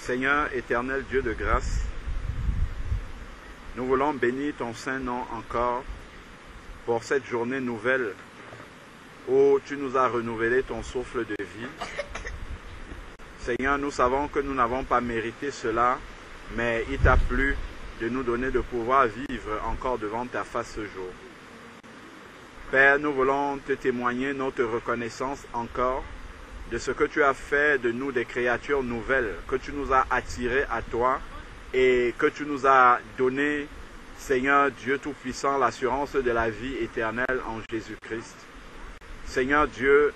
Seigneur éternel Dieu de grâce, nous voulons bénir ton saint nom encore pour cette journée nouvelle où tu nous as renouvelé ton souffle de vie. Seigneur, nous savons que nous n'avons pas mérité cela, mais il t'a plu de nous donner de pouvoir vivre encore devant ta face ce jour. Père, nous voulons te témoigner notre reconnaissance encore de ce que tu as fait de nous des créatures nouvelles, que tu nous as attirés à toi et que tu nous as donné, Seigneur Dieu Tout-Puissant, l'assurance de la vie éternelle en Jésus-Christ. Seigneur Dieu,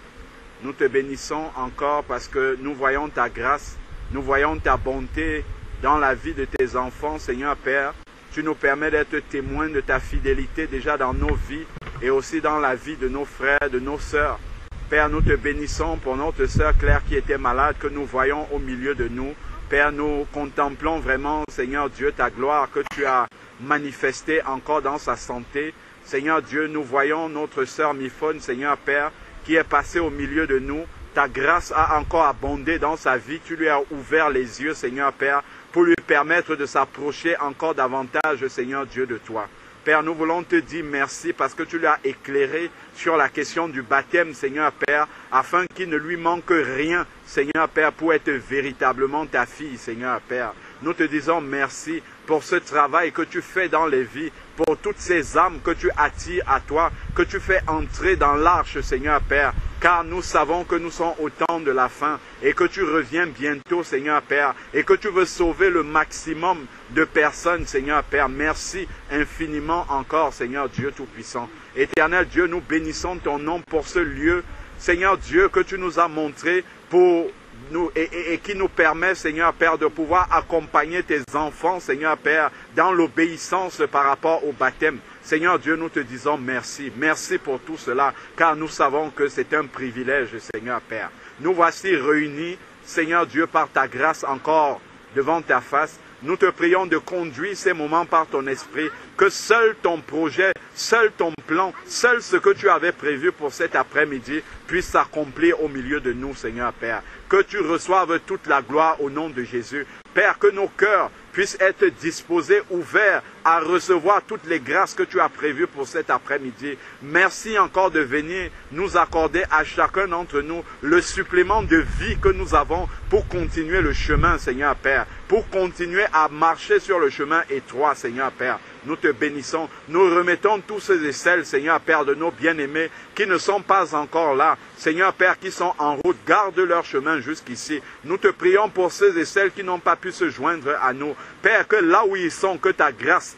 nous te bénissons encore parce que nous voyons ta grâce, nous voyons ta bonté dans la vie de tes enfants, Seigneur Père. Tu nous permets d'être témoins de ta fidélité déjà dans nos vies et aussi dans la vie de nos frères, de nos sœurs. Père, nous te bénissons pour notre sœur Claire qui était malade, que nous voyons au milieu de nous. Père, nous contemplons vraiment, Seigneur Dieu, ta gloire que tu as manifestée encore dans sa santé. Seigneur Dieu, nous voyons notre sœur Miphone, Seigneur Père, qui est passée au milieu de nous. Ta grâce a encore abondé dans sa vie. Tu lui as ouvert les yeux, Seigneur Père, pour lui permettre de s'approcher encore davantage, Seigneur Dieu, de toi. Père, nous voulons te dire merci parce que tu l'as éclairé sur la question du baptême, Seigneur Père, afin qu'il ne lui manque rien, Seigneur Père, pour être véritablement ta fille, Seigneur Père. Nous te disons merci pour ce travail que tu fais dans les vies, pour toutes ces âmes que tu attires à toi, que tu fais entrer dans l'arche, Seigneur Père, car nous savons que nous sommes au temps de la fin et que tu reviens bientôt, Seigneur Père, et que tu veux sauver le maximum de personnes, Seigneur Père. Merci infiniment encore, Seigneur Dieu Tout-Puissant. Éternel Dieu, nous bénissons ton nom pour ce lieu, Seigneur Dieu, que tu nous as montré pour nous et qui nous permet, Seigneur Père, de pouvoir accompagner tes enfants, Seigneur Père, dans l'obéissance par rapport au baptême. Seigneur Dieu, nous te disons merci. Merci pour tout cela, car nous savons que c'est un privilège, Seigneur Père. Nous voici réunis, Seigneur Dieu, par ta grâce encore devant ta face. Nous te prions de conduire ces moments par ton esprit, que seul ton projet, seul ton plan, seul ce que tu avais prévu pour cet après-midi puisse s'accomplir au milieu de nous, Seigneur Père. Que tu reçoives toute la gloire au nom de Jésus. Père, que nos cœurs puissent être disposés, ouverts à recevoir toutes les grâces que tu as prévues pour cet après-midi. Merci encore de venir nous accorder à chacun d'entre nous le supplément de vie que nous avons pour continuer le chemin, Seigneur Père, pour continuer à marcher sur le chemin étroit, Seigneur Père. Nous te bénissons, nous remettons tous ceux et celles, Seigneur Père, de nos bien-aimés qui ne sont pas encore là, Seigneur Père, qui sont en route, garde leur chemin jusqu'ici. Nous te prions pour ceux et celles qui n'ont pas pu se joindre à nous. Père, que là où ils sont, que ta grâce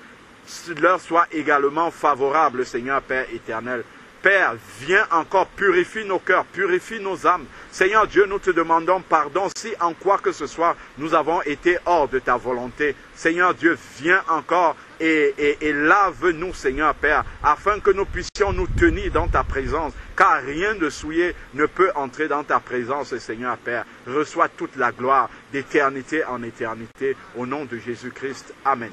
leur soit également favorable, Seigneur Père éternel. Père, viens encore, purifie nos cœurs, purifie nos âmes. Seigneur Dieu, nous te demandons pardon si en quoi que ce soit nous avons été hors de ta volonté. Seigneur Dieu, viens encore et lave-nous, Seigneur Père, afin que nous puissions nous tenir dans ta présence, car rien de souillé ne peut entrer dans ta présence, Seigneur Père. Reçois toute la gloire d'éternité en éternité, au nom de Jésus-Christ. Amen.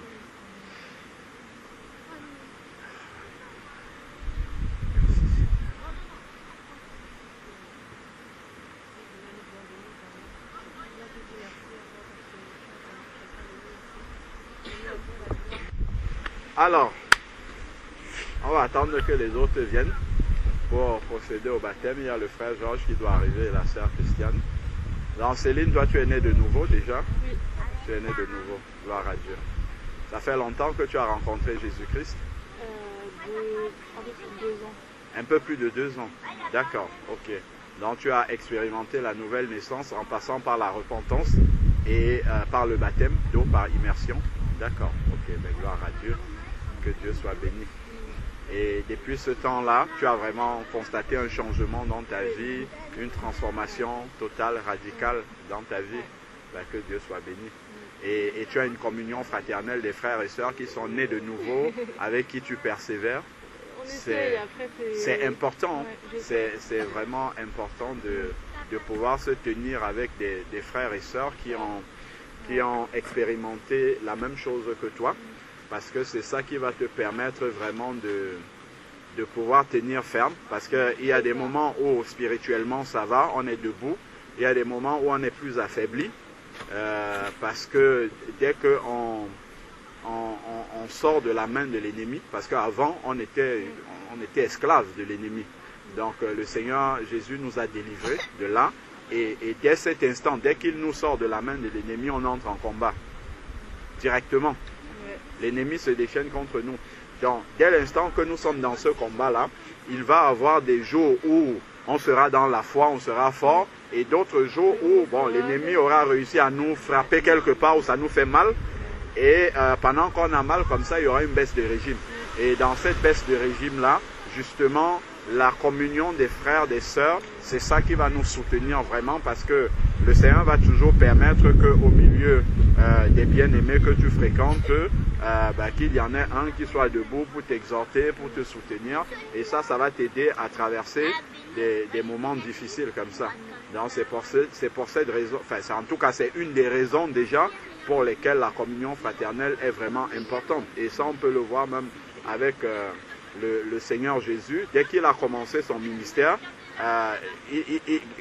Alors, on va attendre que les autres viennent pour procéder au baptême. Il y a le frère Georges qui doit arriver et la sœur Christiane. Alors Céline, toi tu es née de nouveau déjà? Oui. Tu es née de nouveau, gloire à Dieu. Ça fait longtemps que tu as rencontré Jésus-Christ? Un peu plus de 2 ans. Un peu plus de 2 ans, d'accord, ok. Donc tu as expérimenté la nouvelle naissance en passant par la repentance et par le baptême d'eau par immersion. D'accord, ok, ben, gloire à Dieu. Que Dieu soit béni. Et depuis ce temps-là, tu as vraiment constaté un changement dans ta vie, une transformation totale, radicale dans ta vie. Ben, que Dieu soit béni. Et tu as une communion fraternelle des frères et sœurs qui sont nés de nouveau, avec qui tu persévères. C'est important, ouais, c'est vraiment important de pouvoir se tenir avec des frères et sœurs qui ont expérimenté la même chose que toi. Parce que c'est ça qui va te permettre vraiment de pouvoir tenir ferme. Parce qu'il y a des moments où spirituellement ça va, on est debout. Il y a des moments où on est plus affaibli. parce que dès qu'on on sort de la main de l'ennemi, parce qu'avant on était esclave de l'ennemi. Donc le Seigneur Jésus nous a délivrés de là, et dès cet instant, dès qu'il nous sort de la main de l'ennemi, on entre en combat directement. L'ennemi se déchaîne contre nous. Donc dès l'instant que nous sommes dans ce combat-là, il va y avoir des jours où on sera dans la foi, on sera fort, et d'autres jours où bon, l'ennemi aura réussi à nous frapper quelque part où ça nous fait mal, et pendant qu'on a mal comme ça, il y aura une baisse de régime. Et dans cette baisse de régime-là, justement, la communion des frères, des sœurs, c'est ça qui va nous soutenir vraiment, parce que le Seigneur va toujours permettre qu'au milieu des bien-aimés que tu fréquentes, qu'il y en ait un qui soit debout pour t'exhorter, pour te soutenir, et ça va t'aider à traverser des moments difficiles comme ça. Donc c'est pour cette raison, enfin en tout cas c'est une des raisons déjà pour lesquelles la communion fraternelle est vraiment importante. Et ça on peut le voir même avec le Seigneur Jésus. Dès qu'il a commencé son ministère,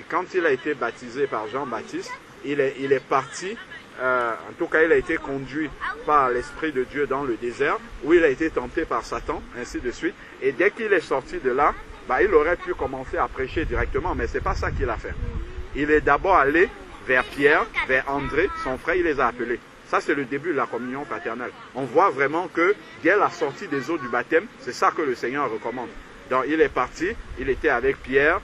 quand il a été baptisé par Jean-Baptiste, il est parti, en tout cas il a été conduit par l'Esprit de Dieu dans le désert, où il a été tenté par Satan, ainsi de suite. Et dès qu'il est sorti de là, il aurait pu commencer à prêcher directement, mais c'est pas ça qu'il a fait. Il est d'abord allé vers Pierre, vers André, son frère, il les a appelés. Ça, c'est le début de la communion fraternelle. On voit vraiment que dès la sortie des eaux du baptême, c'est ça que le Seigneur recommande. Donc, il est parti, il était avec Pierre,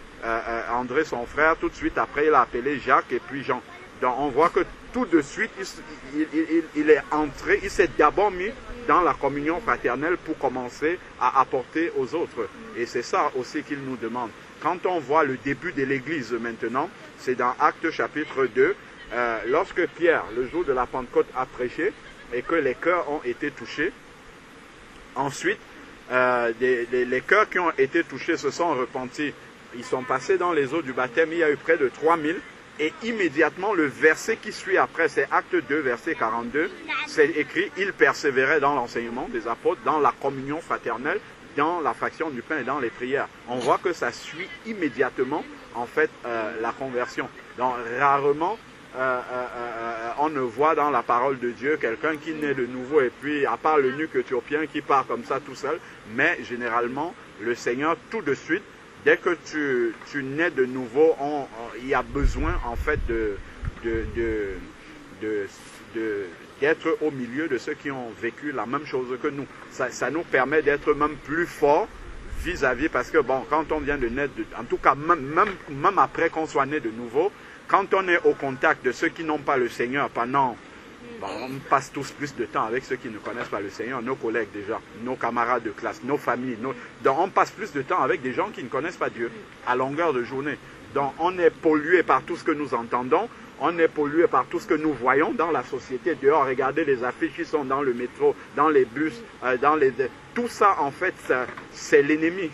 André, son frère. Tout de suite après, il a appelé Jacques et puis Jean. Donc, on voit que tout de suite, il est entré, il s'est d'abord mis dans la communion fraternelle pour commencer à apporter aux autres. Et c'est ça aussi qu'il nous demande. Quand on voit le début de l'Église maintenant, c'est dans Actes chapitre 2, lorsque Pierre, le jour de la Pentecôte, a prêché et que les cœurs ont été touchés, ensuite, les cœurs qui ont été touchés se sont repentis. Ils sont passés dans les eaux du baptême, il y a eu près de 3000. Et immédiatement, le verset qui suit après, c'est Acte 2, verset 42, c'est écrit « Il persévérait dans l'enseignement des apôtres, dans la communion fraternelle, dans la fraction du pain et dans les prières. » On voit que ça suit immédiatement, en fait, la conversion. Donc, rarement, on ne voit dans la parole de Dieu quelqu'un qui naît de nouveau et puis, à part l'eunuque éthiopien qui part comme ça tout seul, mais généralement, le Seigneur, tout de suite, dès que tu nais de nouveau, il y a besoin en fait d'être au milieu de ceux qui ont vécu la même chose que nous. Ça nous permet d'être même plus forts vis-à-vis, parce que bon, quand on vient de naître, en tout cas même après qu'on soit né de nouveau, quand on est au contact de ceux qui n'ont pas le Seigneur pendant... on passe tous plus de temps avec ceux qui ne connaissent pas le Seigneur, nos collègues déjà, nos camarades de classe, nos familles. Donc on passe plus de temps avec des gens qui ne connaissent pas Dieu à longueur de journée. Donc on est pollué par tout ce que nous entendons, on est pollué par tout ce que nous voyons dans la société. Dehors, regardez les affiches qui sont dans le métro, dans les bus, tout ça en fait, c'est l'ennemi.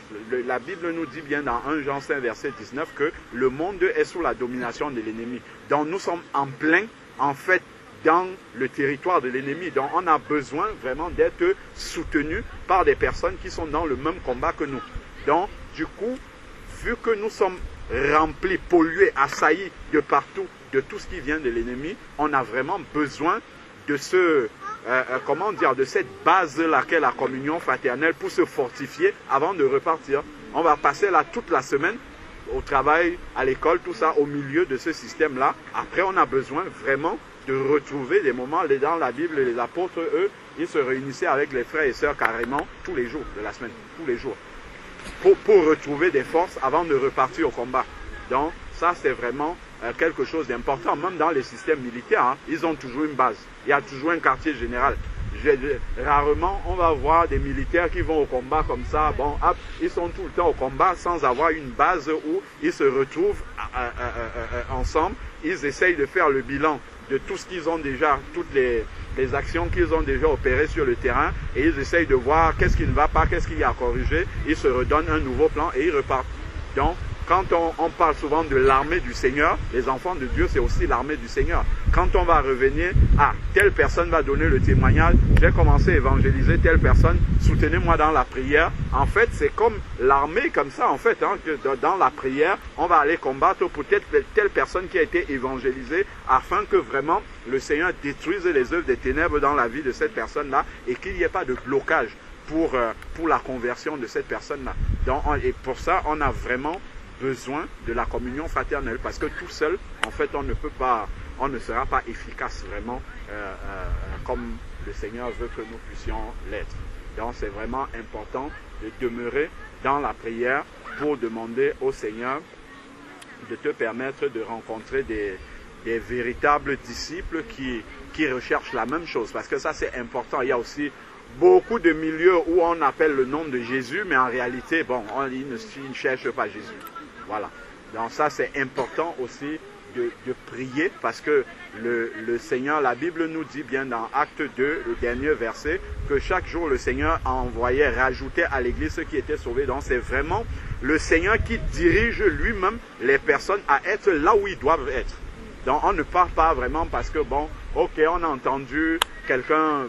La Bible nous dit bien dans 1 Jean 5 verset 19 que le monde est sous la domination de l'ennemi. Donc nous sommes en plein, en fait, dans le territoire de l'ennemi. Donc on a besoin vraiment d'être soutenus par des personnes qui sont dans le même combat que nous. Donc du coup, vu que nous sommes remplis, pollués, assaillis de partout, de tout ce qui vient de l'ennemi, on a vraiment besoin de de cette base-là qu'est la communion fraternelle pour se fortifier avant de repartir. On va passer là toute la semaine au travail, à l'école, tout ça au milieu de ce système-là. Après, on a besoin vraiment de retrouver des moments. Dans la Bible, les apôtres, eux, ils se réunissaient avec les frères et sœurs carrément tous les jours de la semaine, tous les jours, pour retrouver des forces avant de repartir au combat. Donc, ça, c'est vraiment quelque chose d'important. Même dans les systèmes militaires, ils ont toujours une base. Il y a toujours un quartier général. Rarement, on va voir des militaires qui vont au combat comme ça. Bon, hop, ils sont tout le temps au combat sans avoir une base où ils se retrouvent ensemble. Ils essayent de faire le bilan de tout ce qu'ils ont déjà, toutes les actions qu'ils ont déjà opérées sur le terrain, et ils essayent de voir qu'est-ce qui ne va pas, qu'est-ce qu'il y a à corriger. Ils se redonnent un nouveau plan et ils repartent. Donc, quand on parle souvent de l'armée du Seigneur, les enfants de Dieu, c'est aussi l'armée du Seigneur. Quand on va revenir, telle personne va donner le témoignage, j'ai commencé à évangéliser telle personne, soutenez-moi dans la prière. En fait, c'est comme l'armée comme ça, en fait, hein, que dans la prière, on va aller combattre pour telle personne qui a été évangélisée, afin que vraiment le Seigneur détruise les œuvres des ténèbres dans la vie de cette personne-là, et qu'il n'y ait pas de blocage pour la conversion de cette personne-là. Et pour ça, on a vraiment besoin de la communion fraternelle, parce que tout seul, en fait, on ne sera pas efficace vraiment comme le Seigneur veut que nous puissions l'être. Donc c'est vraiment important de demeurer dans la prière pour demander au Seigneur de te permettre de rencontrer des véritables disciples qui recherchent la même chose, parce que ça c'est important. Il y a aussi beaucoup de milieux où on appelle le nom de Jésus, mais en réalité, bon, ils ne cherchent pas Jésus. Voilà. Donc ça c'est important aussi de prier, parce que le Seigneur, la Bible nous dit bien dans Acte 2, le dernier verset, que chaque jour le Seigneur envoyait, rajoutait à l'église ceux qui étaient sauvés. Donc c'est vraiment le Seigneur qui dirige lui-même les personnes à être là où ils doivent être. Donc on ne part pas vraiment parce que bon, ok, on a entendu quelqu'un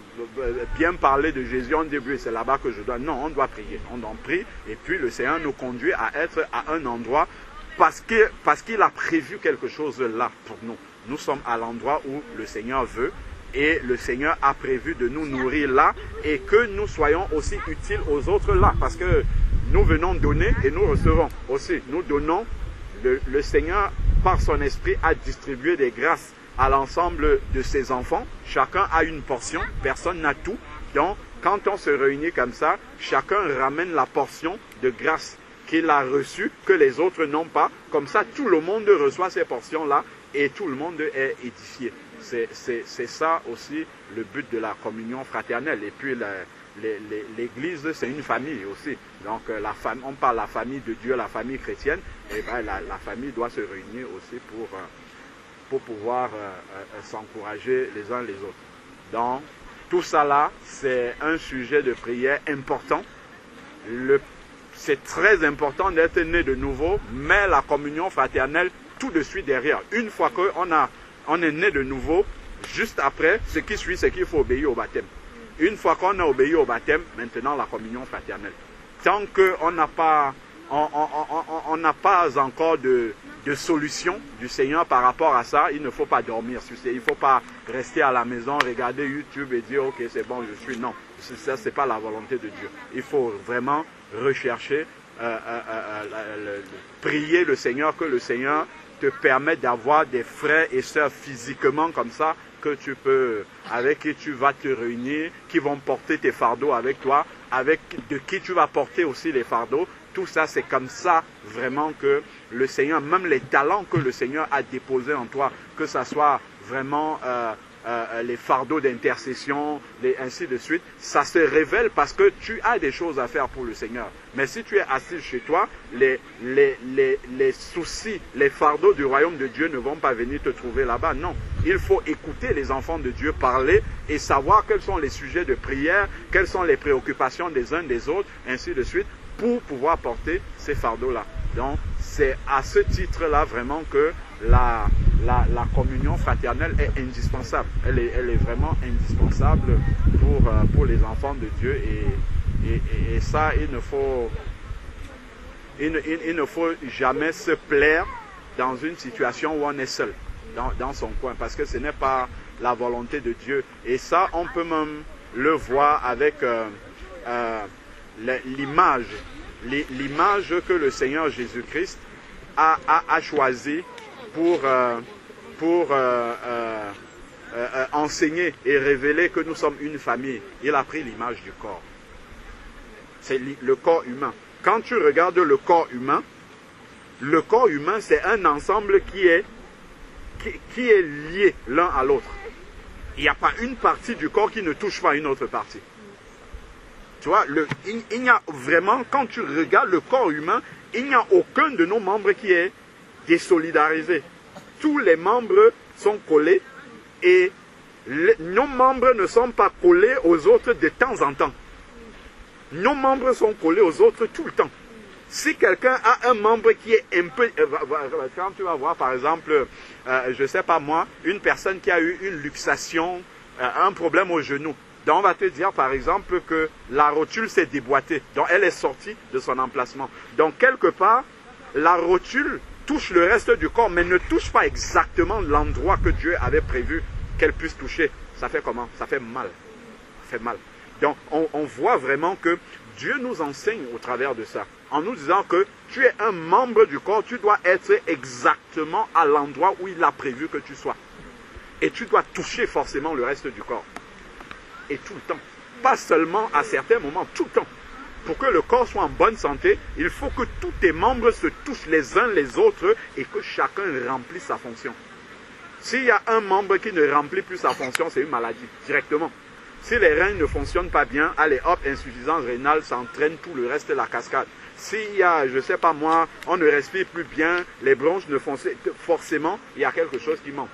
bien parler de Jésus, on dit oui, c'est là-bas que je dois. Non, on doit prier, on en prie, et puis le Seigneur nous conduit à être à un endroit parce qu'il a prévu quelque chose là pour nous. Nous sommes à l'endroit où le Seigneur veut, et le Seigneur a prévu de nous nourrir là, et que nous soyons aussi utiles aux autres là, parce que nous venons donner et nous recevons aussi. Nous donnons, le Seigneur par son esprit a distribué des grâces à l'ensemble de ses enfants. Chacun a une portion, personne n'a tout. Donc quand on se réunit comme ça, chacun ramène la portion de grâce qu'il a reçue, que les autres n'ont pas. Comme ça, tout le monde reçoit ces portions-là et tout le monde est édifié. C'est ça aussi le but de la communion fraternelle. Et puis l'Église, c'est une famille aussi. Donc on parle de la famille de Dieu, la famille chrétienne. Et bien, la famille doit se réunir aussi pour pouvoir s'encourager les uns les autres. Donc tout ça là, c'est un sujet de prière important. C'est très important d'être né de nouveau, mais la communion fraternelle tout de suite derrière. Une fois qu'on est né de nouveau, juste après, ce qui suit, c'est qu'il faut obéir au baptême. Une fois qu'on a obéi au baptême, maintenant la communion fraternelle. Tant qu'on n'a pas, on n'a pas encore de solution du Seigneur par rapport à ça, il ne faut pas dormir. Il ne faut pas rester à la maison, regarder YouTube et dire ok c'est bon je suis. Non, ça c'est pas la volonté de Dieu. Il faut vraiment rechercher, prier le Seigneur, que le Seigneur te permette d'avoir des frères et sœurs physiquement comme ça, que tu peux, avec qui tu vas te réunir, qui vont porter tes fardeaux avec toi, de qui tu vas porter aussi les fardeaux. Tout ça, c'est comme ça vraiment que le Seigneur, même les talents que le Seigneur a déposés en toi, que ça soit vraiment les fardeaux d'intercession, ainsi de suite, ça se révèle parce que tu as des choses à faire pour le Seigneur. Mais si tu es assis chez toi, les soucis, les fardeaux du royaume de Dieu ne vont pas venir te trouver là-bas. Non, il faut écouter les enfants de Dieu parler et savoir quels sont les sujets de prière, quelles sont les préoccupations des uns des autres, ainsi de suite, pour pouvoir porter ces fardeaux-là. Donc, c'est à ce titre-là vraiment que la communion fraternelle est indispensable. Elle est vraiment indispensable pour les enfants de Dieu. Et ça, il ne faut jamais se plaire dans une situation où on est seul, dans son coin, parce que ce n'est pas la volonté de Dieu. Et ça, on peut même le voir avec l'image que le Seigneur Jésus-Christ a choisi pour enseigner et révéler que nous sommes une famille. Il a pris l'image du corps. C'est le corps humain. Quand tu regardes le corps humain, c'est un ensemble qui est lié l'un à l'autre. Il n'y a pas une partie du corps qui ne touche pas une autre partie. Tu vois, il n'y a vraiment, quand tu regardes le corps humain, il n'y a aucun de nos membres qui est désolidarisé. Tous les membres sont collés et nos membres ne sont pas collés aux autres de temps en temps. Nos membres sont collés aux autres tout le temps. Si quelqu'un a un membre qui est un peu... Quand tu vas voir, par exemple, je ne sais pas moi, une personne qui a eu une luxation, un problème au genou. Donc on va te dire, par exemple, que la rotule s'est déboîtée. Donc elle est sortie de son emplacement. Donc quelque part, la rotule touche le reste du corps, mais ne touche pas exactement l'endroit que Dieu avait prévu qu'elle puisse toucher. Ça fait comment? Ça fait mal. Ça fait mal. Donc on voit vraiment que Dieu nous enseigne au travers de ça, en nous disant que tu es un membre du corps, tu dois être exactement à l'endroit où il a prévu que tu sois. Et tu dois toucher forcément le reste du corps. Et tout le temps. Pas seulement à certains moments, tout le temps. Pour que le corps soit en bonne santé, il faut que tous tes membres se touchent les uns les autres et que chacun remplisse sa fonction. S'il y a un membre qui ne remplit plus sa fonction, c'est une maladie, directement. Si les reins ne fonctionnent pas bien, allez hop, insuffisance rénale, ça entraîne tout le reste de la cascade. S'il y a, je ne sais pas moi, on ne respire plus bien, les bronches ne fonctionnent pas, forcément, il y a quelque chose qui manque.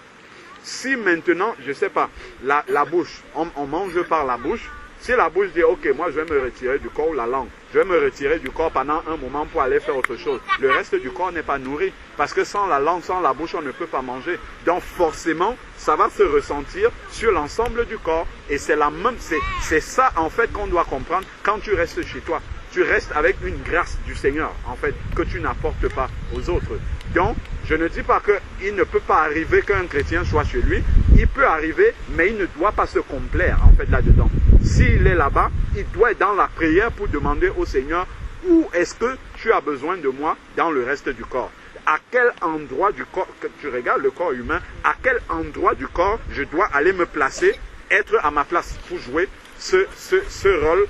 Si maintenant, je ne sais pas, la bouche, on mange par la bouche, si la bouche dit, ok, moi je vais me retirer du corps, ou la langue, je vais me retirer du corps pendant un moment pour aller faire autre chose. Le reste du corps n'est pas nourri, parce que sans la langue, sans la bouche, on ne peut pas manger. Donc forcément, ça va se ressentir sur l'ensemble du corps, et c'est la même, c'est ça en fait qu'on doit comprendre quand tu restes chez toi. Tu restes avec une grâce du Seigneur, en fait, que tu n'apportes pas aux autres. Donc, je ne dis pas qu'il ne peut pas arriver qu'un chrétien soit chez lui. Il peut arriver, mais il ne doit pas se complaire, en fait, là-dedans. S'il est là-bas, il doit être dans la prière pour demander au Seigneur, où est-ce que tu as besoin de moi dans le reste du corps? À quel endroit du corps, que tu regardes le corps humain, à quel endroit du corps je dois aller me placer, être à ma place pour jouer ce rôle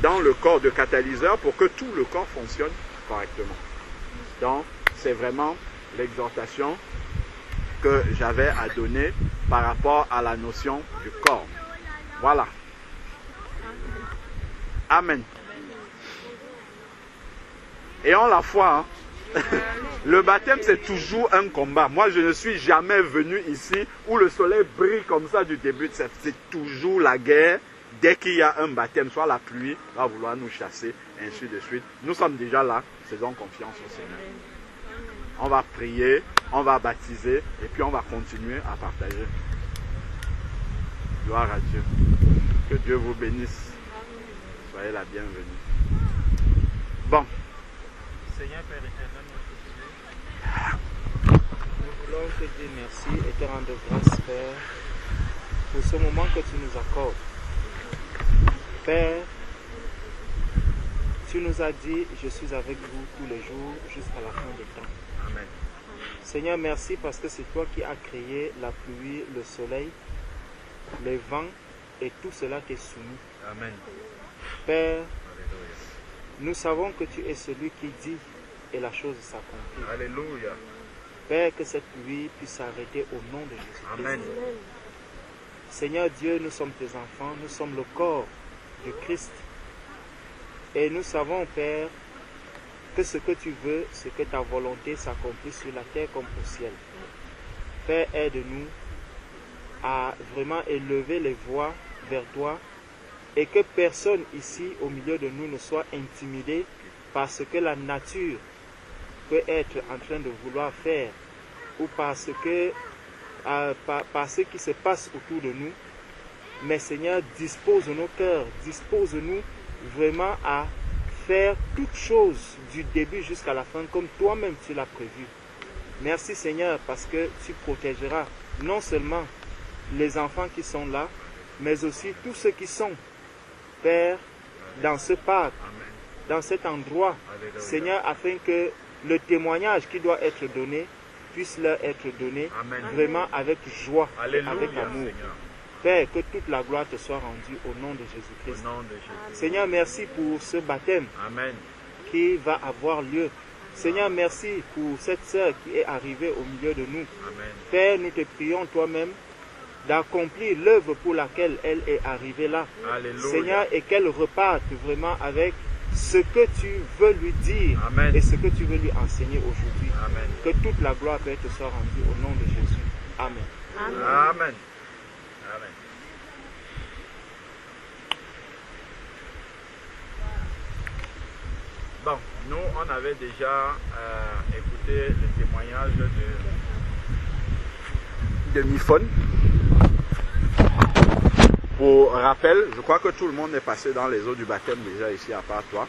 dans le corps de catalyseur pour que tout le corps fonctionne correctement. Donc, c'est vraiment l'exhortation que j'avais à donner par rapport à la notion du corps. Voilà. Amen. Ayons la foi. Hein. Le baptême, c'est toujours un combat. Moi, je ne suis jamais venu ici où le soleil brille comme ça du début. C'est toujours la guerre. Dès qu'il y a un baptême, soit la pluie va vouloir nous chasser, ainsi de suite. Nous sommes déjà là, faisons confiance au Seigneur. On va prier, on va baptiser, et puis on va continuer à partager. Gloire à Dieu. Que Dieu vous bénisse. Soyez la bienvenue. Bon. Seigneur Père éternel, nous voulons te dire merci et te rendre grâce, Père, pour ce moment que tu nous accordes. Père, tu nous as dit, je suis avec vous tous les jours jusqu'à la fin des temps. Amen. Seigneur, merci parce que c'est toi qui as créé la pluie, le soleil, les vents et tout cela t'est soumis. Amen. Père, nous savons que tu es celui qui dit et la chose s'accomplit. Alléluia. Père, que cette pluie puisse s'arrêter au nom de Jésus-Christ. Amen. Seigneur Dieu, nous sommes tes enfants, nous sommes le corps de Christ. Et nous savons, Père, que ce que tu veux, c'est que ta volonté s'accomplisse sur la terre comme au ciel. Père, aide-nous à vraiment élever les voix vers toi et que personne ici au milieu de nous ne soit intimidé par ce que la nature peut être en train de vouloir faire ou parce que par ce qui se passe autour de nous. Mais Seigneur, dispose nos cœurs, dispose-nous vraiment à faire toutes choses du début jusqu'à la fin comme toi-même tu l'as prévu. Merci Seigneur parce que tu protégeras non seulement les enfants qui sont là, mais aussi tous ceux qui sont, Père, dans ce parc, dans cet endroit, Seigneur, afin que le témoignage qui doit être donné puisse leur être donné vraiment avec joie, avec amour. Seigneur. Père, que toute la gloire te soit rendue au nom de Jésus-Christ. Seigneur, merci pour ce baptême qui va avoir lieu. Seigneur, merci pour cette sœur qui est arrivée au milieu de nous. Amen. Père, nous te prions toi-même d'accomplir l'œuvre pour laquelle elle est arrivée là. Alléluia. Seigneur, et qu'elle reparte vraiment avec ce que tu veux lui dire. Amen. Et ce que tu veux lui enseigner aujourd'hui. Amen. Que toute la gloire, Père, te soit rendue au nom de Jésus. Amen. Amen. Amen. Amen. Bon, nous, on avait déjà écouté le témoignage de Miphone. Pour rappel, je crois que tout le monde est passé dans les eaux du baptême déjà ici, à part toi.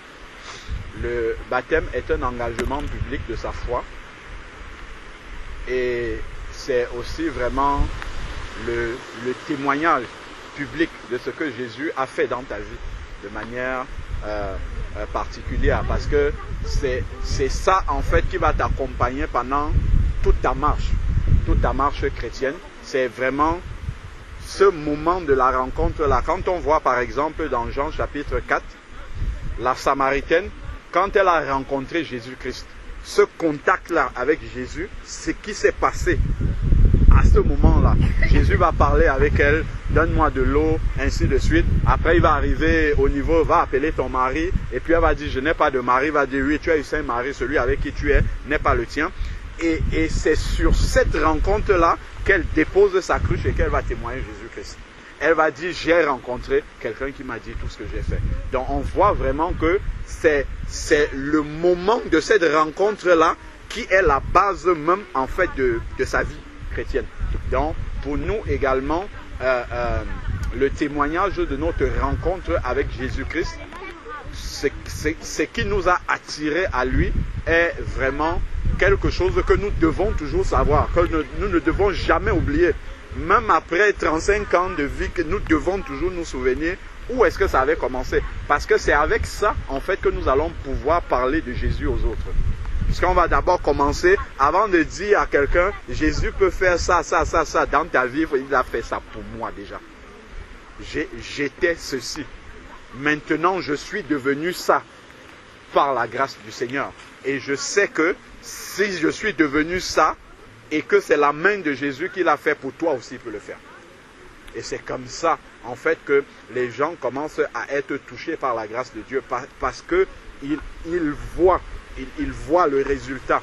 Le baptême est un engagement public de sa foi. Et c'est aussi vraiment le témoignage public de ce que Jésus a fait dans ta vie de manière particulière, parce que c'est ça en fait qui va t'accompagner pendant toute ta marche chrétienne. C'est vraiment ce moment de la rencontre là. Quand on voit par exemple dans Jean chapitre 4, la Samaritaine, quand elle a rencontré Jésus-Christ, ce contact là avec Jésus, ce qui s'est passé à ce moment-là. Jésus va parler avec elle, donne-moi de l'eau, ainsi de suite. Après, il va arriver au niveau, va appeler ton mari, et puis elle va dire, je n'ai pas de mari. Il va dire, oui, tu as eu un mari, celui avec qui tu es n'est pas le tien. Et c'est sur cette rencontre-là qu'elle dépose sa cruche et qu'elle va témoigner Jésus-Christ. Elle va dire, j'ai rencontré quelqu'un qui m'a dit tout ce que j'ai fait. Donc, on voit vraiment que c'est le moment de cette rencontre-là qui est la base même, en fait, de sa vie chrétienne. Donc, pour nous également, le témoignage de notre rencontre avec Jésus-Christ, ce qui nous a attirés à lui est vraiment quelque chose que nous devons toujours savoir, que nous ne devons jamais oublier. Même après 35 ans de vie, que nous devons toujours nous souvenir où est-ce que ça avait commencé. Parce que c'est avec ça, en fait, que nous allons pouvoir parler de Jésus aux autres. Puisqu'on va d'abord commencer, avant de dire à quelqu'un, Jésus peut faire ça, ça, ça, ça dans ta vie, il a fait ça pour moi déjà. J'étais ceci. Maintenant, je suis devenu ça par la grâce du Seigneur. Et je sais que si je suis devenu ça, et que c'est la main de Jésus qui l'a fait pour toi aussi, il peut le faire. Et c'est comme ça, en fait, que les gens commencent à être touchés par la grâce de Dieu. Parce qu'ils voient le résultat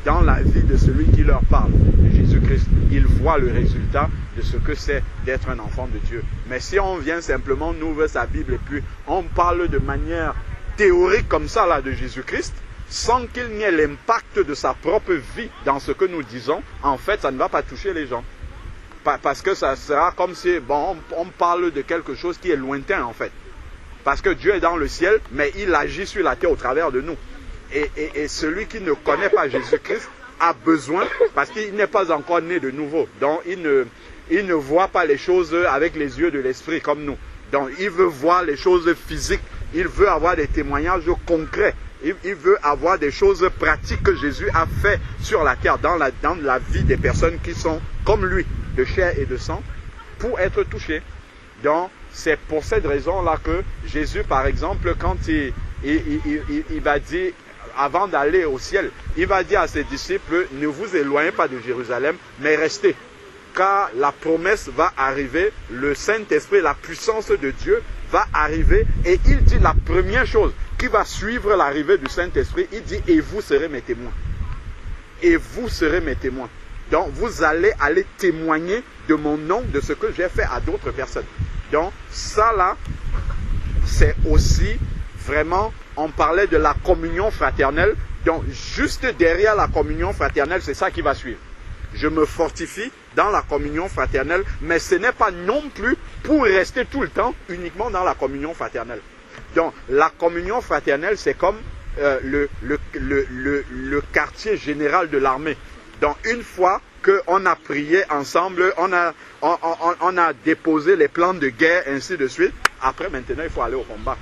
dans la vie de celui qui leur parle, de Jésus-Christ. Ils voient le résultat de ce que c'est d'être un enfant de Dieu. Mais si on vient simplement, on ouvre sa Bible et puis on parle de manière théorique comme ça là de Jésus-Christ, sans qu'il n'y ait l'impact de sa propre vie dans ce que nous disons, en fait, ça ne va pas toucher les gens. Parce que ça sera comme si, bon, on parle de quelque chose qui est lointain, en fait. Parce que Dieu est dans le ciel, mais il agit sur la terre au travers de nous. Et celui qui ne connaît pas Jésus-Christ a besoin, parce qu'il n'est pas encore né de nouveau. Donc, il ne voit pas les choses avec les yeux de l'esprit comme nous. Donc, il veut voir les choses physiques. Il veut avoir des témoignages concrets. Il veut avoir des choses pratiques que Jésus a fait sur la terre, dans la vie des personnes qui sont comme lui, de chair et de sang, pour être touchés. Donc, c'est pour cette raison-là que Jésus, par exemple, quand il va dire, avant d'aller au ciel, il va dire à ses disciples, ne vous éloignez pas de Jérusalem, mais restez. Car la promesse va arriver, le Saint-Esprit, la puissance de Dieu va arriver, et il dit la première chose qui va suivre l'arrivée du Saint-Esprit, il dit, et vous serez mes témoins. Et vous serez mes témoins. Donc, vous allez témoigner de mon nom, de ce que j'ai fait à d'autres personnes. Donc, ça là, c'est aussi vraiment, on parlait de la communion fraternelle. Donc, juste derrière la communion fraternelle, c'est ça qui va suivre. Je me fortifie dans la communion fraternelle, mais ce n'est pas non plus pour rester tout le temps uniquement dans la communion fraternelle. Donc, la communion fraternelle, c'est comme le quartier général de l'armée. Donc, une fois qu'on a prié ensemble, on a déposé les plans de guerre, ainsi de suite, après, maintenant, il faut aller au combat.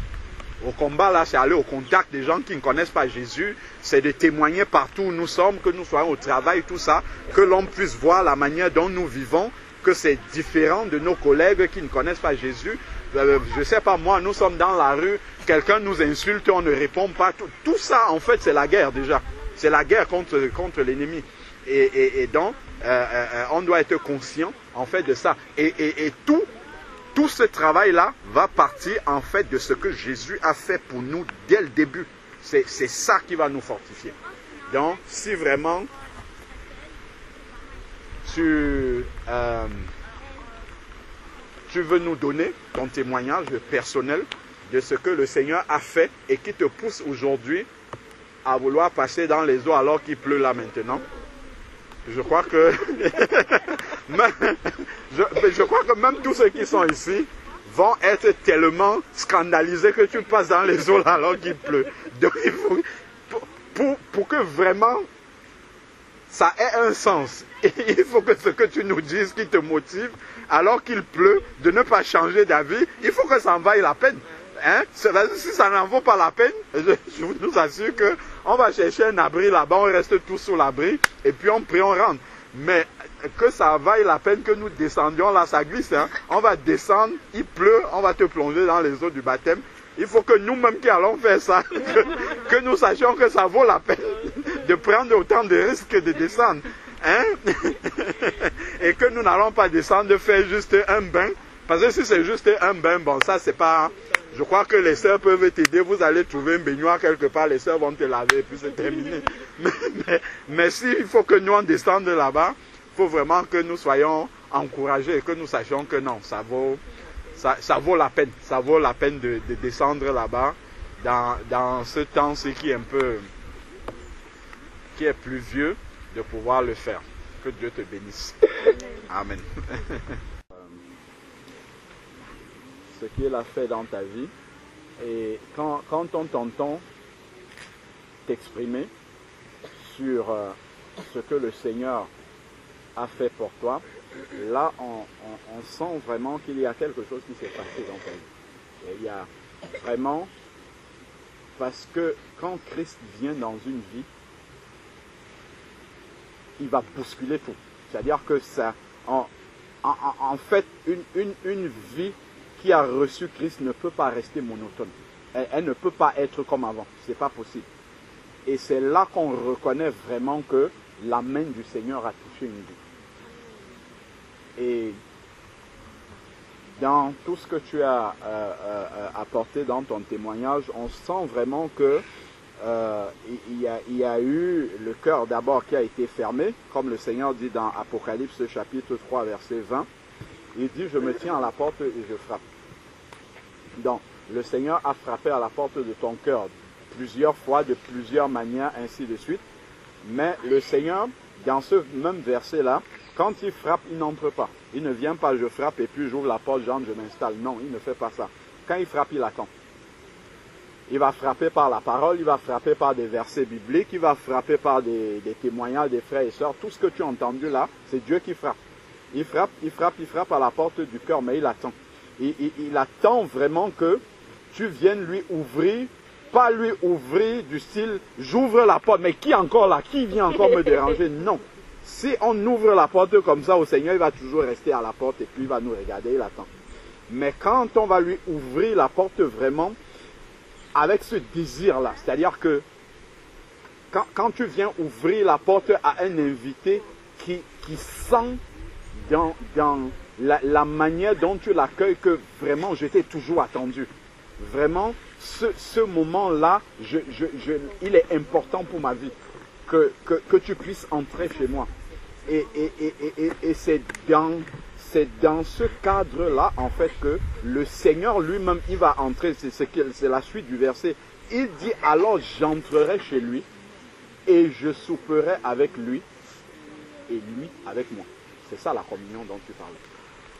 Au combat, là, c'est aller au contact des gens qui ne connaissent pas Jésus. C'est de témoigner partout où nous sommes, que nous soyons au travail, tout ça, que l'on puisse voir la manière dont nous vivons, que c'est différent de nos collègues qui ne connaissent pas Jésus. Je ne sais pas, moi, nous sommes dans la rue, quelqu'un nous insulte, on ne répond pas. Tout ça, en fait, c'est la guerre déjà. C'est la guerre contre l'ennemi. Et donc, on doit être conscient, en fait, de ça. Et tout ce travail-là va partir, en fait, de ce que Jésus a fait pour nous dès le début. C'est ça qui va nous fortifier. Donc, si vraiment tu veux nous donner ton témoignage personnel de ce que le Seigneur a fait et qui te pousse aujourd'hui à vouloir passer dans les eaux alors qu'il pleut là maintenant. Je crois que je crois que même tous ceux qui sont ici vont être tellement scandalisés que tu passes dans les eaux là alors qu'il pleut. Donc il faut, pour que vraiment ça ait un sens, il faut que ce que tu nous dises qui te motive alors qu'il pleut, de ne pas changer d'avis, il faut que ça en vaille la peine. Hein? Si ça n'en vaut pas la peine, je vous assure qu'on va chercher un abri là-bas, on reste tous sous l'abri et puis on prie, on rentre. Mais que ça vaille la peine que nous descendions là, ça glisse. Hein? On va descendre, il pleut, on va te plonger dans les eaux du baptême. Il faut que nous-mêmes qui allons faire ça, que nous sachions que ça vaut la peine de prendre autant de risques que de descendre. Hein? Et que nous n'allons pas descendre faire juste un bain. Parce que si c'est juste un bain, bon ça c'est pas... Je crois que les sœurs peuvent t'aider. Vous allez trouver une baignoire quelque part, les sœurs vont te laver et puis c'est terminé. Mais s'il faut que nous on descende là-bas, il faut vraiment que nous soyons encouragés et que nous sachions que non, ça vaut la peine. Ça vaut la peine de descendre là-bas dans ce temps-ci qui est un peu... qui est pluvieux, de pouvoir le faire. Que Dieu te bénisse. Amen. Ce qu'il a fait dans ta vie. Et quand on t'entend t'exprimer sur ce que le Seigneur a fait pour toi, là on sent vraiment qu'il y a quelque chose qui s'est passé dans ta vie. Et il y a vraiment, parce que quand Christ vient dans une vie, il va bousculer tout. C'est-à-dire que ça, en fait, une vie qui a reçu Christ ne peut pas rester monotone. Elle ne peut pas être comme avant. C'est pas possible. Et c'est là qu'on reconnaît vraiment que la main du Seigneur a touché une vie. Et dans tout ce que tu as apporté dans ton témoignage, on sent vraiment que il y a eu le cœur d'abord qui a été fermé, comme le Seigneur dit dans Apocalypse chapitre 3 verset 20. Il dit, je me tiens à la porte et je frappe. Donc, le Seigneur a frappé à la porte de ton cœur plusieurs fois, de plusieurs manières, ainsi de suite. Mais le Seigneur, dans ce même verset-là, quand il frappe, il n'entre pas. Il ne vient pas, je frappe et puis j'ouvre la porte, j'entre, je m'installe. Non, il ne fait pas ça. Quand il frappe, il attend. Il va frapper par la parole, il va frapper par des versets bibliques, il va frapper par des témoignages des frères et sœurs. Tout ce que tu as entendu là, c'est Dieu qui frappe. Il frappe à la porte du cœur, mais il attend. Il attend vraiment que tu viennes lui ouvrir, pas lui ouvrir du style, j'ouvre la porte, mais qui encore là, qui vient encore me déranger? Non. Si on ouvre la porte comme ça au Seigneur, il va toujours rester à la porte et puis il va nous regarder, il attend. Mais quand on va lui ouvrir la porte vraiment, avec ce désir-là, c'est-à-dire que quand tu viens ouvrir la porte à un invité qui sent dans la manière dont tu l'accueilles que vraiment je t'ai toujours attendu. Vraiment, ce moment-là, il est important pour ma vie que tu puisses entrer chez moi. Et c'est dans ce cadre-là, en fait, que le Seigneur lui-même, il va entrer. C'est la suite du verset. Il dit, alors j'entrerai chez lui et je souperai avec lui et lui avec moi. C'est ça la communion dont tu parles.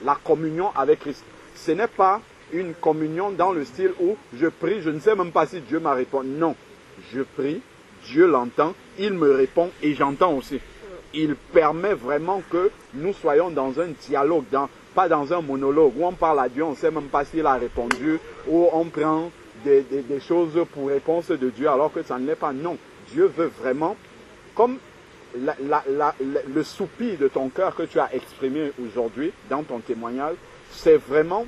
La communion avec Christ. Ce n'est pas une communion dans le style où je prie, je ne sais même pas si Dieu m'a répondu. Non, je prie, Dieu l'entend, il me répond et j'entends aussi. Il permet vraiment que nous soyons dans un dialogue, pas dans un monologue où on parle à Dieu, on ne sait même pas s'il a répondu, où on prend des choses pour réponse de Dieu alors que ça ne l'est pas. Non, Dieu veut vraiment, comme le soupir de ton cœur que tu as exprimé aujourd'hui dans ton témoignage, c'est vraiment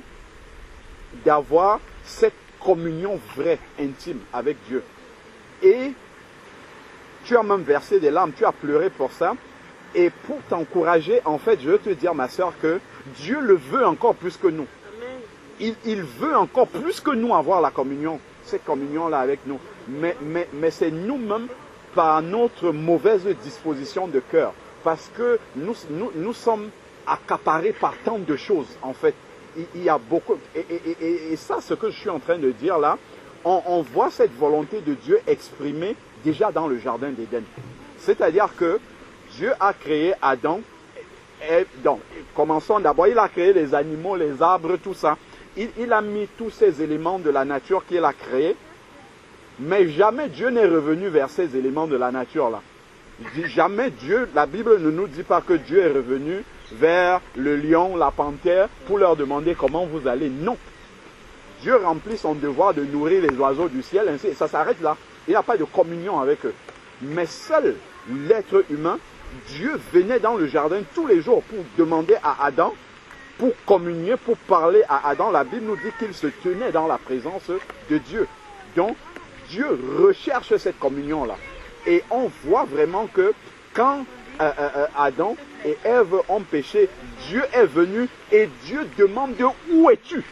d'avoir cette communion vraie, intime avec Dieu. Et tu as même versé des larmes, tu as pleuré pour ça. Et pour t'encourager, en fait, je veux te dire, ma soeur, que Dieu le veut encore plus que nous. Il veut encore plus que nous avoir la communion, cette communion-là avec nous. Mais c'est nous-mêmes, par notre mauvaise disposition de cœur. Parce que nous sommes accaparés par tant de choses, en fait. Il y a beaucoup... Et ça, ce que je suis en train de dire là, on voit cette volonté de Dieu exprimée déjà dans le jardin d'Éden. C'est-à-dire que Dieu a créé Adam. Et donc, commençons d'abord, il a créé les animaux, les arbres, tout ça. Il a mis tous ces éléments de la nature qu'il a créés. Mais jamais Dieu n'est revenu vers ces éléments de la nature-là. Jamais Dieu, la Bible ne nous dit pas que Dieu est revenu vers le lion, la panthère, pour leur demander comment vous allez. Non. Dieu remplit son devoir de nourrir les oiseaux du ciel, ainsi, et ça s'arrête là. Il n'y a pas de communion avec eux. Mais seul l'être humain, Dieu venait dans le jardin tous les jours pour demander à Adam, pour communier, pour parler à Adam. La Bible nous dit qu'il se tenait dans la présence de Dieu. Donc, Dieu recherche cette communion-là. Et on voit vraiment que quand Adam et Ève ont péché, Dieu est venu et Dieu demande où es-tu?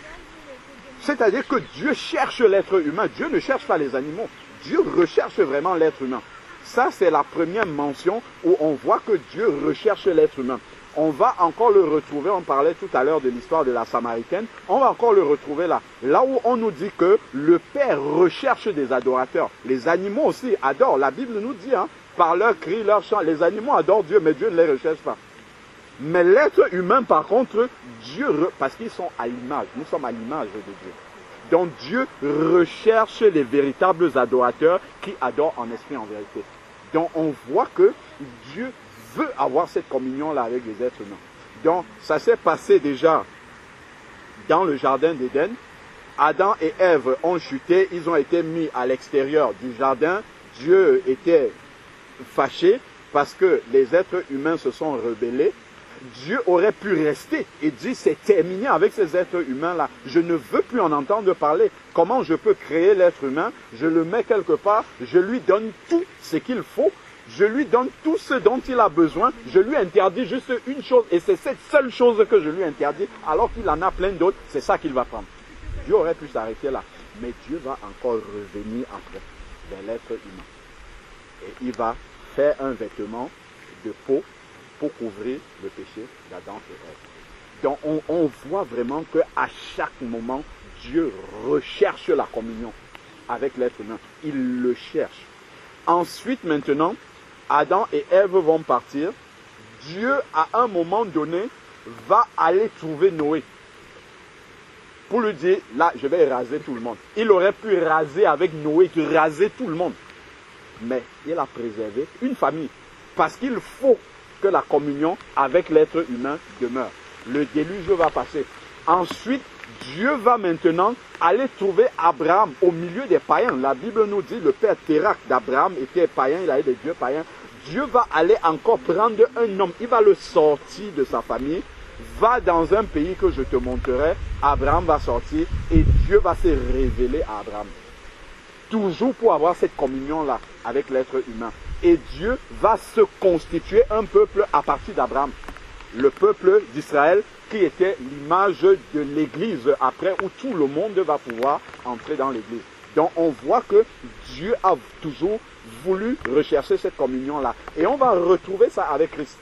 C'est-à-dire que Dieu cherche l'être humain. Dieu ne cherche pas les animaux. Dieu recherche vraiment l'être humain. Ça, c'est la première mention où on voit que Dieu recherche l'être humain. On va encore le retrouver, on parlait tout à l'heure de l'histoire de la Samaritaine, on va encore le retrouver là. Là où on nous dit que le Père recherche des adorateurs. Les animaux aussi adorent. La Bible nous dit, par leurs cris, leurs chants, les animaux adorent Dieu, mais Dieu ne les recherche pas. Mais l'être humain, par contre, Dieu, parce qu'ils sont à l'image, nous sommes à l'image de Dieu. Donc Dieu recherche les véritables adorateurs qui adorent en esprit et en vérité. Donc on voit que Dieu veut avoir cette communion-là avec les êtres humains. Donc ça s'est passé déjà dans le jardin d'Éden. Adam et Ève ont chuté, ils ont été mis à l'extérieur du jardin. Dieu était fâché parce que les êtres humains se sont rebellés. Dieu aurait pu rester et dire c'est terminé avec ces êtres humains-là. Je ne veux plus en entendre parler. Comment je peux créer l'être humain? Je le mets quelque part, je lui donne tout ce qu'il faut, je lui donne tout ce dont il a besoin, je lui interdis juste une chose et c'est cette seule chose que je lui interdis alors qu'il en a plein d'autres, c'est ça qu'il va prendre. Dieu aurait pu s'arrêter là, mais Dieu va encore revenir après vers l'être humain. Et il va faire un vêtement de peau pour couvrir le péché d'Adam et Ève. Donc on voit vraiment qu'à chaque moment, Dieu recherche la communion avec l'être humain. Il le cherche. Ensuite, maintenant, Adam et Ève vont partir. Dieu, à un moment donné, va aller trouver Noé. Pour lui dire, là, je vais raser tout le monde. Il aurait pu raser avec Noé, raser tout le monde. Mais il a préservé une famille. Parce qu'il faut que la communion avec l'être humain demeure. Le déluge va passer. Ensuite, Dieu va maintenant aller trouver Abraham au milieu des païens. La Bible nous dit, le père Térak d'Abraham était païen, il avait des dieux païens. Dieu va aller encore prendre un homme, il va le sortir de sa famille, va dans un pays que je te montrerai. Abraham va sortir et Dieu va se révéler à Abraham. Toujours pour avoir cette communion-là avec l'être humain. Et Dieu va se constituer un peuple à partir d'Abraham. Le peuple d'Israël qui était l'image de l'Église après où tout le monde va pouvoir entrer dans l'Église. Donc on voit que Dieu a toujours voulu rechercher cette communion-là. Et on va retrouver ça avec Christ.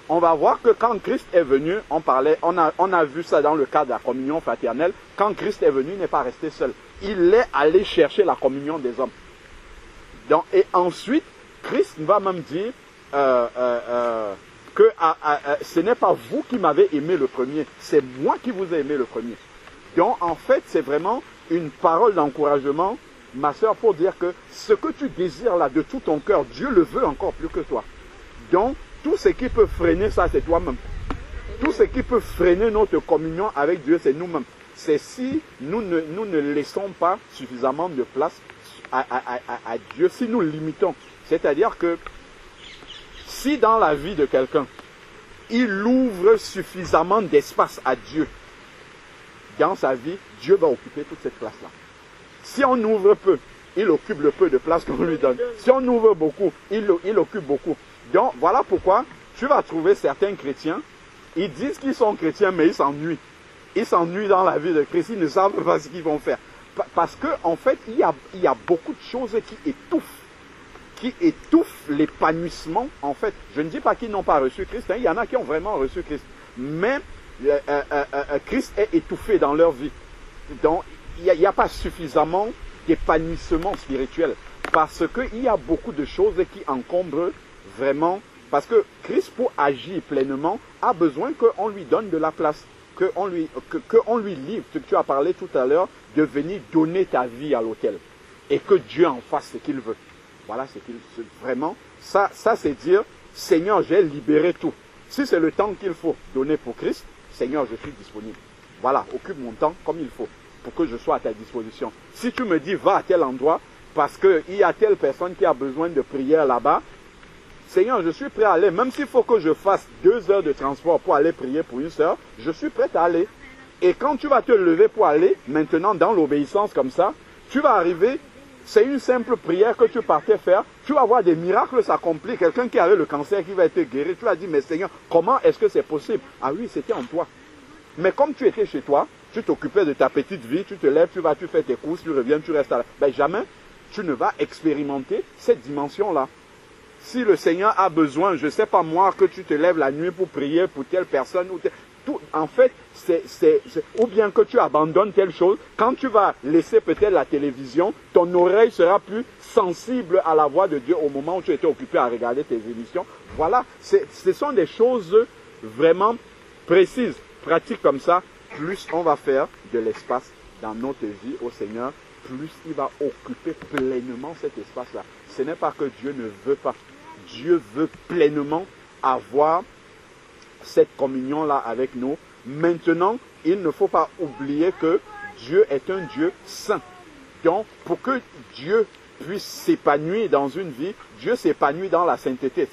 On va voir que quand Christ est venu, on a vu ça dans le cadre de la communion fraternelle, quand Christ est venu, il n'est pas resté seul. Il est allé chercher la communion des hommes. Donc, et ensuite, Christ va même dire que ce n'est pas vous qui m'avez aimé le premier, c'est moi qui vous ai aimé le premier. Donc en fait, c'est vraiment une parole d'encouragement, ma soeur, pour dire que ce que tu désires là de tout ton cœur, Dieu le veut encore plus que toi. Donc tout ce qui peut freiner ça, c'est toi-même. Tout ce qui peut freiner notre communion avec Dieu, c'est nous-mêmes. C'est si nous ne laissons pas suffisamment de place à Dieu, si nous limitons. C'est-à-dire que si dans la vie de quelqu'un, il ouvre suffisamment d'espace à Dieu, dans sa vie, Dieu va occuper toute cette place-là. Si on ouvre peu, il occupe le peu de place qu'on lui donne. Si on ouvre beaucoup, il occupe beaucoup. Donc voilà pourquoi tu vas trouver certains chrétiens, ils disent qu'ils sont chrétiens, mais ils s'ennuient. Ils s'ennuient dans la vie de Christ, ils ne savent pas ce qu'ils vont faire. Parce qu'en fait, il y a beaucoup de choses qui étouffent l'épanouissement. En fait, je ne dis pas qu'ils n'ont pas reçu Christ, il y en a qui ont vraiment reçu Christ. Mais Christ est étouffé dans leur vie. Donc, il n'y a pas suffisamment d'épanouissement spirituel. Parce qu'il y a beaucoup de choses qui encombrent vraiment. Parce que Christ, pour agir pleinement, a besoin qu'on lui donne de la place. Qu'on lui livre. Tu as parlé tout à l'heure de venir donner ta vie à l'autel. Et que Dieu en fasse ce qu'il veut. Voilà ce qu'il veut. Vraiment, ça c'est dire, Seigneur, j'ai libéré tout. Si c'est le temps qu'il faut donner pour Christ, Seigneur, je suis disponible. Voilà, occupe mon temps comme il faut pour que je sois à ta disposition. Si tu me dis, va à tel endroit parce qu'il y a telle personne qui a besoin de prière là-bas, Seigneur, je suis prêt à aller. Même s'il faut que je fasse 2 heures de transport pour aller prier pour une sœur, je suis prêt à aller. Et quand tu vas te lever pour aller, maintenant dans l'obéissance comme ça, tu vas arriver, c'est une simple prière que tu partais faire, tu vas voir des miracles s'accomplir. Quelqu'un qui avait le cancer qui va être guéri, tu vas dire, mais Seigneur, comment est-ce que c'est possible? Ah oui, c'était en toi. Mais comme tu étais chez toi, tu t'occupais de ta petite vie, tu te lèves, tu vas, tu fais tes courses, tu reviens, tu restes là. Ben jamais tu ne vas expérimenter cette dimension-là. Si le Seigneur a besoin, je ne sais pas moi, que tu te lèves la nuit pour prier pour telle personne, en fait, ou bien que tu abandonnes telle chose, quand tu vas laisser peut-être la télévision, ton oreille sera plus sensible à la voix de Dieu au moment où tu étais occupé à regarder tes émissions. Voilà, ce sont des choses vraiment précises, pratiques comme ça. Plus on va faire de l'espace dans notre vie au Seigneur, plus il va occuper pleinement cet espace-là. Ce n'est pas que Dieu ne veut pas. Dieu veut pleinement avoir cette communion-là avec nous. Maintenant, il ne faut pas oublier que Dieu est un Dieu saint. Donc, pour que Dieu puisse s'épanouir dans une vie, Dieu s'épanouit dans la sainteté.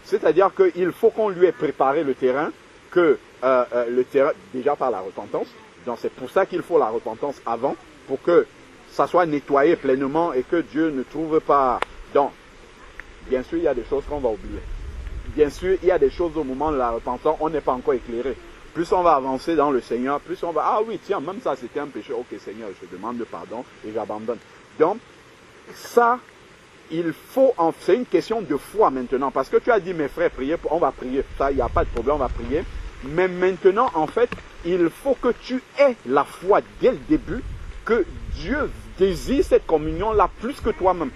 C'est-à-dire qu'il faut qu'on lui ait préparé le terrain, le terrain déjà par la repentance. Donc, c'est pour ça qu'il faut la repentance avant, pour que ça soit nettoyé pleinement et que Dieu ne trouve pas... Donc, bien sûr, il y a des choses qu'on va oublier. Bien sûr, il y a des choses au moment de la repentance, on n'est pas encore éclairé. Plus on va avancer dans le Seigneur, plus on va... Ah oui, tiens, même ça c'était un péché. Ok Seigneur, je te demande pardon et j'abandonne. Donc, ça, il faut... C'est une question de foi maintenant. Parce que tu as dit, mes frères, priez, on va prier. Ça, il n'y a pas de problème, on va prier. Mais maintenant, en fait, il faut que tu aies la foi dès le début, que Dieu désire cette communion-là plus que toi-même.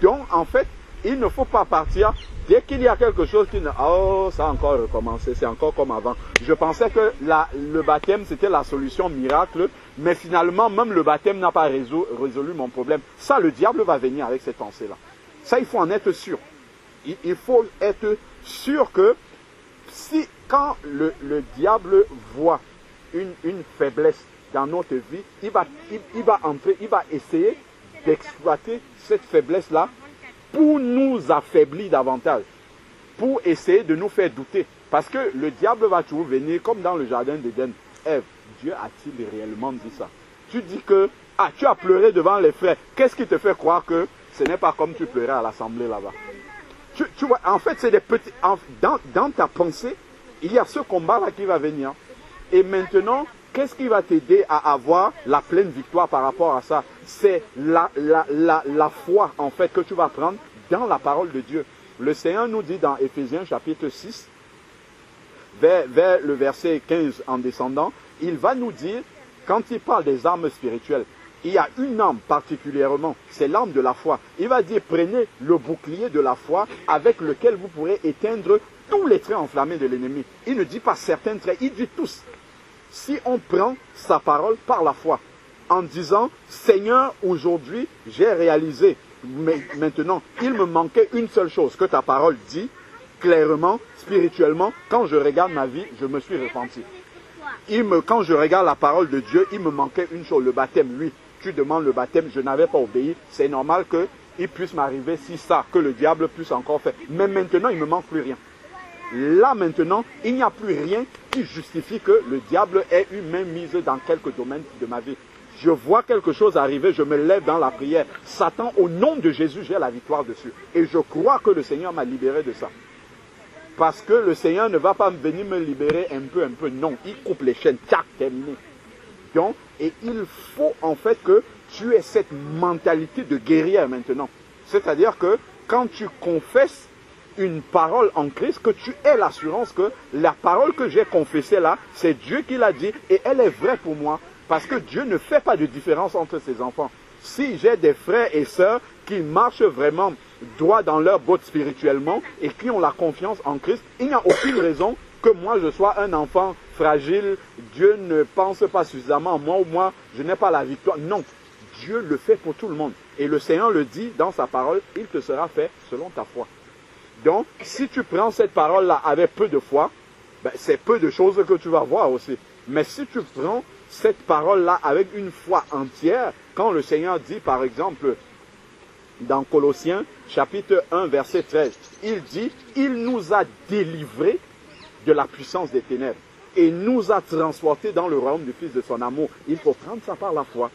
Donc, en fait, il ne faut pas partir dès qu'il y a quelque chose qui ne... Oh, ça a encore recommencé, c'est encore comme avant. Je pensais que le baptême, c'était la solution miracle, mais finalement, même le baptême n'a pas résolu mon problème. Ça, le diable va venir avec cette pensée-là. Ça, il faut en être sûr. Il faut être sûr que si, quand le diable voit une faiblesse dans notre vie, il va entrer, il va essayer d'exploiter cette faiblesse-là pour nous affaiblir davantage, pour essayer de nous faire douter. Parce que le diable va toujours venir, comme dans le jardin d'Éden. Ève, Dieu a-t-il réellement dit ça? Tu dis que, tu as pleuré devant les frères. Qu'est-ce qui te fait croire que ce n'est pas comme tu pleurais à l'assemblée là-bas? Tu vois, en fait, c'est des petits... Dans ta pensée, il y a ce combat-là qui va venir. Et maintenant, qu'est-ce qui va t'aider à avoir la pleine victoire par rapport à ça? C'est la foi, en fait, que tu vas prendre dans la parole de Dieu. Le Seigneur nous dit dans Éphésiens chapitre 6, vers le verset 15 en descendant, il va nous dire, quand il parle des armes spirituelles, il y a une arme particulièrement, c'est l'arme de la foi. Il va dire, prenez le bouclier de la foi avec lequel vous pourrez éteindre tous les traits enflammés de l'ennemi. Il ne dit pas certains traits, il dit tous. Si on prend sa parole par la foi, en disant, Seigneur, aujourd'hui, j'ai réalisé, mais maintenant, il me manquait une seule chose, que ta parole dit, clairement, spirituellement, quand je regarde ma vie, je me suis repenti. Quand je regarde la parole de Dieu, il me manquait une chose, le baptême. Oui, tu demandes le baptême, je n'avais pas obéi, c'est normal qu'il puisse m'arriver si ça, que le diable puisse encore faire. Mais maintenant, il ne me manque plus rien. Là maintenant, il n'y a plus rien qui justifie que le diable ait une main mise dans quelques domaines de ma vie. Je vois quelque chose arriver, je me lève dans la prière. Satan, au nom de Jésus, j'ai la victoire dessus. Et je crois que le Seigneur m'a libéré de ça. Parce que le Seigneur ne va pas venir me libérer un peu. Non, il coupe les chaînes. Tac, terminé. Donc, et il faut en fait que tu aies cette mentalité de guerrière maintenant. C'est-à-dire que quand tu confesses une parole en Christ, que tu aies l'assurance que la parole que j'ai confessée là, c'est Dieu qui l'a dit et elle est vraie pour moi. Parce que Dieu ne fait pas de différence entre ses enfants. si j'ai des frères et sœurs qui marchent vraiment droit dans leur botte spirituellement et qui ont la confiance en Christ, il n'y a aucune raison que moi je sois un enfant fragile, Dieu ne pense pas suffisamment en moi ou moi je n'ai pas la victoire. Non, Dieu le fait pour tout le monde. Et le Seigneur le dit dans sa parole, il te sera fait selon ta foi. Donc, si tu prends cette parole-là avec peu de foi, ben, c'est peu de choses que tu vas voir aussi. Mais si tu prends cette parole-là avec une foi entière, quand le Seigneur dit par exemple dans Colossiens chapitre 1 verset 13, il dit, il nous a délivrés de la puissance des ténèbres et nous a transportés dans le royaume du Fils de son amour. Il faut prendre ça par la foi.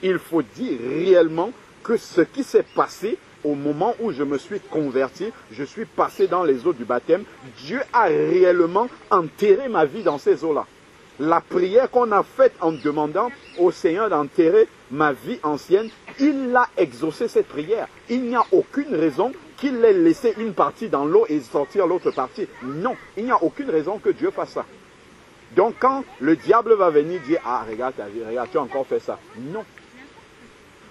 Il faut dire réellement que ce qui s'est passé au moment où je me suis converti, je suis passé dans les eaux du baptême, Dieu a réellement enterré ma vie dans ces eaux-là. La prière qu'on a faite en demandant au Seigneur d'enterrer ma vie ancienne, il a exaucé cette prière. Il n'y a aucune raison qu'il ait laissé une partie dans l'eau et sortir l'autre partie. Non, il n'y a aucune raison que Dieu fasse ça. Donc quand le diable va venir dire, ah regarde ta vie, regarde tu as encore fait ça. Non.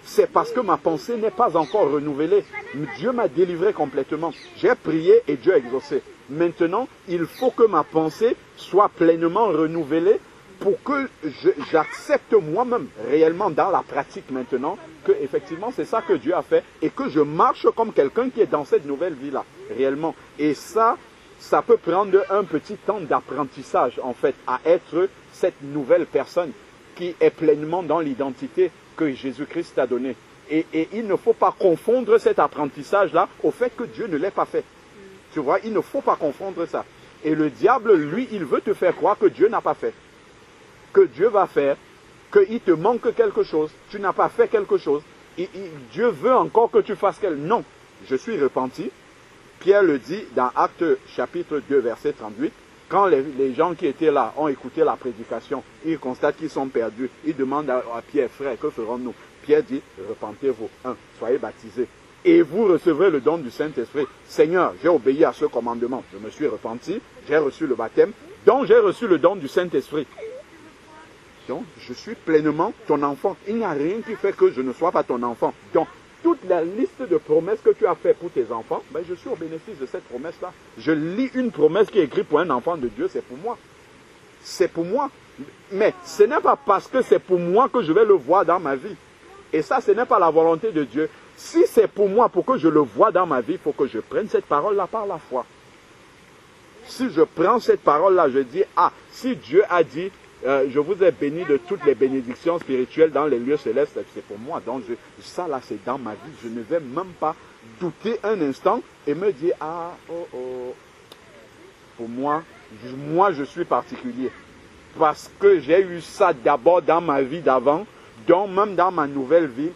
C'est parce que ma pensée n'est pas encore renouvelée. Dieu m'a délivré complètement. J'ai prié et Dieu a exaucé. Maintenant, il faut que ma pensée soit pleinement renouvelée pour que j'accepte moi-même réellement dans la pratique maintenant que effectivement c'est ça que Dieu a fait et que je marche comme quelqu'un qui est dans cette nouvelle vie-là, réellement. Et ça peut prendre un petit temps d'apprentissage en fait à être cette nouvelle personne qui est pleinement dans l'identité que Jésus-Christ t'a donné. Et il ne faut pas confondre cet apprentissage-là au fait que Dieu ne l'ait pas fait. Tu vois, il ne faut pas confondre ça. Et le diable, lui, il veut te faire croire que Dieu n'a pas fait. Que Dieu va faire, qu'il te manque quelque chose. Tu n'as pas fait quelque chose. Dieu veut encore que tu fasses quelque chose. Non, je suis repenti. Pierre le dit dans Actes chapitre 2, verset 38. Quand les gens qui étaient là ont écouté la prédication, ils constatent qu'ils sont perdus. Ils demandent à Pierre, frère, que ferons-nous? Pierre dit, repentez-vous. 1. Soyez baptisés. Et vous recevrez le don du Saint-Esprit. Seigneur, j'ai obéi à ce commandement. Je me suis repenti, j'ai reçu le baptême, donc j'ai reçu le don du Saint-Esprit. Donc, je suis pleinement ton enfant. Il n'y a rien qui fait que je ne sois pas ton enfant. Donc, toute la liste de promesses que tu as fait pour tes enfants, ben, je suis au bénéfice de cette promesse-là. Je lis une promesse qui est écrite pour un enfant de Dieu, c'est pour moi. C'est pour moi. Mais ce n'est pas parce que c'est pour moi que je vais le voir dans ma vie. Et ça, ce n'est pas la volonté de Dieu. Si c'est pour moi, pour que je le vois dans ma vie, il faut que je prenne cette parole-là par la foi. Si je prends cette parole-là, je dis, ah, si Dieu a dit, je vous ai béni de toutes les bénédictions spirituelles dans les lieux célestes, c'est pour moi. Donc ça là, c'est dans ma vie. Je ne vais même pas douter un instant et me dire, ah, pour moi, je suis particulier. Parce que j'ai eu ça d'abord dans ma vie d'avant, donc même dans ma nouvelle vie,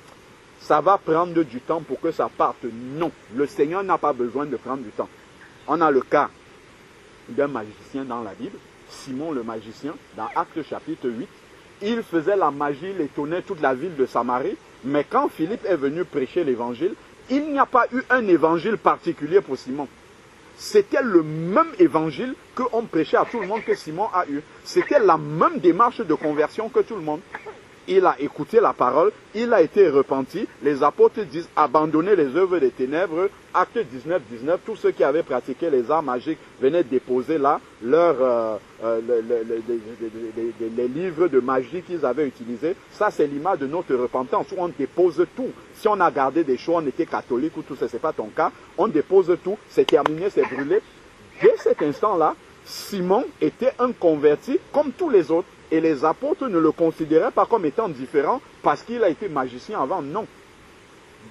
ça va prendre du temps pour que ça parte. Non, le Seigneur n'a pas besoin de prendre du temps. On a le cas d'un magicien dans la Bible, Simon le magicien, dans Actes chapitre 8. Il faisait la magie, il étonnait toute la ville de Samarie. Mais quand Philippe est venu prêcher l'évangile, il n'y a pas eu un évangile particulier pour Simon. C'était le même évangile qu'on prêchait à tout le monde que Simon a eu. C'était la même démarche de conversion que tout le monde. Il a écouté la parole, il a été repenti. Les apôtres disent abandonner les œuvres des ténèbres. Acte 19, 19, tous ceux qui avaient pratiqué les arts magiques venaient déposer là les livres de magie qu'ils avaient utilisés. Ça, c'est l'image de notre repentance où on dépose tout. Si on a gardé des choses, on était catholique ou tout ça, c'est pas ton cas. On dépose tout, c'est terminé, c'est brûlé. Dès cet instant-là, Simon était un converti comme tous les autres. Et les apôtres ne le considéraient pas comme étant différent parce qu'il a été magicien avant. Non.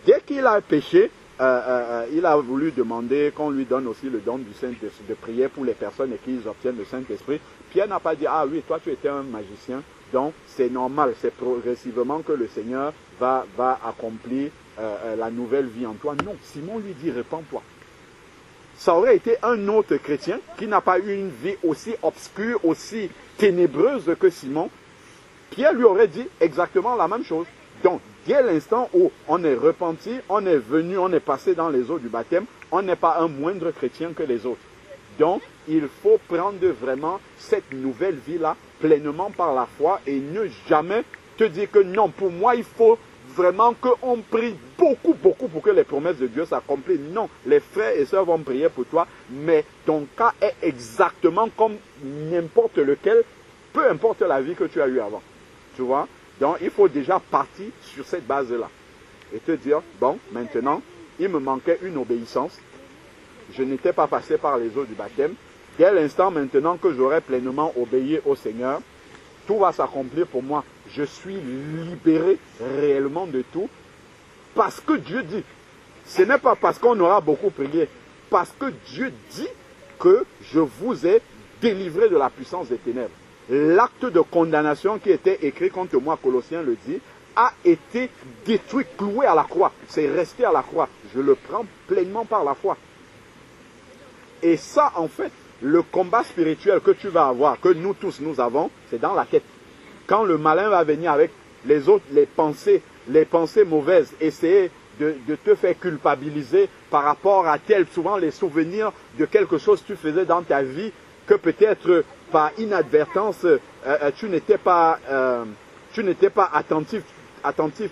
Dès qu'il a péché, il a voulu demander qu'on lui donne aussi le don du Saint-Esprit, de prière pour les personnes et qu'ils obtiennent le Saint-Esprit. Pierre n'a pas dit, ah oui, toi tu étais un magicien, donc c'est normal, c'est progressivement que le Seigneur va accomplir la nouvelle vie en toi. Non, Simon lui dit, répands-toi. Ça aurait été un autre chrétien qui n'a pas eu une vie aussi obscure, aussi ténébreuse que Simon. Pierre lui aurait dit exactement la même chose. Donc, dès l'instant où on est repenti, on est venu, on est passé dans les eaux du baptême, on n'est pas un moindre chrétien que les autres. Donc, il faut prendre vraiment cette nouvelle vie-là pleinement par la foi et ne jamais te dire que non, pour moi, il faut vraiment qu'on prie beaucoup, beaucoup pour que les promesses de Dieu s'accomplissent. Non, les frères et sœurs vont prier pour toi, mais ton cas est exactement comme n'importe lequel, peu importe la vie que tu as eue avant. Tu vois? Donc, il faut déjà partir sur cette base-là et te dire, bon, maintenant, il me manquait une obéissance. Je n'étais pas passé par les eaux du baptême. Dès l'instant maintenant que j'aurai pleinement obéi au Seigneur, tout va s'accomplir pour moi. Je suis libéré réellement de tout parce que Dieu dit. Ce n'est pas parce qu'on aura beaucoup prié, parce que Dieu dit que je vous ai délivré de la puissance des ténèbres. L'acte de condamnation qui était écrit contre moi, Colossiens le dit, a été détruit, cloué à la croix. C'est resté à la croix. Je le prends pleinement par la foi. Et ça, en fait, le combat spirituel que tu vas avoir, que nous tous nous avons, c'est dans la tête. Quand le malin va venir avec les autres, les pensées mauvaises, essayer de te faire culpabiliser par rapport à tel, souvent les souvenirs de quelque chose que tu faisais dans ta vie, que peut-être par inadvertance, tu n'étais pas attentif,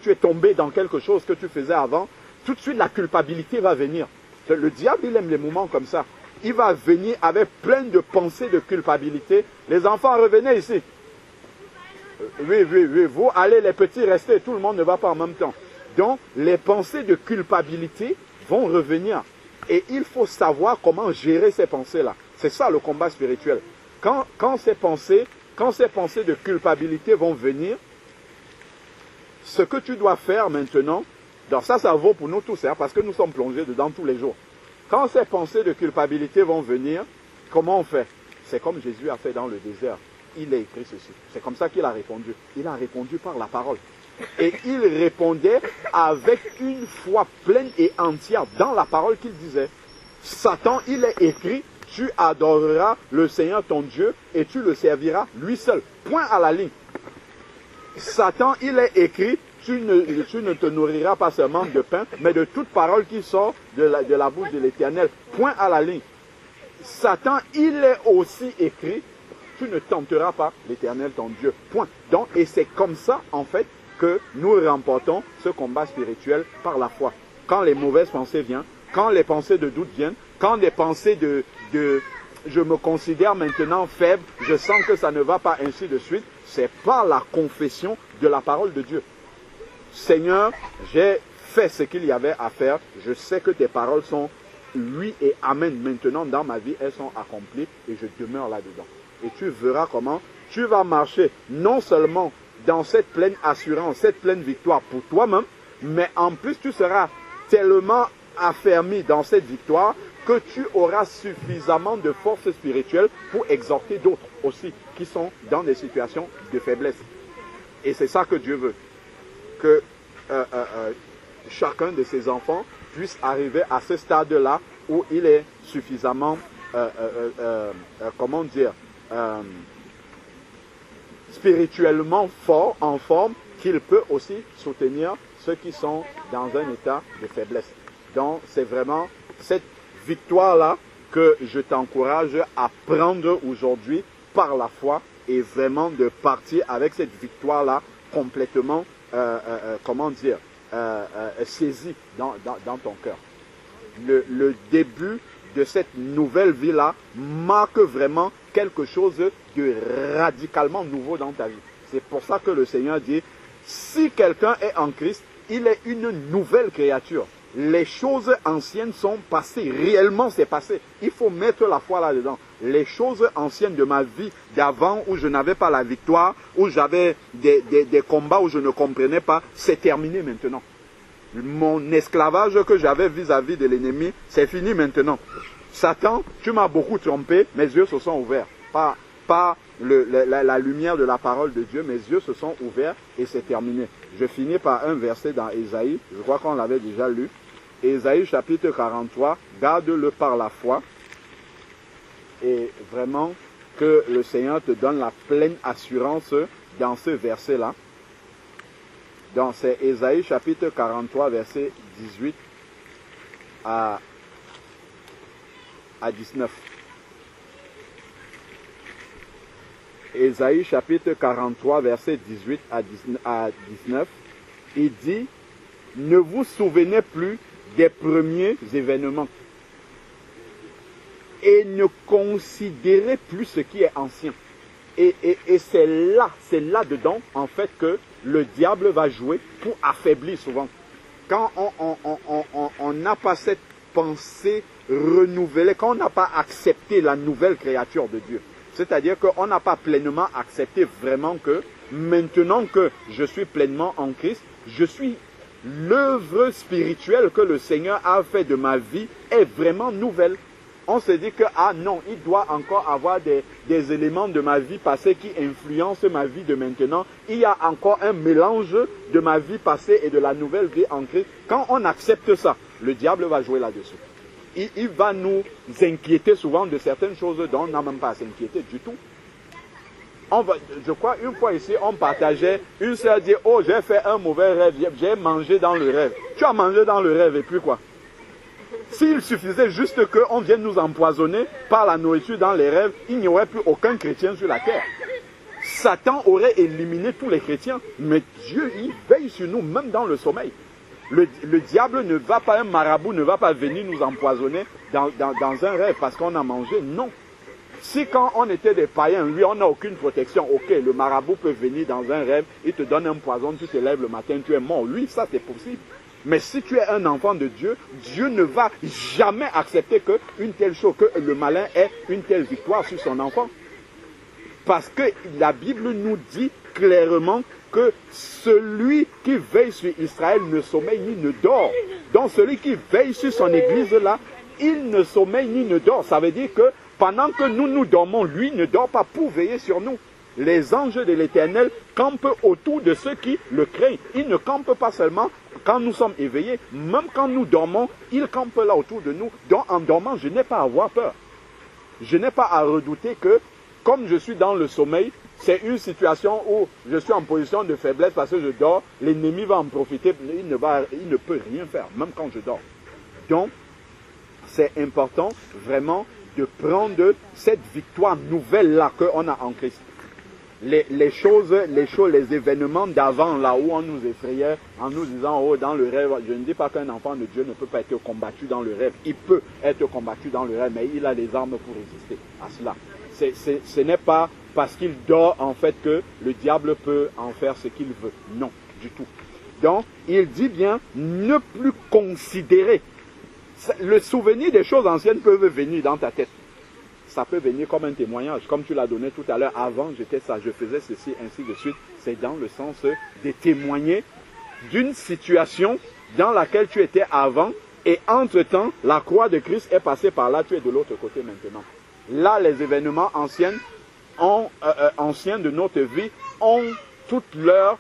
tu es tombé dans quelque chose que tu faisais avant, tout de suite la culpabilité va venir. Le diable, il aime les moments comme ça. Il va venir avec plein de pensées de culpabilité. Les enfants, revenez ici. Oui, vous allez, les petits, restez. Tout le monde ne va pas en même temps. Donc, les pensées de culpabilité vont revenir. Et il faut savoir comment gérer ces pensées-là. C'est ça le combat spirituel. Quand ces pensées de culpabilité vont venir, ce que tu dois faire maintenant, donc ça vaut pour nous tous, hein, parce que nous sommes plongés dedans tous les jours. Quand ces pensées de culpabilité vont venir, comment on fait? C'est comme Jésus a fait dans le désert. Il a écrit ceci. C'est comme ça qu'il a répondu. Il a répondu par la parole. Et il répondait avec une foi pleine et entière dans la parole qu'il disait. Satan, il est écrit, tu adoreras le Seigneur ton Dieu et tu le serviras lui seul. Point à la ligne. Satan, il est écrit, tu ne te nourriras pas seulement de pain, mais de toute parole qui sort de la bouche de l'Éternel. Point à la ligne. Satan, il est aussi écrit, tu ne tenteras pas l'Éternel ton Dieu. Point. Donc, et c'est comme ça, en fait, que nous remportons ce combat spirituel par la foi. Quand les mauvaises pensées viennent, quand les pensées de doute viennent, quand les pensées de je me considère maintenant faible, je sens que ça ne va pas, ainsi de suite, c'est par la confession de la parole de Dieu. Seigneur, j'ai fait ce qu'il y avait à faire, je sais que tes paroles sont oui et amen. Maintenant, dans ma vie, elles sont accomplies et je demeure là-dedans. Et tu verras comment tu vas marcher non seulement dans cette pleine assurance, cette pleine victoire pour toi-même, mais en plus tu seras tellement affermi dans cette victoire que tu auras suffisamment de force spirituelle pour exhorter d'autres aussi qui sont dans des situations de faiblesse. Et c'est ça que Dieu veut. Que chacun de ses enfants puisse arriver à ce stade-là où il est suffisamment, spirituellement fort, en forme, qu'il peut aussi soutenir ceux qui sont dans un état de faiblesse. Donc, c'est vraiment cette victoire-là que je t'encourage à prendre aujourd'hui par la foi et vraiment de partir avec cette victoire-là complètement, saisie dans ton cœur. Le début de cette nouvelle vie-là marque vraiment quelque chose de radicalement nouveau dans ta vie. C'est pour ça que le Seigneur dit, si quelqu'un est en Christ, il est une nouvelle créature. Les choses anciennes sont passées. Réellement, c'est passé. Il faut mettre la foi là-dedans. Les choses anciennes de ma vie d'avant, où je n'avais pas la victoire, où j'avais des combats où je ne comprenais pas, c'est terminé maintenant. Mon esclavage que j'avais vis-à-vis de l'ennemi, c'est fini maintenant. Satan, tu m'as beaucoup trompé, mes yeux se sont ouverts. Pas la lumière de la parole de Dieu, mes yeux se sont ouverts et c'est terminé. Je finis par un verset dans Ésaïe, je crois qu'on l'avait déjà lu. Ésaïe chapitre 43, garde-le par la foi. Et vraiment que le Seigneur te donne la pleine assurance dans ce verset-là. Donc c'est Ésaïe chapitre 43, verset 18 à 19. Ésaïe chapitre 43, verset 18 à 19. il dit, ne vous souvenez plus des premiers événements et ne considérez plus ce qui est ancien. Et c'est là-dedans, en fait, que le diable va jouer pour affaiblir souvent. Quand on n'a pas cette pensée renouvelée, quand on n'a pas accepté la nouvelle créature de Dieu, c'est-à-dire qu'on n'a pas pleinement accepté vraiment que maintenant que je suis pleinement en Christ, je suis l'œuvre spirituelle que le Seigneur a fait de ma vie est vraiment nouvelle. On se dit que, ah non, il doit encore avoir des éléments de ma vie passée qui influencent ma vie de maintenant. Il y a encore un mélange de ma vie passée et de la nouvelle vie en Christ. Quand on accepte ça, le diable va jouer là-dessus. Il va nous inquiéter souvent de certaines choses dont on n'a même pas à s'inquiéter du tout. Je crois une fois ici, on partageait, une sœur dit, oh j'ai fait un mauvais rêve, j'ai mangé dans le rêve. Tu as mangé dans le rêve et puis quoi? S'il suffisait juste qu'on vienne nous empoisonner par la nourriture dans les rêves, il n'y aurait plus aucun chrétien sur la terre. Satan aurait éliminé tous les chrétiens, mais Dieu, il veille sur nous, même dans le sommeil. Le diable ne va pas, un marabout ne va pas venir nous empoisonner dans un rêve parce qu'on a mangé, non. Si quand on était des païens, lui, on n'a aucune protection, ok, le marabout peut venir dans un rêve, il te donne un poison, tu te lèves le matin, tu es mort. Lui, ça c'est possible. Mais si tu es un enfant de Dieu, Dieu ne va jamais accepter qu'une telle chose, que le malin ait une telle victoire sur son enfant. Parce que la Bible nous dit clairement que celui qui veille sur Israël ne sommeille ni ne dort. Donc celui qui veille sur son église là, il ne sommeille ni ne dort. Ça veut dire que pendant que nous dormons, lui ne dort pas pour veiller sur nous. Les anges de l'Éternel campent autour de ceux qui le craignent. Ils ne campent pas seulement quand nous sommes éveillés, même quand nous dormons, ils campent là autour de nous. Donc en dormant, je n'ai pas à avoir peur. Je n'ai pas à redouter que, comme je suis dans le sommeil, c'est une situation où je suis en position de faiblesse parce que je dors, l'ennemi va en profiter, il ne peut rien faire, même quand je dors. Donc, c'est important vraiment de prendre cette victoire nouvelle-là qu'on a en Christ. Les événements d'avant, là où on nous effrayait en nous disant, oh, dans le rêve, je ne dis pas qu'un enfant de Dieu ne peut pas être combattu dans le rêve. Il peut être combattu dans le rêve, mais il a les armes pour résister à cela. Ce n'est pas parce qu'il dort, en fait, que le diable peut en faire ce qu'il veut. Non, du tout. Donc, il dit bien, ne plus considérer. Le souvenir des choses anciennes peuvent venir dans ta tête. Ça peut venir comme un témoignage, comme tu l'as donné tout à l'heure. Avant, j'étais ça, je faisais ceci, ainsi de suite. C'est dans le sens de témoigner d'une situation dans laquelle tu étais avant. Et entre-temps, la croix de Christ est passée par là, tu es de l'autre côté maintenant. Là, les événements anciens de notre vie ont toute leur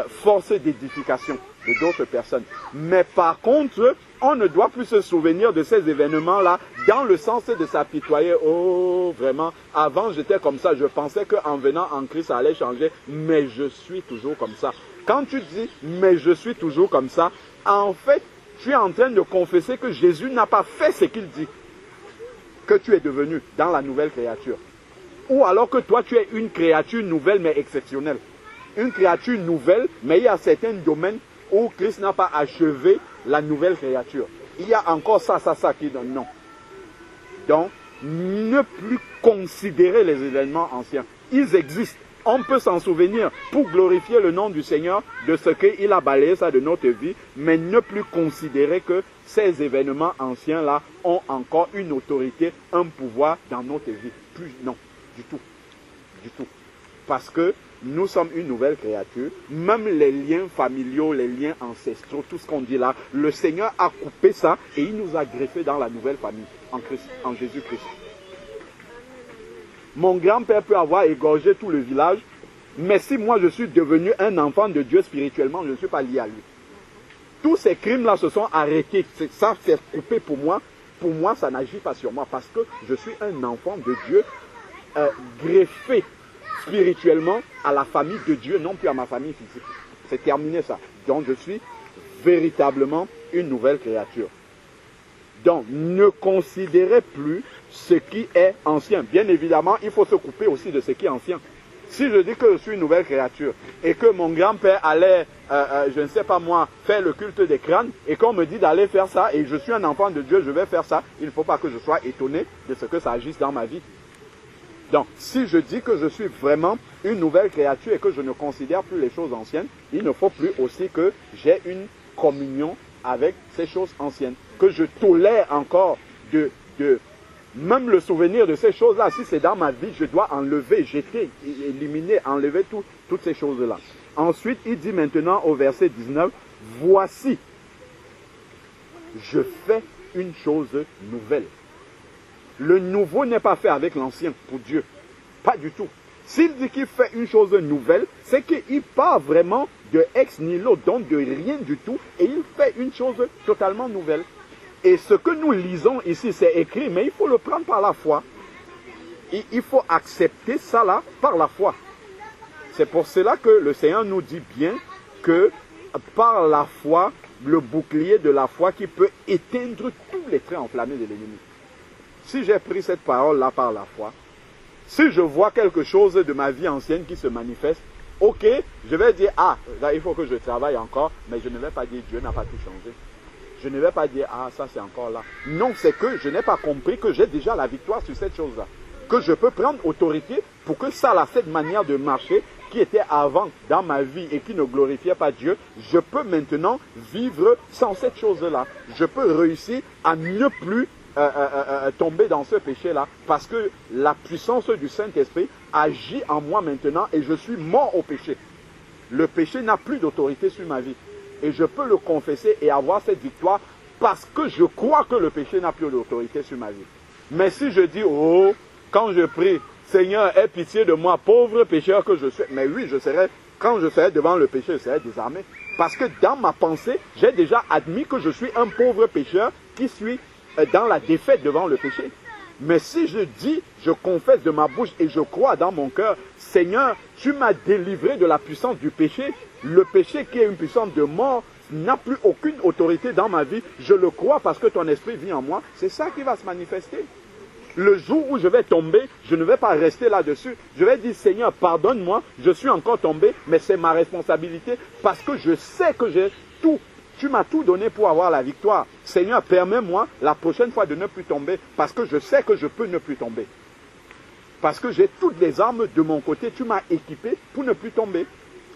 force d'édification de d'autres personnes. Mais par contre, on ne doit plus se souvenir de ces événements-là dans le sens de s'apitoyer. Oh, vraiment, avant j'étais comme ça, je pensais qu'en venant en Christ, ça allait changer, mais je suis toujours comme ça. Quand tu dis, mais je suis toujours comme ça, en fait, tu es en train de confesser que Jésus n'a pas fait ce qu'il dit, que tu es devenu dans la nouvelle créature. Ou alors que toi, tu es une créature nouvelle, mais exceptionnelle. Une créature nouvelle, mais il y a certains domaines où Christ n'a pas achevé la nouvelle créature. Il y a encore ça qui donne non. Donc, ne plus considérer les événements anciens. Ils existent. On peut s'en souvenir pour glorifier le nom du Seigneur de ce qu'il a balayé ça de notre vie, mais ne plus considérer que ces événements anciens-là ont encore une autorité, un pouvoir dans notre vie. Plus, non, du tout. Du tout. Parce que nous sommes une nouvelle créature, même les liens familiaux, les liens ancestraux, tout ce qu'on dit là, le Seigneur a coupé ça et il nous a greffé dans la nouvelle famille, en Christ, en Jésus-Christ. Mon grand-père peut avoir égorgé tout le village, mais si moi je suis devenu un enfant de Dieu spirituellement, je ne suis pas lié à lui. Tous ces crimes-là se sont arrêtés, ça c'est coupé pour moi ça n'agit pas sur moi, parce que je suis un enfant de Dieu greffé spirituellement à la famille de Dieu, non plus à ma famille physique. C'est terminé ça. Donc je suis véritablement une nouvelle créature. Donc ne considérez plus ce qui est ancien. Bien évidemment, il faut se couper aussi de ce qui est ancien. Si je dis que je suis une nouvelle créature et que mon grand-père allait, je ne sais pas moi, faire le culte des crânes et qu'on me dit d'aller faire ça et je suis un enfant de Dieu, je vais faire ça, il ne faut pas que je sois étonné de ce que ça agisse dans ma vie. Donc, si je dis que je suis vraiment une nouvelle créature et que je ne considère plus les choses anciennes, il ne faut plus aussi que j'ai une communion avec ces choses anciennes, que je tolère encore même le souvenir de ces choses-là. Si c'est dans ma vie, je dois enlever, jeter, éliminer, enlever toutes ces choses-là. Ensuite, il dit maintenant au verset 19, « Voici, je fais une chose nouvelle. » Le nouveau n'est pas fait avec l'ancien pour Dieu. Pas du tout. S'il dit qu'il fait une chose nouvelle, c'est qu'il part vraiment de ex nihilo, donc de rien du tout, et il fait une chose totalement nouvelle. Et ce que nous lisons ici, c'est écrit, mais il faut le prendre par la foi. Il faut accepter ça là par la foi. C'est pour cela que le Seigneur nous dit bien que par la foi, le bouclier de la foi qui peut éteindre tous les traits enflammés de l'ennemi. Si j'ai pris cette parole-là par la foi, si je vois quelque chose de ma vie ancienne qui se manifeste, ok, je vais dire, ah, là, il faut que je travaille encore, mais je ne vais pas dire Dieu n'a pas tout changé. Je ne vais pas dire, ah, ça c'est encore là. Non, c'est que je n'ai pas compris que j'ai déjà la victoire sur cette chose-là. Que je peux prendre autorité pour que ça, là, cette manière de marcher qui était avant dans ma vie et qui ne glorifiait pas Dieu, je peux maintenant vivre sans cette chose-là. Je peux réussir à ne plus tomber dans ce péché-là parce que la puissance du Saint-Esprit agit en moi maintenant et je suis mort au péché. Le péché n'a plus d'autorité sur ma vie. Et je peux le confesser et avoir cette victoire parce que je crois que le péché n'a plus d'autorité sur ma vie. Mais si je dis, oh, quand je prie, Seigneur, aie pitié de moi, pauvre pécheur que je suis. Mais oui, quand je serai devant le péché, je serai désarmé. Parce que dans ma pensée, j'ai déjà admis que je suis un pauvre pécheur qui suis dans la défaite devant le péché. Mais si je dis, je confesse de ma bouche et je crois dans mon cœur, Seigneur, tu m'as délivré de la puissance du péché. Le péché qui est une puissance de mort n'a plus aucune autorité dans ma vie. Je le crois parce que ton esprit vit en moi. C'est ça qui va se manifester. Le jour où je vais tomber, je ne vais pas rester là-dessus. Je vais dire, Seigneur, pardonne-moi, je suis encore tombé, mais c'est ma responsabilité parce que je sais que j'ai tout. Tu m'as tout donné pour avoir la victoire. Seigneur, permets-moi la prochaine fois de ne plus tomber parce que je sais que je peux ne plus tomber. Parce que j'ai toutes les armes de mon côté, tu m'as équipé pour ne plus tomber.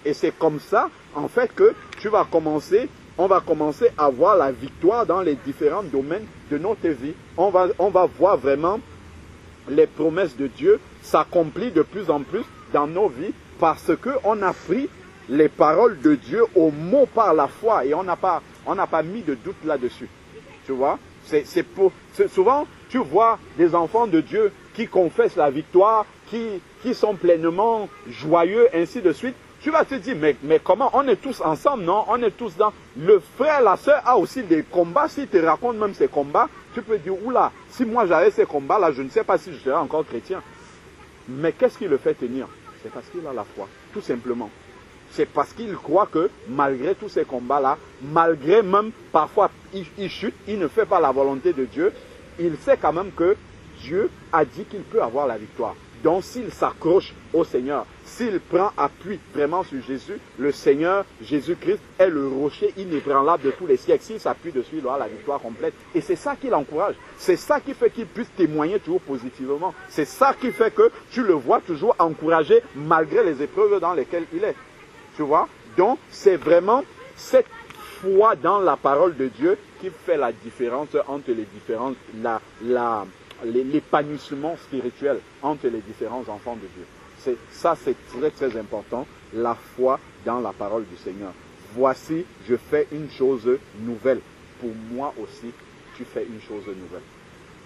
Et c'est comme ça, en fait, que on va commencer à voir la victoire dans les différents domaines de notre vie. On va voir vraiment les promesses de Dieu s'accomplir de plus en plus dans nos vies parce qu'on a pris les paroles de Dieu au mot par la foi et on n'a pas mis de doute là-dessus. Tu vois, souvent, tu vois des enfants de Dieu qui confessent la victoire, qui sont pleinement joyeux, ainsi de suite. Tu vas te dire, mais comment? On est tous ensemble, non? On est tous dans... Le frère, la sœur a aussi des combats. S'il te raconte même ces combats, tu peux dire, oula, si moi j'avais ces combats-là, je ne sais pas si je serais encore chrétien. Mais qu'est-ce qui le fait tenir? C'est parce qu'il a la foi, tout simplement. C'est parce qu'il croit que malgré tous ces combats-là, malgré même parfois il chute, il ne fait pas la volonté de Dieu, il sait quand même que Dieu a dit qu'il peut avoir la victoire. Donc s'il s'accroche au Seigneur, s'il prend appui vraiment sur Jésus, le Seigneur Jésus-Christ est le rocher inébranlable de tous les siècles. S'il s'appuie dessus, il aura la victoire complète. Et c'est ça qui l'encourage. C'est ça qui fait qu'il puisse témoigner toujours positivement. C'est ça qui fait que tu le vois toujours encouragé malgré les épreuves dans lesquelles il est. Tu vois? Donc c'est vraiment cette foi dans la parole de Dieu qui fait la différence entre les différents, l'épanouissement spirituel entre les différents enfants de Dieu. Ça, c'est très très important, la foi dans la parole du Seigneur. Voici, je fais une chose nouvelle. Pour moi aussi, tu fais une chose nouvelle.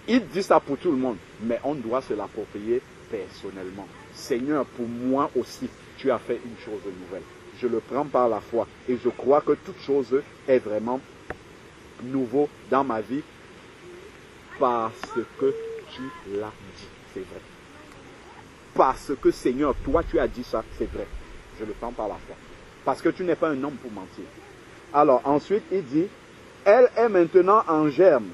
Il dit ça pour tout le monde, mais on doit se l'approprier personnellement. Seigneur, pour moi aussi, tu as fait une chose nouvelle. Je le prends par la foi et je crois que toute chose est vraiment nouveau dans ma vie parce que tu l'as dit, c'est vrai. Parce que Seigneur, toi tu as dit ça, c'est vrai. Je le prends par la foi. Parce que tu n'es pas un homme pour mentir. Alors ensuite il dit, elle est maintenant en germe.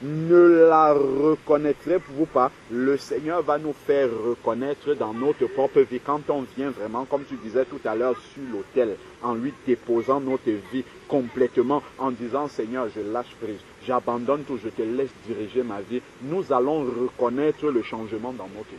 ne la reconnaîtrez-vous pas? Le Seigneur va nous faire reconnaître dans notre propre vie quand on vient vraiment, comme tu disais tout à l'heure, sur l'autel, en lui déposant notre vie complètement, en disant Seigneur, je lâche prise, j'abandonne tout, je te laisse diriger ma vie. Nous allons reconnaître le changement dans notre vie.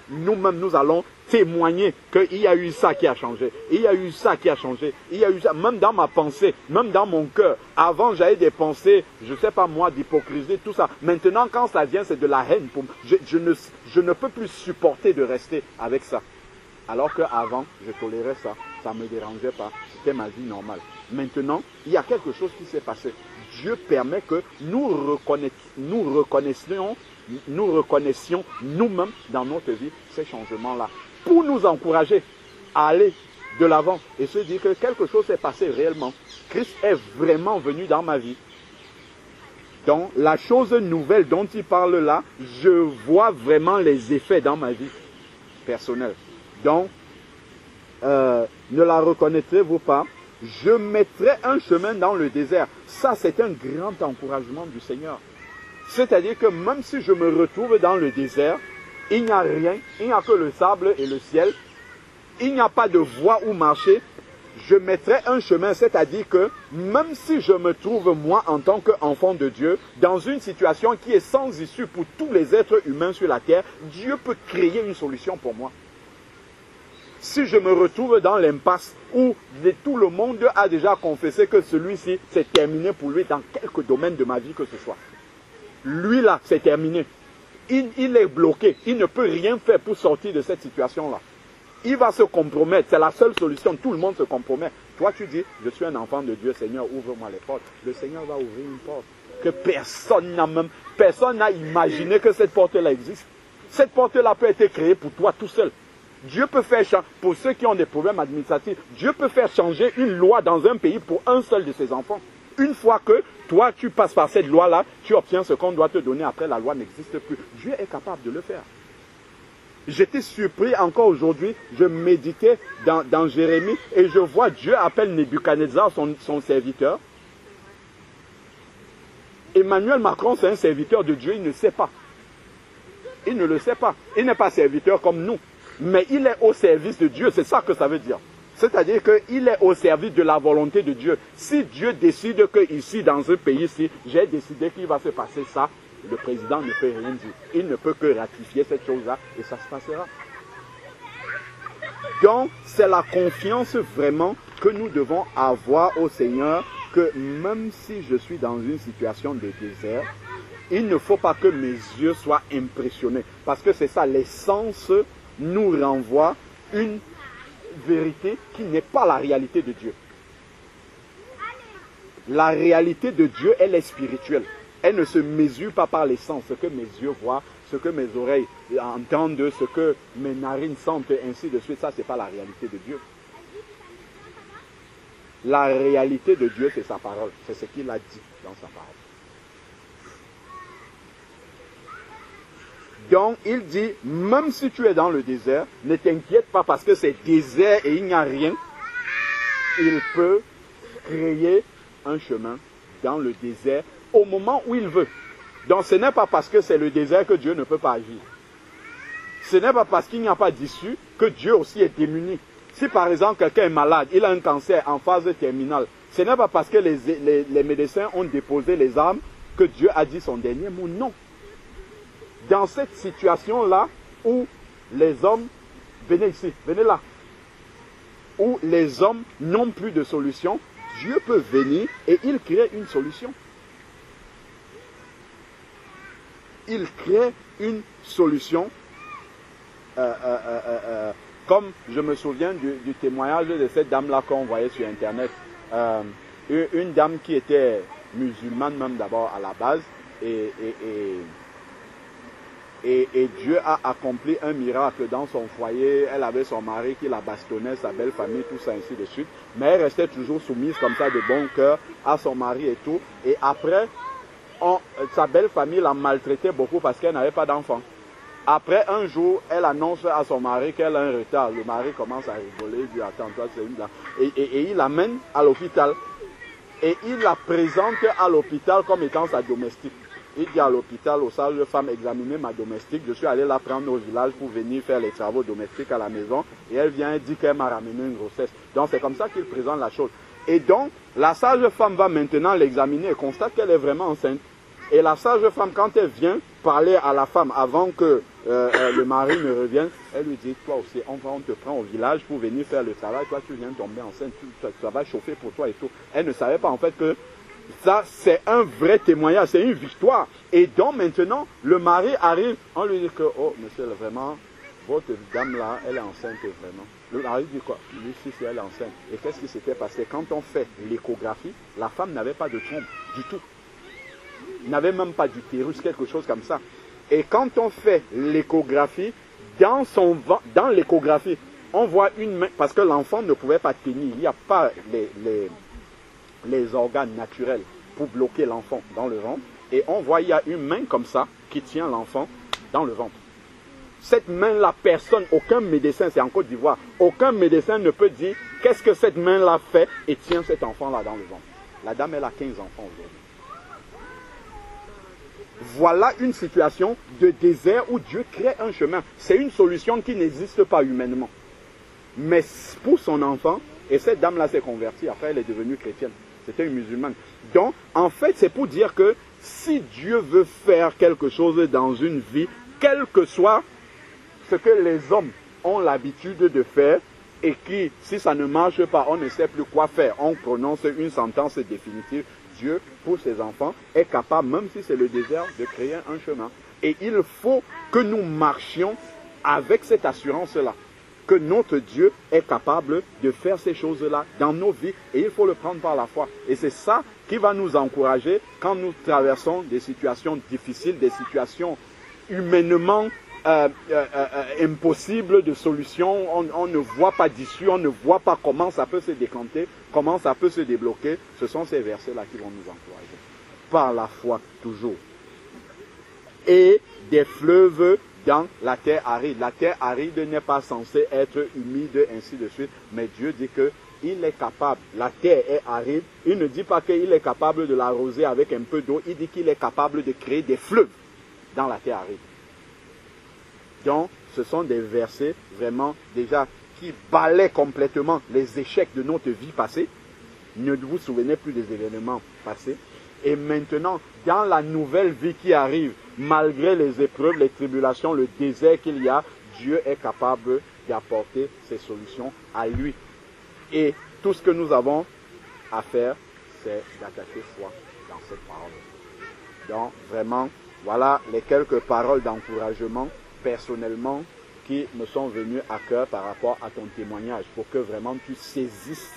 Nous-mêmes, nous allons témoigner qu'il y a eu ça qui a changé, il y a eu ça qui a changé, il y a eu ça, même dans ma pensée, même dans mon cœur. Avant, j'avais des pensées, je ne sais pas moi, d'hypocrisie, tout ça. Maintenant, quand ça vient, c'est de la haine. Je ne peux plus supporter de rester avec ça. Alors qu'avant, je tolérais ça, ça ne me dérangeait pas, c'était ma vie normale. Maintenant, il y a quelque chose qui s'est passé. Dieu permet que nous reconnaissions nous-mêmes dans notre vie ces changements-là, pour nous encourager à aller de l'avant et se dire que quelque chose s'est passé réellement. Christ est vraiment venu dans ma vie. Donc, la chose nouvelle dont il parle là, je vois vraiment les effets dans ma vie personnelle. Donc, ne la reconnaîtrez-vous pas? Je mettrai un chemin dans le désert. Ça, c'est un grand encouragement du Seigneur. C'est-à-dire que même si je me retrouve dans le désert, il n'y a rien, il n'y a que le sable et le ciel, il n'y a pas de voie où marcher, je mettrai un chemin, c'est-à-dire que même si je me trouve moi en tant qu'enfant de Dieu, dans une situation qui est sans issue pour tous les êtres humains sur la terre, Dieu peut créer une solution pour moi. Si je me retrouve dans l'impasse où tout le monde a déjà confessé que celui-ci, c'est terminé pour lui dans quelque domaine de ma vie que ce soit. Lui là, c'est terminé. Il est bloqué. Il ne peut rien faire pour sortir de cette situation-là. Il va se compromettre. C'est la seule solution. Tout le monde se compromet. Toi, tu dis, je suis un enfant de Dieu, Seigneur, ouvre-moi les portes. Le Seigneur va ouvrir une porte que personne n'a imaginé que cette porte-là existe. Cette porte-là peut être créée pour toi tout seul. Dieu peut faire changer, pour ceux qui ont des problèmes administratifs, Dieu peut faire changer une loi dans un pays pour un seul de ses enfants. Une fois que toi, tu passes par cette loi-là, tu obtiens ce qu'on doit te donner après, la loi n'existe plus. Dieu est capable de le faire. J'étais surpris encore aujourd'hui, je méditais dans Jérémie et je vois Dieu appelle Nebuchadnezzar son serviteur. Emmanuel Macron, c'est un serviteur de Dieu, il ne sait pas. Il ne le sait pas. Il n'est pas serviteur comme nous. Mais il est au service de Dieu, c'est ça que ça veut dire. C'est-à-dire qu'il est au service de la volonté de Dieu. Si Dieu décide que ici, dans ce pays-ci, j'ai décidé qu'il va se passer ça, le président ne peut rien dire. Il ne peut que ratifier cette chose-là et ça se passera. Donc, c'est la confiance vraiment que nous devons avoir au Seigneur, que même si je suis dans une situation de désert, il ne faut pas que mes yeux soient impressionnés. Parce que c'est ça, l'essence nous renvoie une vérité qui n'est pas la réalité de Dieu. La réalité de Dieu, elle est spirituelle. Elle ne se mesure pas par les sens, ce que mes yeux voient, ce que mes oreilles entendent, ce que mes narines sentent, ainsi de suite. Ça, ce n'est pas la réalité de Dieu. La réalité de Dieu, c'est sa parole. C'est ce qu'il a dit dans sa parole. Donc, il dit, même si tu es dans le désert, ne t'inquiète pas parce que c'est désert et il n'y a rien. Il peut créer un chemin dans le désert au moment où il veut. Donc, ce n'est pas parce que c'est le désert que Dieu ne peut pas agir. Ce n'est pas parce qu'il n'y a pas d'issue que Dieu aussi est démuni. Si par exemple quelqu'un est malade, il a un cancer en phase terminale, ce n'est pas parce que les médecins ont déposé les armes que Dieu a dit son dernier mot. Non. Dans cette situation-là, où les hommes, venez ici, venez là, où les hommes n'ont plus de solution, Dieu peut venir et il crée une solution. Il crée une solution, comme je me souviens du témoignage de cette dame-là qu'on voyait sur Internet, une dame qui était musulmane même d'abord à la base, et Dieu a accompli un miracle dans son foyer. Elle avait son mari qui la bastonnait, sa belle famille, tout ça, ainsi de suite. Mais elle restait toujours soumise comme ça de bon cœur à son mari et tout. Et après, sa belle famille la maltraitait beaucoup parce qu'elle n'avait pas d'enfant. Après, un jour, elle annonce à son mari qu'elle a un retard. Le mari commence à rigoler, il dit, attends, toi, c'est une là. Et il l'amène à l'hôpital. Et il la présente à l'hôpital comme étant sa domestique. il dit à l'hôpital, aux sages-femmes, examiner ma domestique. Je suis allé la prendre au village pour venir faire les travaux domestiques à la maison. Et elle vient et dit qu'elle m'a ramené une grossesse. Donc c'est comme ça qu'il présente la chose. Et donc, la sage-femme va maintenant l'examiner et constate qu'elle est vraiment enceinte. Et la sage-femme, quand elle vient parler à la femme avant que le mari ne revienne, elle lui dit, toi aussi, on te prend au village pour venir faire le travail. Toi, tu viens tomber enceinte, ça va chauffer pour toi et tout. Elle ne savait pas en fait que ça, c'est un vrai témoignage, c'est une victoire. Et donc maintenant, le mari arrive, on lui dit que, oh monsieur, vraiment, votre dame là, elle est enceinte vraiment. Le mari dit quoi? Lui, si elle est enceinte. Et qu'est-ce qui s'était passé? Quand on fait l'échographie, la femme n'avait pas de trompe du tout. Il n'avait même pas d'utérus, quelque chose comme ça. Et quand on fait l'échographie, dans l'échographie, on voit une main, parce que l'enfant ne pouvait pas tenir, il n'y a pas les organes naturels pour bloquer l'enfant dans le ventre. Et on voit, il y a une main comme ça qui tient l'enfant dans le ventre. Cette main-là, personne, aucun médecin, c'est en Côte d'Ivoire, aucun médecin ne peut dire qu'est-ce que cette main-là fait et tient cet enfant-là dans le ventre. La dame, elle a 15 enfants aujourd'hui. Voilà une situation de désert où Dieu crée un chemin. C'est une solution qui n'existe pas humainement. Mais pour son enfant, et cette dame-là s'est convertie, après elle est devenue chrétienne. C'était une musulmane. Donc, en fait, c'est pour dire que si Dieu veut faire quelque chose dans une vie, quel que soit ce que les hommes ont l'habitude de faire, et qui, si ça ne marche pas, on ne sait plus quoi faire, on prononce une sentence définitive. Dieu, pour ses enfants, est capable, même si c'est le désert, de créer un chemin. Et il faut que nous marchions avec cette assurance-là, que notre Dieu est capable de faire ces choses-là dans nos vies, et il faut le prendre par la foi. Et c'est ça qui va nous encourager quand nous traversons des situations difficiles, des situations humainement impossible de solution, on ne voit pas d'issue, on ne voit pas comment ça peut se décanter, comment ça peut se débloquer. Ce sont ces versets-là qui vont nous encourager. Par la foi, toujours. Et des fleuves dans la terre aride. La terre aride n'est pas censée être humide, ainsi de suite, mais Dieu dit qu'il est capable, la terre est aride, il ne dit pas qu'il est capable de l'arroser avec un peu d'eau, il dit qu'il est capable de créer des fleuves dans la terre aride. Donc, ce sont des versets vraiment déjà qui balaient complètement les échecs de notre vie passée. Ne vous souvenez plus des événements passés. Et maintenant, dans la nouvelle vie qui arrive, malgré les épreuves, les tribulations, le désert qu'il y a, Dieu est capable d'apporter ses solutions à lui. Et tout ce que nous avons à faire, c'est d'attacher foi dans cette parole. Donc, vraiment, voilà les quelques paroles d'encouragement personnellement qui me sont venues à cœur par rapport à ton témoignage, pour que vraiment tu saisisses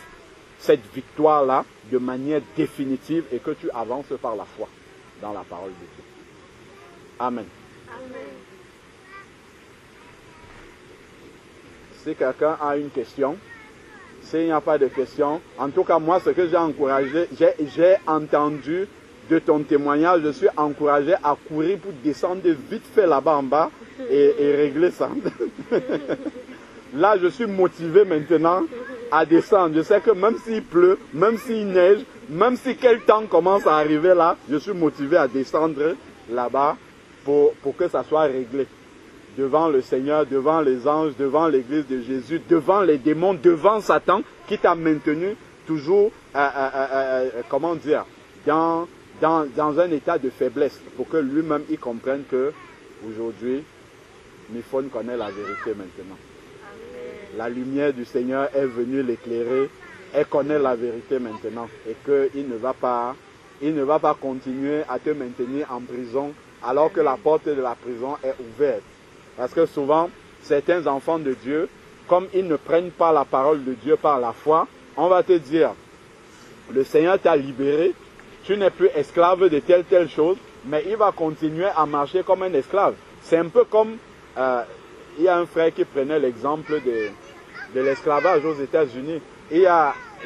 cette victoire-là de manière définitive et que tu avances par la foi dans la parole de Dieu. Amen. Amen. Si quelqu'un a une question, s'il n'y a pas de question, en tout cas moi ce que j'ai encouragé, j'ai entendu de ton témoignage, je suis encouragé à courir pour descendre vite fait là-bas en bas et régler ça. Là, je suis motivé maintenant à descendre. Je sais que même s'il pleut, même s'il neige, même si quel temps commence à arriver là, je suis motivé à descendre là-bas pour que ça soit réglé. Devant le Seigneur, devant les anges, devant l'église de Jésus, devant les démons, devant Satan, qui t'a maintenu toujours, comment dire, dans un état de faiblesse, pour que lui-même il comprenne que aujourd'hui, Miphone connaît la vérité maintenant. Amen. La lumière du Seigneur est venue l'éclairer, elle connaît la vérité maintenant, et qu'il ne va pas continuer à te maintenir en prison alors que la porte de la prison est ouverte. Parce que souvent, certains enfants de Dieu, comme ils ne prennent pas la parole de Dieu par la foi, on va te dire, le Seigneur t'a libéré, tu n'es plus esclave de telle chose, mais il va continuer à marcher comme un esclave. C'est un peu comme, il y a un frère qui prenait l'exemple de l'esclavage aux États-Unis.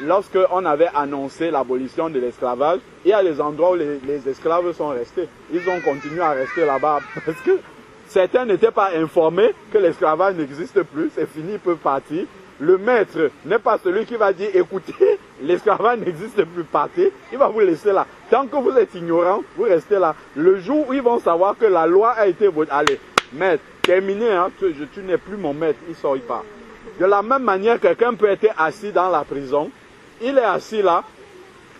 Lorsque on avait annoncé l'abolition de l'esclavage, il y a des endroits où les esclaves sont restés. Ils ont continué à rester là-bas parce que certains n'étaient pas informés que l'esclavage n'existe plus, c'est fini, ils peuvent partir. le maître n'est pas celui qui va dire, écoutez, l'esclavage n'existe plus, partez, il va vous laisser là. Tant que vous êtes ignorant, vous restez là. Le jour où ils vont savoir que la loi a été votée, allez, maître, terminé, hein, tu n'es plus mon maître, il sort, il part. De la même manière, quelqu'un peut être assis dans la prison, il est assis là,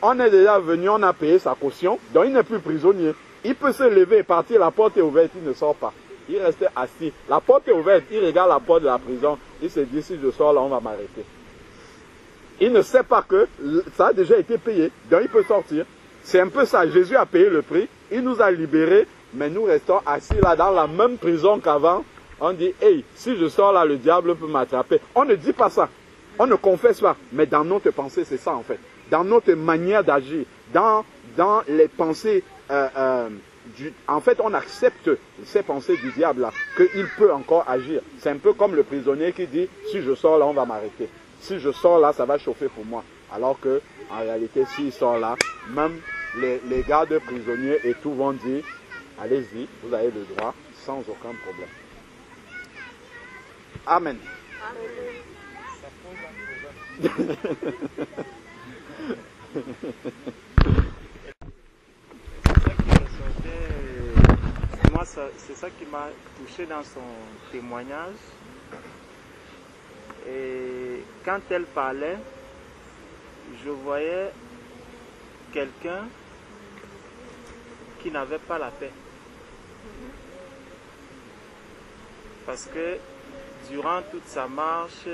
on est déjà venu, on a payé sa caution, donc il n'est plus prisonnier. Il peut se lever et partir, la porte est ouverte, il ne sort pas. Il reste assis. La porte est ouverte, il regarde la porte de la prison, il se dit, si je sors là, on va m'arrêter. Il ne sait pas que ça a déjà été payé, donc il peut sortir. C'est un peu ça, Jésus a payé le prix, il nous a libérés, mais nous restons assis là dans la même prison qu'avant. On dit, hey, si je sors là, le diable peut m'attraper. On ne dit pas ça, on ne confesse pas, mais dans notre pensée, c'est ça en fait. Dans notre manière d'agir, dans les pensées, en fait, on accepte ces pensées du diable là, qu'il peut encore agir. C'est un peu comme le prisonnier qui dit, si je sors là, on va m'arrêter. Si je sors là, ça va chauffer pour moi. Alors que, en réalité, s'il sort là, même les gardes prisonniers et tout vont dire, allez-y, vous avez le droit, sans aucun problème. Amen. Moi, c'est ça qui m'a touché dans son témoignage. Et quand elle parlait, je voyais quelqu'un qui n'avait pas la paix. Parce que durant toute sa marche,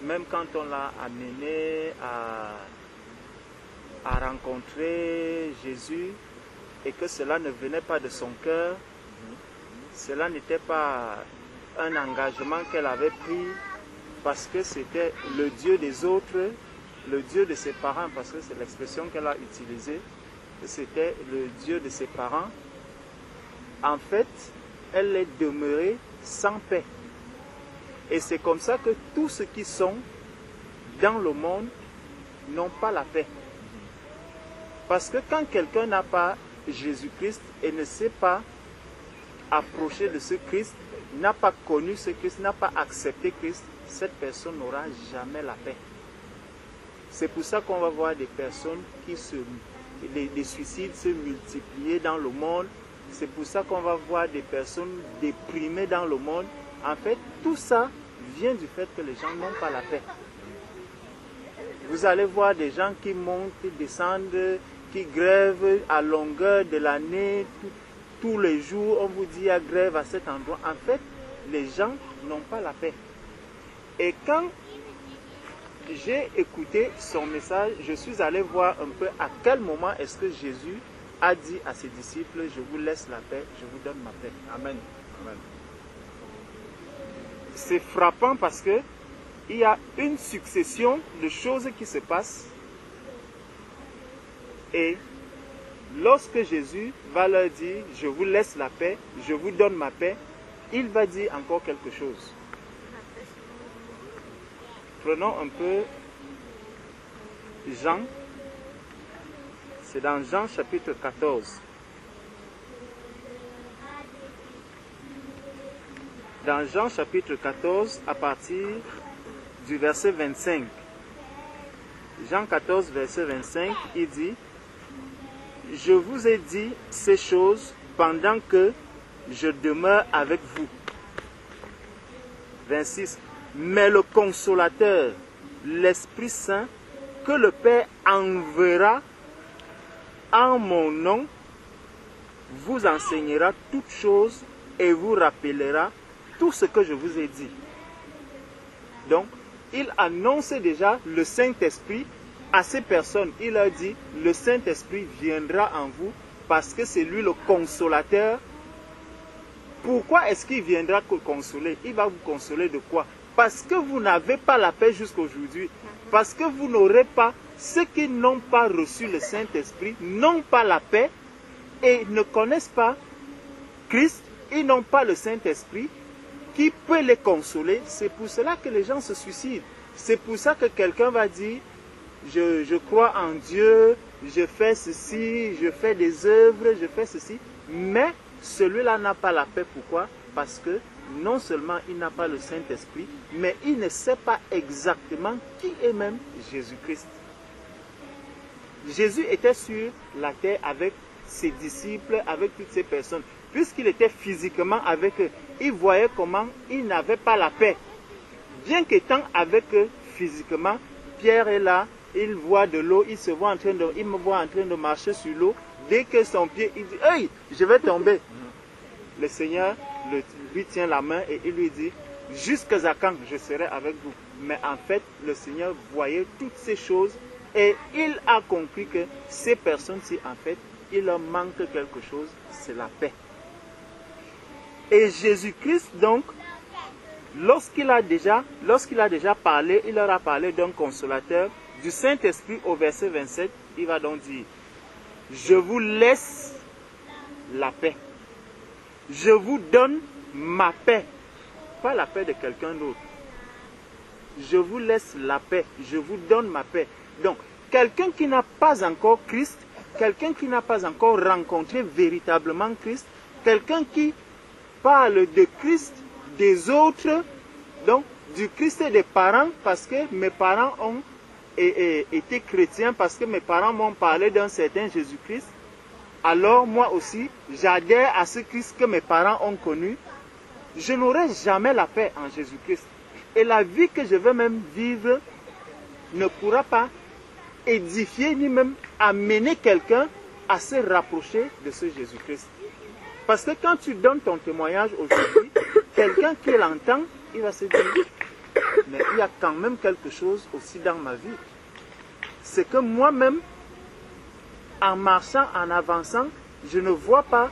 même quand on l'a amené à rencontrer Jésus et que cela ne venait pas de son cœur, cela n'était pas un engagement qu'elle avait pris parce que c'était le Dieu des autres, le Dieu de ses parents, parce que c'est l'expression qu'elle a utilisée, c'était le Dieu de ses parents. En fait, elle est demeurée sans paix. Et c'est comme ça que tous ceux qui sont dans le monde n'ont pas la paix. Parce que quand quelqu'un n'a pas Jésus-Christ et ne sait pas approcher de ce Christ, n'a pas connu ce Christ, n'a pas accepté Christ, cette personne n'aura jamais la paix. C'est pour ça qu'on va voir des personnes des suicides se multiplier dans le monde. C'est pour ça qu'on va voir des personnes déprimées dans le monde. En fait, tout ça vient du fait que les gens n'ont pas la paix. Vous allez voir des gens qui montent, qui descendent, qui grèvent à longueur de l'année, tous les jours, on vous dit il y a grève à cet endroit. En fait, les gens n'ont pas la paix. Et quand j'ai écouté son message, je suis allé voir un peu à quel moment est-ce que Jésus a dit à ses disciples, je vous laisse la paix, je vous donne ma paix. Amen. Amen. C'est frappant parce que il y a une succession de choses qui se passent. Et lorsque Jésus va leur dire, je vous laisse la paix, je vous donne ma paix, il va dire encore quelque chose. Prenons un peu Jean. C'est dans Jean chapitre 14. Dans Jean chapitre 14, à partir du verset 25. Jean 14, verset 25, il dit, « Je vous ai dit ces choses pendant que je demeure avec vous. » 26. « Mais le consolateur, l'Esprit Saint, que le Père enverra en mon nom, vous enseignera toutes choses et vous rappellera tout ce que je vous ai dit. » Donc, il annonce déjà le Saint-Esprit à ces personnes. Il leur dit, le Saint-Esprit viendra en vous parce que c'est lui le consolateur. Pourquoi est-ce qu'il viendra consoler? Il va vous consoler de quoi? Parce que vous n'avez pas la paix jusqu'aujourd'hui. Parce que vous n'aurez pas, ceux qui n'ont pas reçu le Saint-Esprit n'ont pas la paix et ne connaissent pas Christ. Ils n'ont pas le Saint-Esprit qui peut les consoler. C'est pour cela que les gens se suicident. C'est pour ça que quelqu'un va dire, je crois en Dieu, je fais ceci, je fais des œuvres, je fais ceci. Mais celui-là n'a pas la paix. Pourquoi? Parce non seulement il n'a pas le Saint-Esprit, mais il ne sait pas exactement qui est même Jésus-Christ. Jésus était sur la terre avec ses disciples, avec toutes ces personnes. Puisqu'il était physiquement avec eux, il voyait comment il n'avait pas la paix. Bien qu'étant avec eux physiquement, Pierre est là, il voit de l'eau, il me voit en train de marcher sur l'eau. Dès que son pied, il dit, hey, je vais tomber. Le Seigneur lui tient la main et il lui dit, jusqu'à quand je serai avec vous. Mais en fait, le Seigneur voyait toutes ces choses et il a compris que ces personnes-ci, en fait, il leur manque quelque chose, c'est la paix. Et Jésus-Christ, donc, lorsqu'il a déjà parlé, il leur a parlé d'un consolateur, du Saint-Esprit au verset 27, il va donc dire, je vous laisse la paix. Je vous donne ma paix. Pas la paix de quelqu'un d'autre. Je vous laisse la paix. Je vous donne ma paix. Donc, quelqu'un qui n'a pas encore Christ, quelqu'un qui n'a pas encore rencontré véritablement Christ, quelqu'un qui parle de Christ, des autres, donc du Christ et des parents, parce que mes parents ont été chrétiens, parce que mes parents m'ont parlé d'un certain Jésus-Christ, alors moi aussi, j'adhère à ce Christ que mes parents ont connu. Je n'aurai jamais la paix en Jésus-Christ. Et la vie que je vais même vivre ne pourra pas édifier ni même amener quelqu'un à se rapprocher de ce Jésus-Christ. Parce que quand tu donnes ton témoignage aujourd'hui, quelqu'un qui l'entend, il va se dire, mais il y a quand même quelque chose aussi dans ma vie. C'est que moi-même, en marchant, en avançant, je ne vois pas,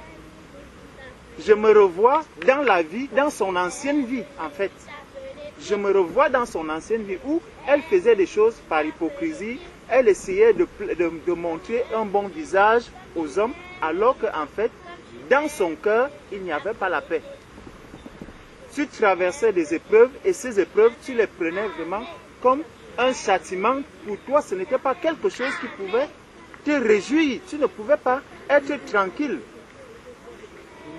je me revois dans la vie, dans son ancienne vie en fait. Je me revois dans son ancienne vie où elle faisait des choses par hypocrisie, elle essayait de montrer un bon visage aux hommes, alors qu'en fait, dans son cœur, il n'y avait pas la paix. Tu traversais des épreuves et ces épreuves, tu les prenais vraiment comme un châtiment. Pour toi, ce n'était pas quelque chose qui pouvait te réjouir. Tu ne pouvais pas être tranquille.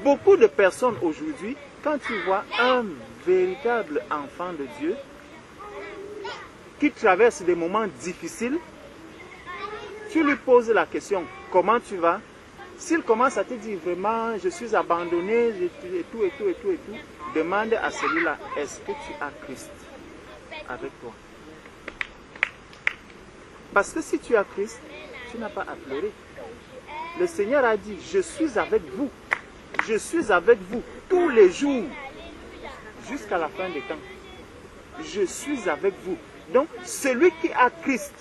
Beaucoup de personnes aujourd'hui, quand tu vois un véritable enfant de Dieu qui traverse des moments difficiles, tu lui poses la question, comment tu vas? S'il commence à te dire vraiment, je suis abandonné, et tout, demande à celui-là, est-ce que tu as Christ avec toi? Parce que si tu as Christ, tu n'as pas à pleurer. Le Seigneur a dit, je suis avec vous. Je suis avec vous tous les jours, jusqu'à la fin des temps. Je suis avec vous. Donc, celui qui a Christ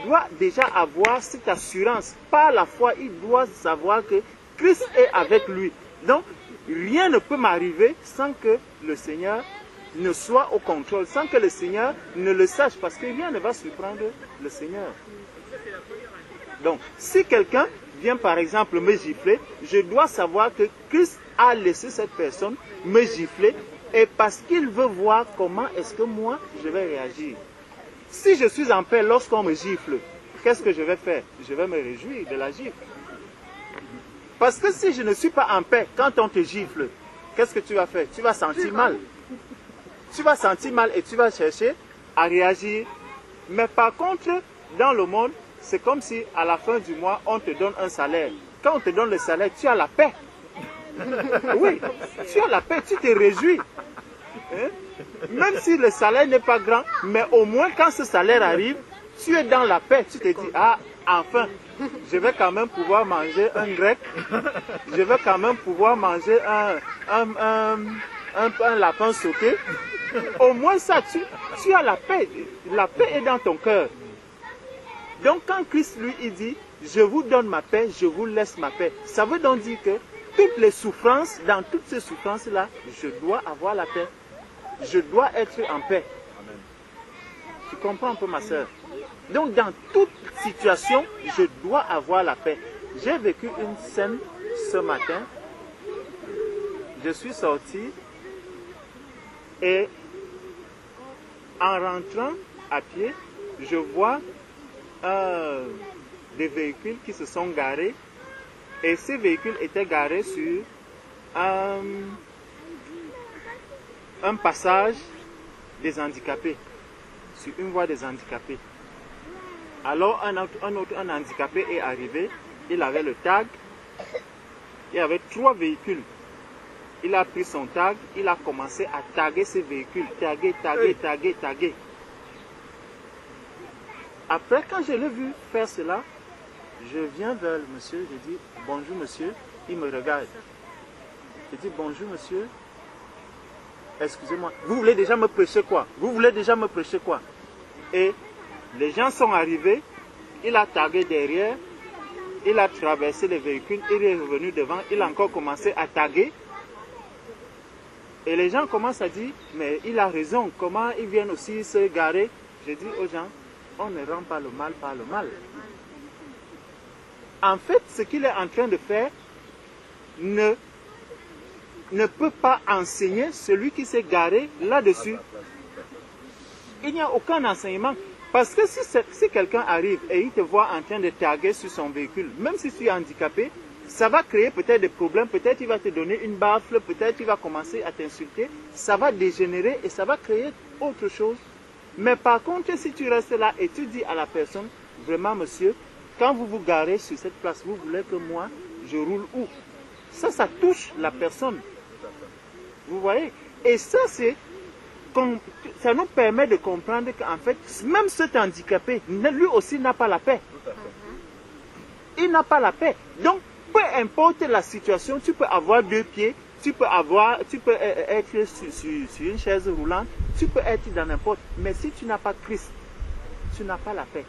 doit déjà avoir cette assurance. Par la foi, il doit savoir que Christ est avec lui. Donc, rien ne peut m'arriver sans que le Seigneur ne soit au contrôle, sans que le Seigneur ne le sache, parce que rien ne va surprendre le Seigneur. Donc, si quelqu'un vient par exemple me gifler, je dois savoir que Christ a laissé cette personne me gifler, et parce qu'il veut voir comment est-ce que moi je vais réagir. Si je suis en paix lorsqu'on me gifle, qu'est-ce que je vais faire? Je vais me réjouir de la gifle. Parce que si je ne suis pas en paix quand on te gifle, qu'est-ce que tu vas faire? Tu vas sentir mal. Tu vas sentir mal et tu vas chercher à réagir. Mais par contre, dans le monde, c'est comme si à la fin du mois, on te donne un salaire. Quand on te donne le salaire, tu as la paix. Oui, tu as la paix, tu te réjouis. Hein? Même si le salaire n'est pas grand, mais au moins quand ce salaire arrive, tu es dans la paix. Tu te dis, ah, enfin, je vais quand même pouvoir manger un grec. Je vais quand même pouvoir manger un lapin sauté. Au moins ça, tu as la paix. La paix est dans ton cœur. Donc quand Christ lui il dit, je vous donne ma paix, je vous laisse ma paix. Ça veut donc dire que toutes les souffrances, dans toutes ces souffrances-là, je dois avoir la paix. Je dois être en paix. Amen. Tu comprends un peu ma soeur? Donc dans toute situation, je dois avoir la paix. J'ai vécu une scène ce matin. Je suis sorti et en rentrant à pied, je vois des véhicules qui se sont garés et ces véhicules étaient garés sur un passage des handicapés, sur une voie des handicapés. Alors un handicapé est arrivé, il avait le tag, il y avait 3 véhicules. Il a pris son tag, il a commencé à taguer ces véhicules, taguer. Après, quand je l'ai vu faire cela, je viens vers le monsieur, je dis bonjour monsieur, il me regarde. Je dis bonjour monsieur, excusez-moi, vous voulez déjà me prêcher quoi? Vous voulez déjà me prêcher quoi? Et les gens sont arrivés, il a tagué derrière, il a traversé les véhicules, il est revenu devant, il a encore commencé à taguer. Et les gens commencent à dire, mais il a raison, comment ils viennent aussi se garer? Je dis aux gens, on ne rend pas le mal par le mal. En fait, ce qu'il est en train de faire ne peut pas enseigner celui qui s'est garé là-dessus. Il n'y a aucun enseignement. Parce que si quelqu'un arrive et il te voit en train de taguer sur son véhicule, même si tu es handicapé, ça va créer peut-être des problèmes, peut-être il va te donner une baffle, peut-être il va commencer à t'insulter, ça va dégénérer et ça va créer autre chose. Mais par contre, si tu restes là et tu dis à la personne, vraiment monsieur, quand vous vous garez sur cette place, vous voulez que moi, je roule où? Ça touche la personne. Vous voyez? Et ça nous permet de comprendre qu'en fait, même cet handicapé, lui aussi n'a pas la paix. Il n'a pas la paix. Donc, peu importe la situation, tu peux avoir 2 pieds, tu peux être sur une chaise roulante, tu peux être dans n'importe. Mais si tu n'as pas Christ, tu n'as pas la paix.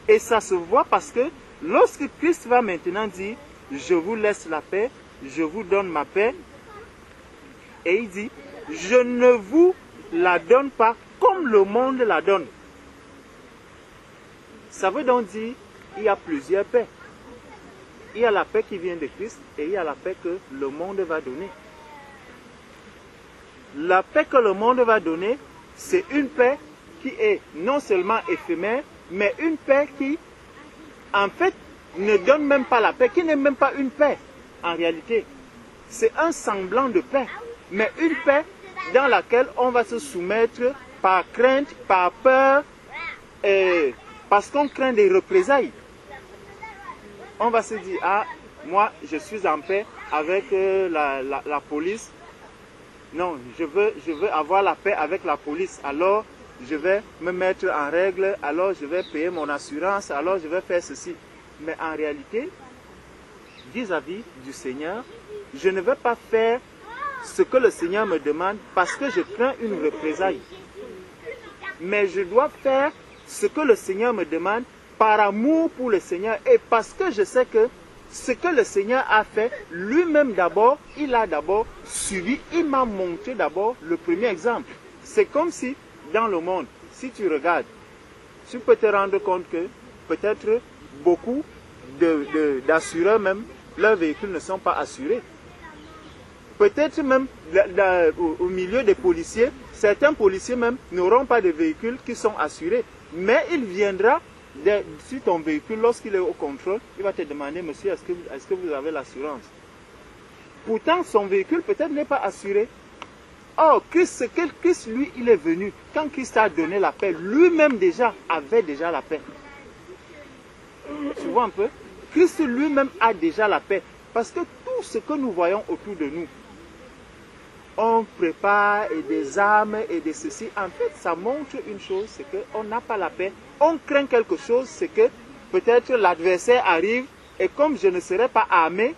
Et ça se voit parce que lorsque Christ va maintenant dire, je vous laisse la paix, je vous donne ma paix, et il dit, je ne vous la donne pas comme le monde la donne. Ça veut donc dire, il y a plusieurs paix. Il y a la paix qui vient de Christ et il y a la paix que le monde va donner. La paix que le monde va donner, c'est une paix qui est non seulement éphémère, mais une paix qui, en fait, ne donne même pas la paix, qui n'est même pas une paix, en réalité. C'est un semblant de paix, mais une paix dans laquelle on va se soumettre par crainte, par peur, parce qu'on craint des représailles. On va se dire, ah, moi, je suis en paix avec la police. Non, je veux avoir la paix avec la police. Alors, je vais me mettre en règle. Alors, je vais payer mon assurance. Alors, je vais faire ceci. Mais en réalité, vis-à-vis du Seigneur, je ne vais pas faire ce que le Seigneur me demande parce que je crains une représaille. Mais je dois faire ce que le Seigneur me demande par amour pour le Seigneur et parce que je sais que ce que le Seigneur a fait, lui-même d'abord, il a d'abord suivi, il m'a montré d'abord le premier exemple. C'est comme si, dans le monde, si tu regardes, tu peux te rendre compte que peut-être beaucoup d'assureurs même, leurs véhicules ne sont pas assurés. Peut-être même au milieu des policiers, certains policiers même n'auront pas de véhicules qui sont assurés. Mais il viendra sur ton véhicule, lorsqu'il est au contrôle, il va te demander, monsieur, est-ce que vous avez l'assurance? Pourtant, son véhicule peut-être n'est pas assuré. Or, Christ, lui, il est venu. Quand Christ a donné la paix, lui-même déjà avait déjà la paix. Tu vois un peu? Christ lui-même a déjà la paix. Parce que tout ce que nous voyons autour de nous, on prépare et des armes et des ceci. En fait, ça montre une chose, c'est qu'on n'a pas la paix. On craint quelque chose, c'est que peut-être l'adversaire arrive et comme je ne serai pas armé,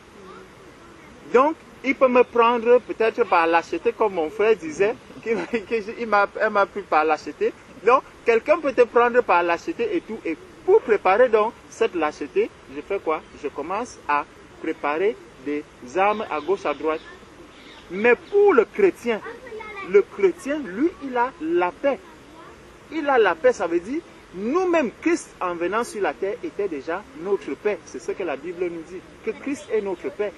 donc il peut me prendre peut-être par lâcheté, comme mon frère disait, elle m'a pris par lâcheté. Donc, quelqu'un peut te prendre par lâcheté et tout. Et pour préparer donc cette lâcheté, je fais quoi? Je commence à préparer des armes à gauche, à droite. Mais pour le chrétien, lui, il a la paix. Il a la paix, ça veut dire, nous-mêmes, Christ, en venant sur la terre, était déjà notre paix. C'est ce que la Bible nous dit, que Christ est notre paix.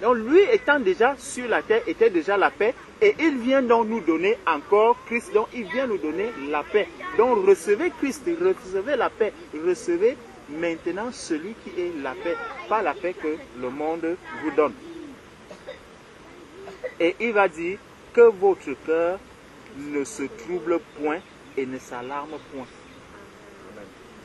Donc, lui étant déjà sur la terre, était déjà la paix. Et il vient donc nous donner encore Christ. Donc, il vient nous donner la paix. Donc, recevez Christ, recevez la paix. Recevez maintenant celui qui est la paix. Pas la paix que le monde vous donne. Et il va dire que votre cœur ne se trouble point et ne s'alarme point.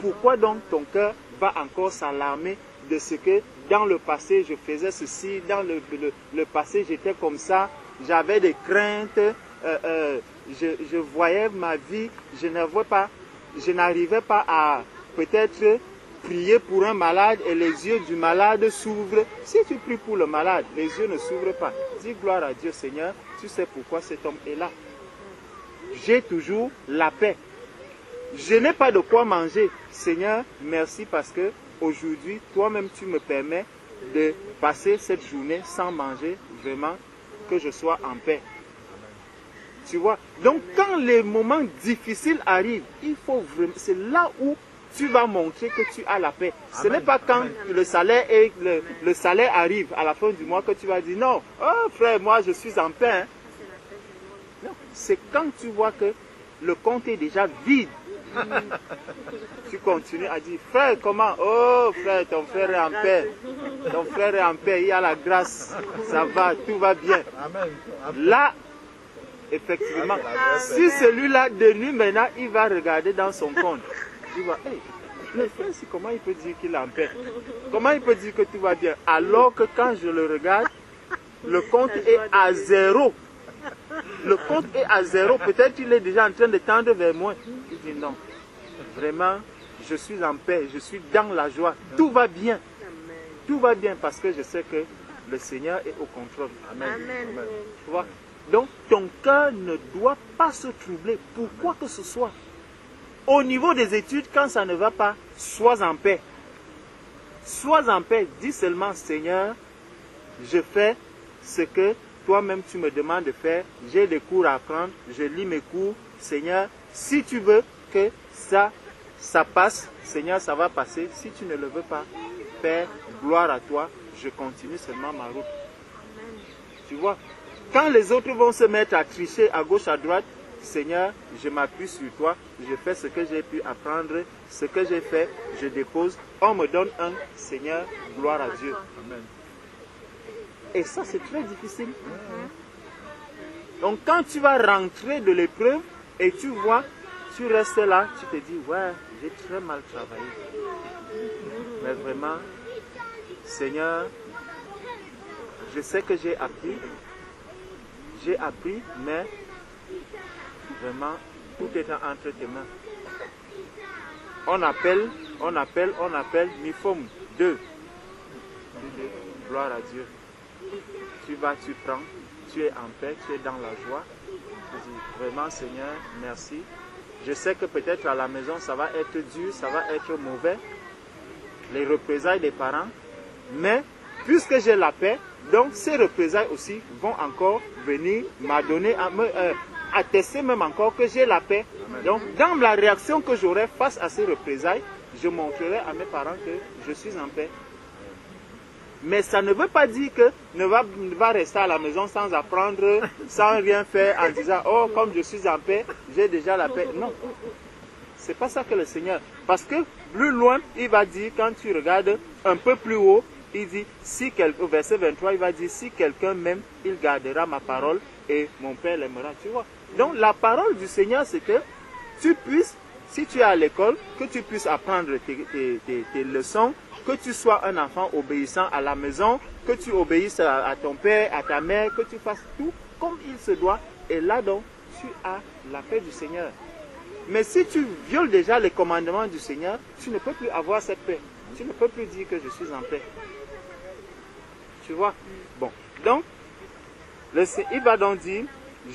Pourquoi donc ton cœur va encore s'alarmer de ce que dans le passé je faisais ceci, dans le passé j'étais comme ça, j'avais des craintes, je voyais ma vie, je n'arrivais pas à peut-être prier pour un malade et les yeux du malade s'ouvrent. Si tu pries pour le malade, les yeux ne s'ouvrent pas. Dis gloire à Dieu Seigneur, tu sais pourquoi cet homme est là. J'ai toujours la paix. Je n'ai pas de quoi manger. Seigneur, merci parce que aujourd'hui, toi-même tu me permets de passer cette journée sans manger, vraiment que je sois en paix. Tu vois, donc quand les moments difficiles arrivent, il faut vraiment, c'est là où tu vas montrer que tu as la paix. Ce n'est pas quand le salaire arrive à la fin du mois que tu vas dire non, oh frère, moi je suis en paix. Hein. Non, c'est quand tu vois que le compte est déjà vide. Tu continues à dire frère, comment? Oh frère, ton frère est en paix. Ton frère est en paix, il y a la grâce. Ça va, tout va bien. Là, effectivement, si celui-là de nuit maintenant, il va regarder dans son compte. Il va, hey, le frère, comment il peut dire qu'il est en paix? Comment il peut dire que tout va bien? Alors que quand je le regarde, le compte est à zéro. Le compte est à zéro. Peut-être qu'il est déjà en train de tendre vers moi. Il dit non. Vraiment, je suis en paix. Je suis dans la joie. Tout va bien. Tout va bien parce que je sais que le Seigneur est au contrôle. Amen. Amen. Tu vois? Donc, ton cœur ne doit pas se troubler. Pourquoi que ce soit. Au niveau des études, quand ça ne va pas, sois en paix. Sois en paix. Dis seulement, Seigneur, je fais ce que toi-même tu me demandes de faire. J'ai des cours à apprendre. Je lis mes cours. Seigneur, si tu veux que ça passe, Seigneur, ça va passer. Si tu ne le veux pas, Père, gloire à toi. Je continue seulement ma route. Tu vois, quand les autres vont se mettre à tricher à gauche, à droite, Seigneur, je m'appuie sur toi, je fais ce que j'ai pu apprendre, ce que j'ai fait, je dépose, on me donne un, Seigneur, gloire à Dieu. Amen. Et ça, c'est très difficile. Donc, quand tu vas rentrer de l'épreuve et tu vois, tu restes là, tu te dis, ouais, j'ai très mal travaillé. Mais vraiment, Seigneur, je sais que j'ai appris, mais vraiment, tout est entre tes mains. On appelle, Mifom 2. Gloire à Dieu. Tu vas, tu prends, tu es en paix, tu es dans la joie. Je dis, vraiment Seigneur, merci. Je sais que peut-être à la maison, ça va être dur, ça va être mauvais. Les représailles des parents. Mais, puisque j'ai la paix, donc ces représailles aussi vont encore venir m'adonner, attester même encore que j'ai la paix. Donc, dans la réaction que j'aurai face à ces représailles, je montrerai à mes parents que je suis en paix. Mais ça ne veut pas dire que ne va rester à la maison sans apprendre, sans rien faire, en disant, oh, comme je suis en paix, j'ai déjà la paix. Non. C'est pas ça que le Seigneur... Parce que plus loin, il va dire, quand tu regardes un peu plus haut, il dit, au verset 23, il va dire, si quelqu'un m'aime, il gardera ma parole et mon Père l'aimera. Tu vois. Donc la parole du Seigneur, c'est que tu puisses, si tu es à l'école, que tu puisses apprendre tes leçons, que tu sois un enfant obéissant à la maison, que tu obéisses à ton père, à ta mère, que tu fasses tout comme il se doit. Et là donc, tu as la paix du Seigneur. Mais si tu violes déjà les commandements du Seigneur, tu ne peux plus avoir cette paix. Tu ne peux plus dire que je suis en paix. Tu vois? Bon, donc, il va donc dire,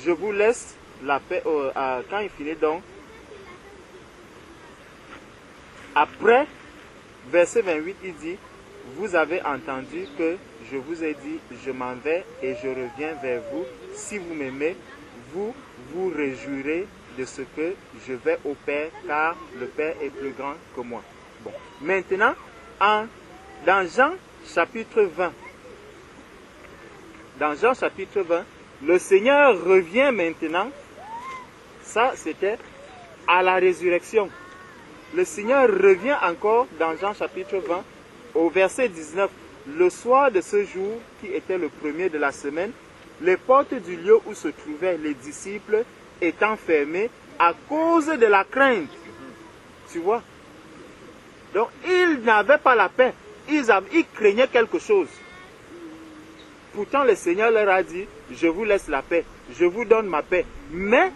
je vous laisse la paix, quand il finit donc, après, verset 28, il dit, vous avez entendu que je vous ai dit, je m'en vais et je reviens vers vous. Si vous m'aimez, vous vous réjouirez de ce que je vais au Père, car le Père est plus grand que moi. Bon. Maintenant, dans Jean chapitre 20, le Seigneur revient maintenant, ça c'était à la résurrection. Le Seigneur revient encore dans Jean chapitre 20, au verset 19. Le soir de ce jour, qui était le premier de la semaine, les portes du lieu où se trouvaient les disciples étant fermées à cause de la crainte. Tu vois? Donc, ils n'avaient pas la paix. Ils craignaient quelque chose. Pourtant, le Seigneur leur a dit, je vous laisse la paix, je vous donne ma paix. Mais,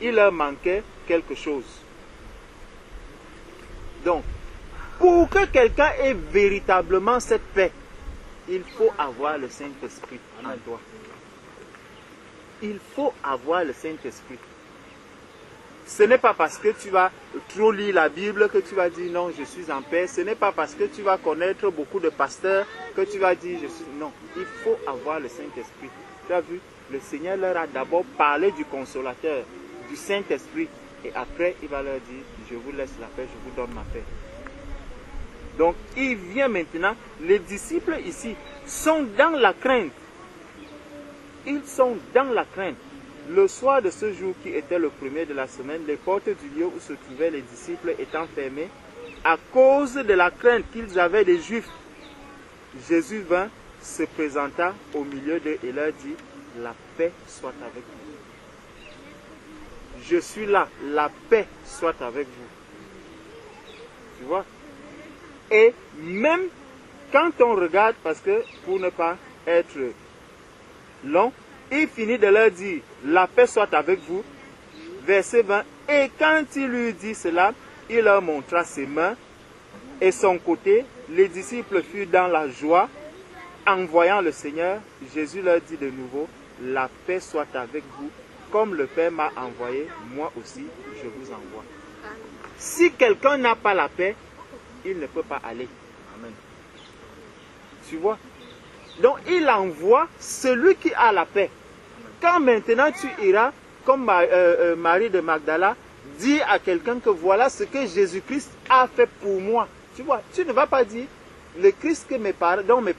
il leur manquait quelque chose. Donc, pour que quelqu'un ait véritablement cette paix, il faut avoir le Saint-Esprit en toi. Il faut avoir le Saint-Esprit. Ce n'est pas parce que tu vas trop lire la Bible que tu vas dire non, je suis en paix. Ce n'est pas parce que tu vas connaître beaucoup de pasteurs que tu vas dire je suis... Non, il faut avoir le Saint-Esprit. Tu as vu, le Seigneur leur a d'abord parlé du Consolateur, du Saint-Esprit. Et après, il va leur dire, je vous laisse la paix, je vous donne ma paix. Donc, il vient maintenant, les disciples ici sont dans la crainte. Ils sont dans la crainte. Le soir de ce jour qui était le premier de la semaine, les portes du lieu où se trouvaient les disciples étant fermées, à cause de la crainte qu'ils avaient des Juifs, Jésus vint, se présenta au milieu d'eux et leur dit, la paix soit avec vous. Je suis là, la paix soit avec vous. Tu vois? Et même quand on regarde, parce que pour ne pas être long, il finit de leur dire, la paix soit avec vous. Verset 20, et quand il lui dit cela, il leur montra ses mains et son côté. Les disciples furent dans la joie. En voyant le Seigneur, Jésus leur dit de nouveau, la paix soit avec vous. Comme le Père m'a envoyé, moi aussi, je vous envoie. Si quelqu'un n'a pas la paix, il ne peut pas aller. Amen. Tu vois? Donc, il envoie celui qui a la paix. Quand maintenant tu iras, comme Marie de Magdala, dis à quelqu'un que voilà ce que Jésus-Christ a fait pour moi. Tu vois, tu ne vas pas dire le Christ que dont mes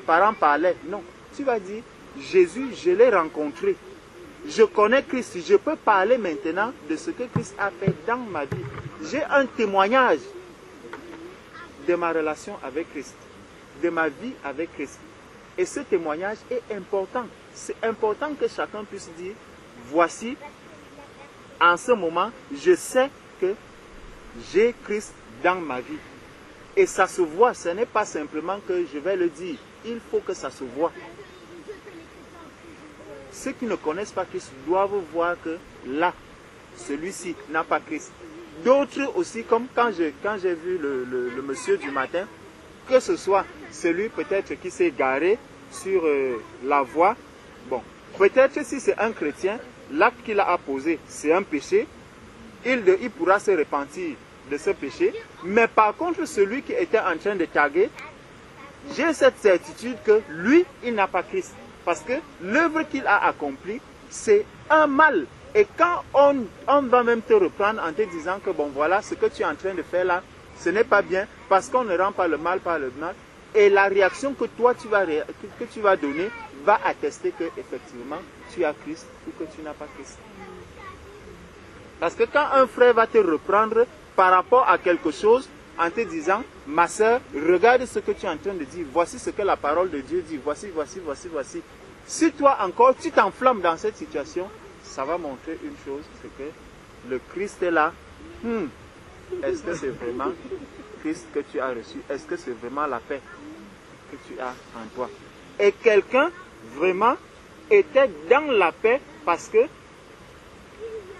parents parlaient. Non, tu vas dire Jésus, je l'ai rencontré. Je connais Christ. Je peux parler maintenant de ce que Christ a fait dans ma vie. J'ai un témoignage de ma relation avec Christ, de ma vie avec Christ. Et ce témoignage est important. C'est important que chacun puisse dire, voici, en ce moment, je sais que j'ai Christ dans ma vie. Et ça se voit, ce n'est pas simplement que je vais le dire. Il faut que ça se voit. Ceux qui ne connaissent pas Christ doivent voir que là, celui-ci n'a pas Christ. D'autres aussi, comme quand j'ai vu le monsieur du matin, que ce soit celui peut-être qui s'est garé sur la voie, bon, peut-être si c'est un chrétien, l'acte qu'il a posé, c'est un péché, il pourra se repentir de ce péché, mais par contre celui qui était en train de taguer, j'ai cette certitude que lui, il n'a pas Christ, parce que l'œuvre qu'il a accomplie, c'est un mal. Et quand on va même te reprendre en te disant que bon voilà, ce que tu es en train de faire là, ce n'est pas bien, parce qu'on ne rend pas le mal par le mal, et la réaction que toi tu vas donner va attester que effectivement tu as Christ ou que tu n'as pas Christ. Parce que quand un frère va te reprendre par rapport à quelque chose en te disant, ma soeur, regarde ce que tu es en train de dire, voici ce que la parole de Dieu dit, voici. Si toi encore tu t'enflammes dans cette situation, ça va montrer une chose, c'est que le Christ est là. Est-ce que c'est vraiment Christ que tu as reçu? Est-ce que c'est vraiment la paix que tu as en toi? Et quelqu'un vraiment était dans la paix parce que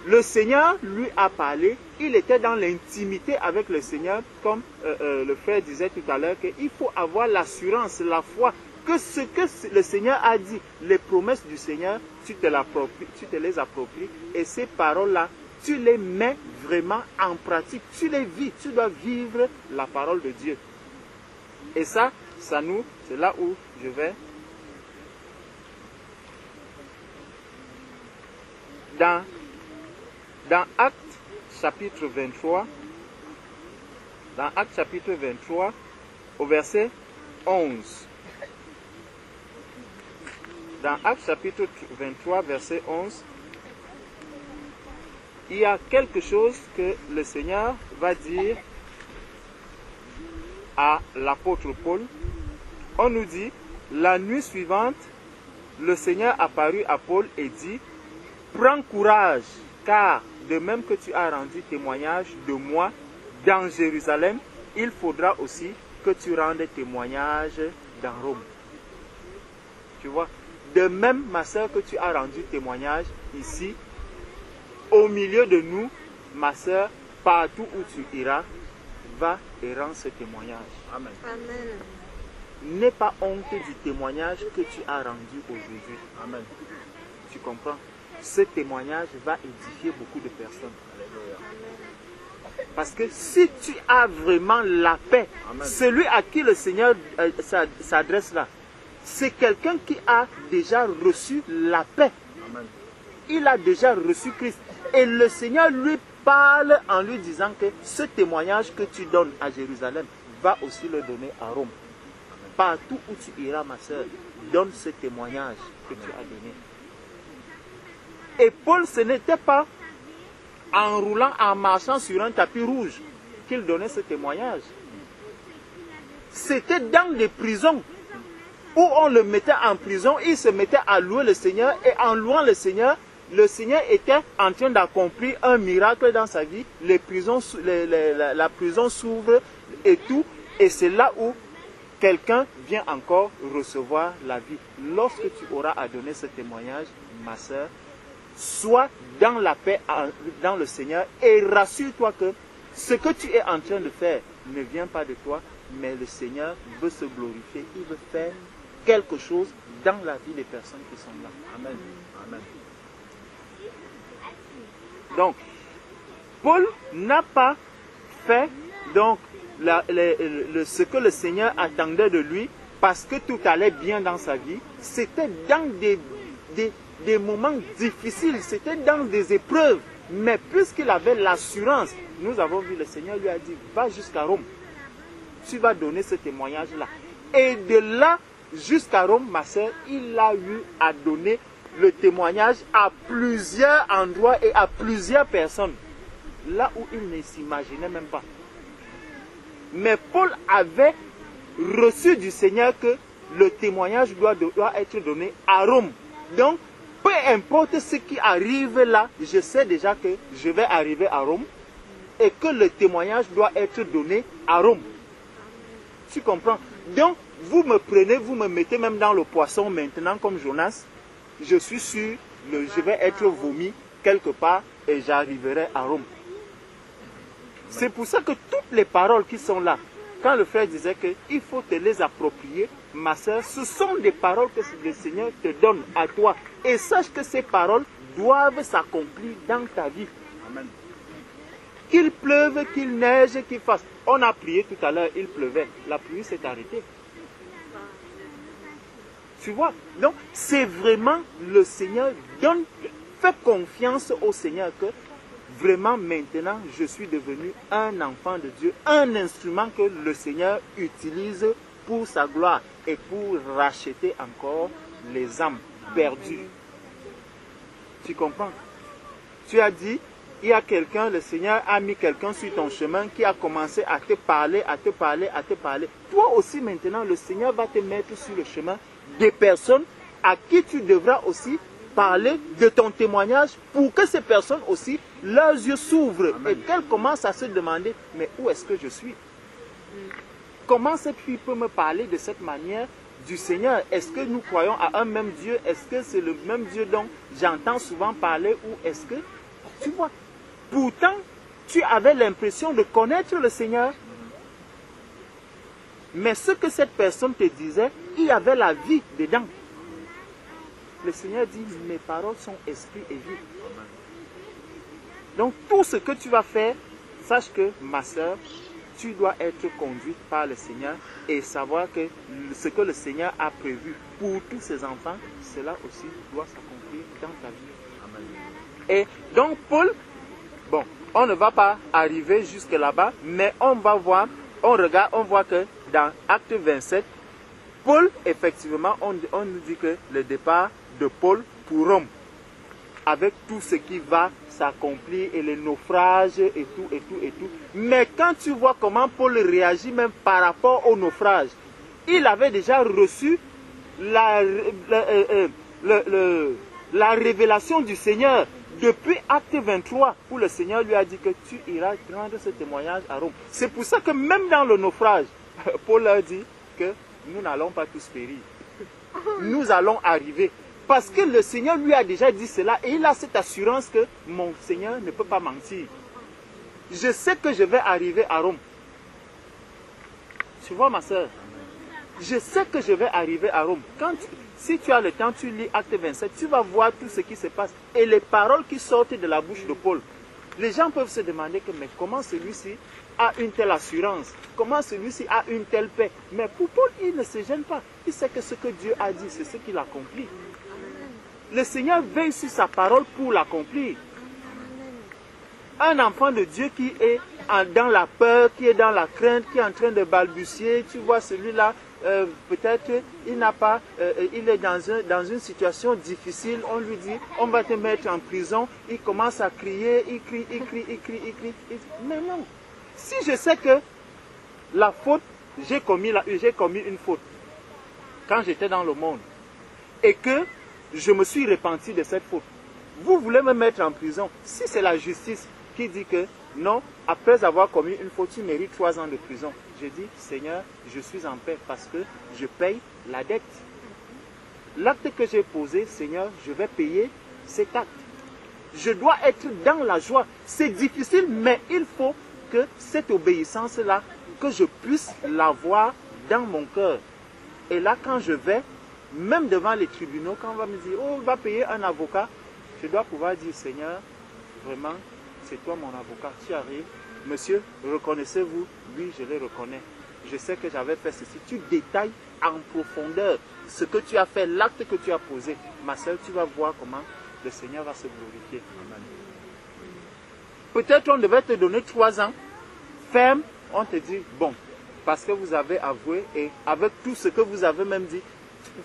le Seigneur lui a parlé, il était dans l'intimité avec le Seigneur, comme le frère disait tout à l'heure, qu'il faut avoir l'assurance, la foi, que ce que le Seigneur a dit, les promesses du Seigneur, tu te les appropries, et ces paroles-là, tu les mets vraiment en pratique, tu les vis, tu dois vivre la parole de Dieu. Et ça c'est là où je vais. Dans Actes chapitre 23, au verset 11. Dans Actes chapitre 23, verset 11, il y a quelque chose que le Seigneur va dire à l'apôtre Paul. On nous dit, la nuit suivante, le Seigneur apparut à Paul et dit, prends courage, car de même que tu as rendu témoignage de moi dans Jérusalem, il faudra aussi que tu rendes témoignage dans Rome. Tu vois, de même, ma soeur, que tu as rendu témoignage ici, au milieu de nous, ma soeur, partout où tu iras, va et rends ce témoignage. Amen. Amen. N'aie pas honte du témoignage que tu as rendu aujourd'hui. Amen. Tu comprends? Ce témoignage va édifier beaucoup de personnes. Alléluia. Parce que si tu as vraiment la paix, Amen. celui à qui le Seigneur s'adresse là, c'est quelqu'un qui a déjà reçu la paix. Amen. Il a déjà reçu Christ. Et le Seigneur lui parle en lui disant que ce témoignage que tu donnes à Jérusalem va aussi le donner à Rome. Partout où tu iras, ma soeur, donne ce témoignage que tu as donné. Et Paul, ce n'était pas en roulant, en marchant sur un tapis rouge qu'il donnait ce témoignage. C'était dans des prisons où on le mettait en prison, il se mettait à louer le Seigneur, et en louant le Seigneur était en train d'accomplir un miracle dans sa vie. La prison s'ouvre et tout, et c'est là où quelqu'un vient encore recevoir la vie. Lorsque tu auras à donner ce témoignage, ma soeur, sois dans la paix dans le Seigneur et rassure-toi que ce que tu es en train de faire ne vient pas de toi, mais le Seigneur veut se glorifier, il veut faire quelque chose dans la vie des personnes qui sont là. Amen. Amen. Donc, Paul n'a pas fait donc ce que le Seigneur attendait de lui parce que tout allait bien dans sa vie. C'était dans des moments difficiles, c'était dans des épreuves. Mais puisqu'il avait l'assurance, nous avons vu, le Seigneur lui a dit, va jusqu'à Rome. Tu vas donner ce témoignage-là. Et de là jusqu'à Rome, ma soeur, il a eu à donner le témoignage à plusieurs endroits et à plusieurs personnes. Là où il ne s'imaginait même pas. Mais Paul avait reçu du Seigneur que le témoignage doit être donné à Rome. Donc, peu importe ce qui arrive là, je sais déjà que je vais arriver à Rome et que le témoignage doit être donné à Rome. Tu comprends? Donc, vous me prenez, vous me mettez même dans le poisson maintenant comme Jonas. Je suis sûr, je vais être vomi quelque part et j'arriverai à Rome. C'est pour ça que toutes les paroles qui sont là, quand le frère disait qu'il faut te les approprier, ma soeur, ce sont des paroles que le Seigneur te donne à toi. Et sache que ces paroles doivent s'accomplir dans ta vie. Amen. Qu'il pleuve, qu'il neige, qu'il fasse. On a prié tout à l'heure, il pleuvait. La pluie s'est arrêtée. Tu vois? Donc, c'est vraiment le Seigneur. Fais confiance au Seigneur que vraiment maintenant, je suis devenu un enfant de Dieu, un instrument que le Seigneur utilise pour sa gloire et pour racheter encore les âmes perdues. Tu comprends? Tu as dit, il y a quelqu'un, le Seigneur a mis quelqu'un sur ton chemin qui a commencé à te parler, à te parler, à te parler. Toi aussi maintenant, le Seigneur va te mettre sur le chemin des personnes à qui tu devras aussi parler de ton témoignage pour que ces personnes aussi, leurs yeux s'ouvrent et qu'elles commencent à se demander, mais où est-ce que je suis? Comment cette fille peut me parler de cette manière du Seigneur? Est-ce que nous croyons à un même Dieu? Est-ce que c'est le même Dieu dont j'entends souvent parler? Ou est-ce que, tu vois, pourtant, tu avais l'impression de connaître le Seigneur. Mais ce que cette personne te disait, il y avait la vie dedans. Le Seigneur dit, mes paroles sont esprit et vie. Donc tout ce que tu vas faire, sache que ma soeur, tu dois être conduite par le Seigneur et savoir que ce que le Seigneur a prévu pour tous ses enfants, cela aussi doit s'accomplir dans ta vie. Amen. Et donc Paul, bon, on ne va pas arriver jusque là-bas, mais on va voir, on regarde, on voit que dans Acte 27, Paul, effectivement, on nous dit que le départ de Paul pour Rome, avec tout ce qui va s'accomplir et les naufrages et tout, et tout, et tout. Mais quand tu vois comment Paul réagit même par rapport au naufrage, il avait déjà reçu la révélation du Seigneur depuis Acte 23, où le Seigneur lui a dit que tu iras rendre ce témoignage à Rome. C'est pour ça que même dans le naufrage, Paul leur dit que nous n'allons pas tous périr. Nous allons arriver. Parce que le Seigneur lui a déjà dit cela et il a cette assurance que mon Seigneur ne peut pas mentir. Je sais que je vais arriver à Rome. Tu vois ma soeur, je sais que je vais arriver à Rome. Si tu as le temps, tu lis Acte 27, tu vas voir tout ce qui se passe et les paroles qui sortent de la bouche de Paul. Les gens peuvent se demander que, mais comment celui-ci a une telle assurance? Comment celui-ci a une telle paix? Mais pour Paul, il ne se gêne pas. Il sait que ce que Dieu a dit, c'est ce qu'il accomplit. Le Seigneur veille sur sa parole pour l'accomplir. Un enfant de Dieu qui est dans la peur, qui est dans la crainte, qui est en train de balbutier, tu vois celui-là, peut-être il est dans une situation difficile, on lui dit, on va te mettre en prison, il commence à crier, il crie. Mais non, si je sais que la faute, j'ai commis une faute quand j'étais dans le monde, et que je me suis repenti de cette faute, vous voulez me mettre en prison, si c'est la justice qui dit que non, après avoir commis une faute, tu mérites 3 ans de prison. Je dis, Seigneur, je suis en paix parce que je paye la dette. L'acte que j'ai posé, Seigneur, je vais payer cet acte. Je dois être dans la joie. C'est difficile, mais il faut que cette obéissance-là, que je puisse l'avoir dans mon cœur. Et là, quand je vais, même devant les tribunaux, quand on va me dire, oh, on va payer un avocat, je dois pouvoir dire, Seigneur, vraiment, c'est toi mon avocat, tu arrives, monsieur, reconnaissez-vous? Oui, je le reconnais. Je sais que j'avais fait ceci. Tu détailles en profondeur ce que tu as fait, l'acte que tu as posé. Ma soeur, tu vas voir comment le Seigneur va se glorifier. Amen. Peut-être on devait te donner 3 ans, ferme, on te dit, bon, parce que vous avez avoué et avec tout ce que vous avez même dit,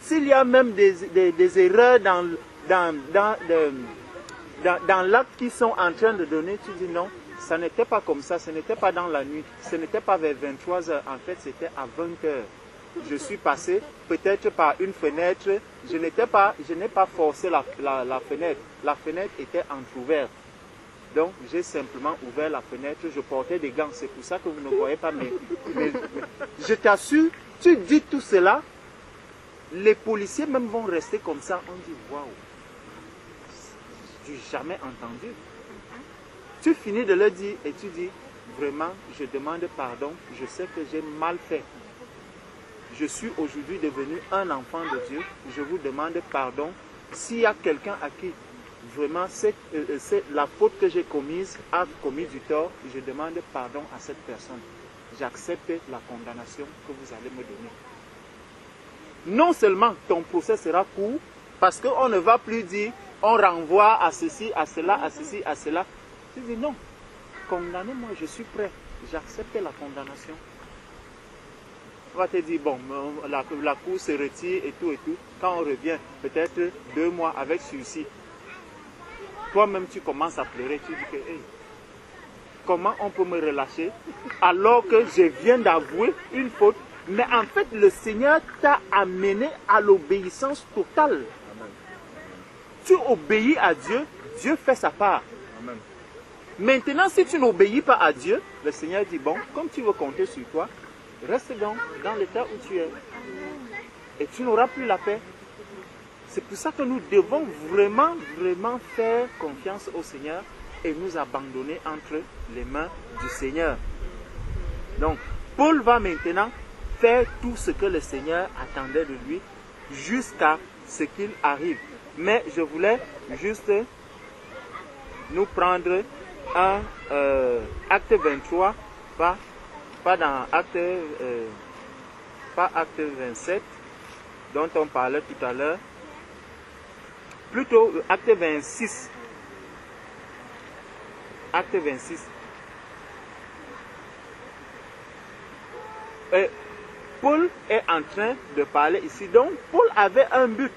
s'il y a même des erreurs dans l'acte qu'ils sont en train de donner, tu dis non, ça n'était pas comme ça, ce n'était pas dans la nuit, ce n'était pas vers 23 heures, en fait c'était à 20 heures. Je suis passé peut-être par une fenêtre, je n'ai pas forcé la fenêtre, la fenêtre était entrouverte. Donc j'ai simplement ouvert la fenêtre, je portais des gants, c'est pour ça que vous ne voyez pas mais je t'assure, tu dis tout cela, les policiers même vont rester comme ça, on dit waouh. Jamais entendu. Tu finis de le dire et tu dis, vraiment, je demande pardon, je sais que j'ai mal fait. Je suis aujourd'hui devenu un enfant de Dieu, je vous demande pardon. S'il y a quelqu'un à qui vraiment c'est la faute que j'ai commise a commis du tort, je demande pardon à cette personne. J'accepte la condamnation que vous allez me donner. Non seulement ton procès sera court, parce qu'on ne va plus dire on renvoie à ceci, à cela, à ceci, à cela. Tu dis non, condamnez-moi, je suis prêt, j'accepte la condamnation. On va te dire, bon, la cour se retire et tout. Quand on revient, peut-être 2 mois avec sursis. Toi-même, tu commences à pleurer, tu dis que, hey, comment on peut me relâcher alors que je viens d'avouer une faute? Mais en fait, le Seigneur t'a amené à l'obéissance totale. Tu obéis à Dieu, Dieu fait sa part. Amen. Maintenant, si tu n'obéis pas à Dieu, le Seigneur dit, bon, comme tu veux compter sur toi, reste donc dans l'état où tu es. Et tu n'auras plus la paix. C'est pour ça que nous devons vraiment, vraiment faire confiance au Seigneur et nous abandonner entre les mains du Seigneur. Donc, Paul va maintenant faire tout ce que le Seigneur attendait de lui jusqu'à ce qu'il arrive. Mais je voulais juste nous prendre un acte 23, pas dans acte, pas acte 27, dont on parlait tout à l'heure, plutôt acte 26. Acte 26. Paul est en train de parler ici. Donc, Paul avait un but.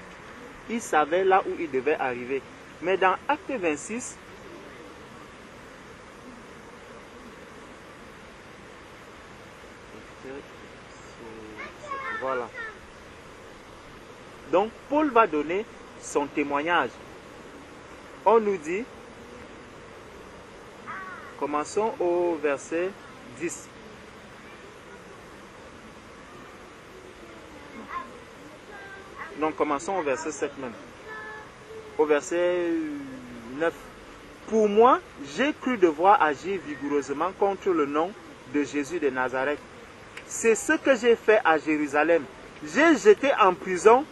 Il savait là où il devait arriver. Mais dans Acte 26, voilà. Donc, Paul va donner son témoignage. On nous dit, commençons au verset 10. Non, commençons au verset 7 même. Au verset 9. Pour moi, j'ai cru devoir agir vigoureusement contre le nom de Jésus de Nazareth. C'est ce que j'ai fait à Jérusalem. J'ai jeté en prison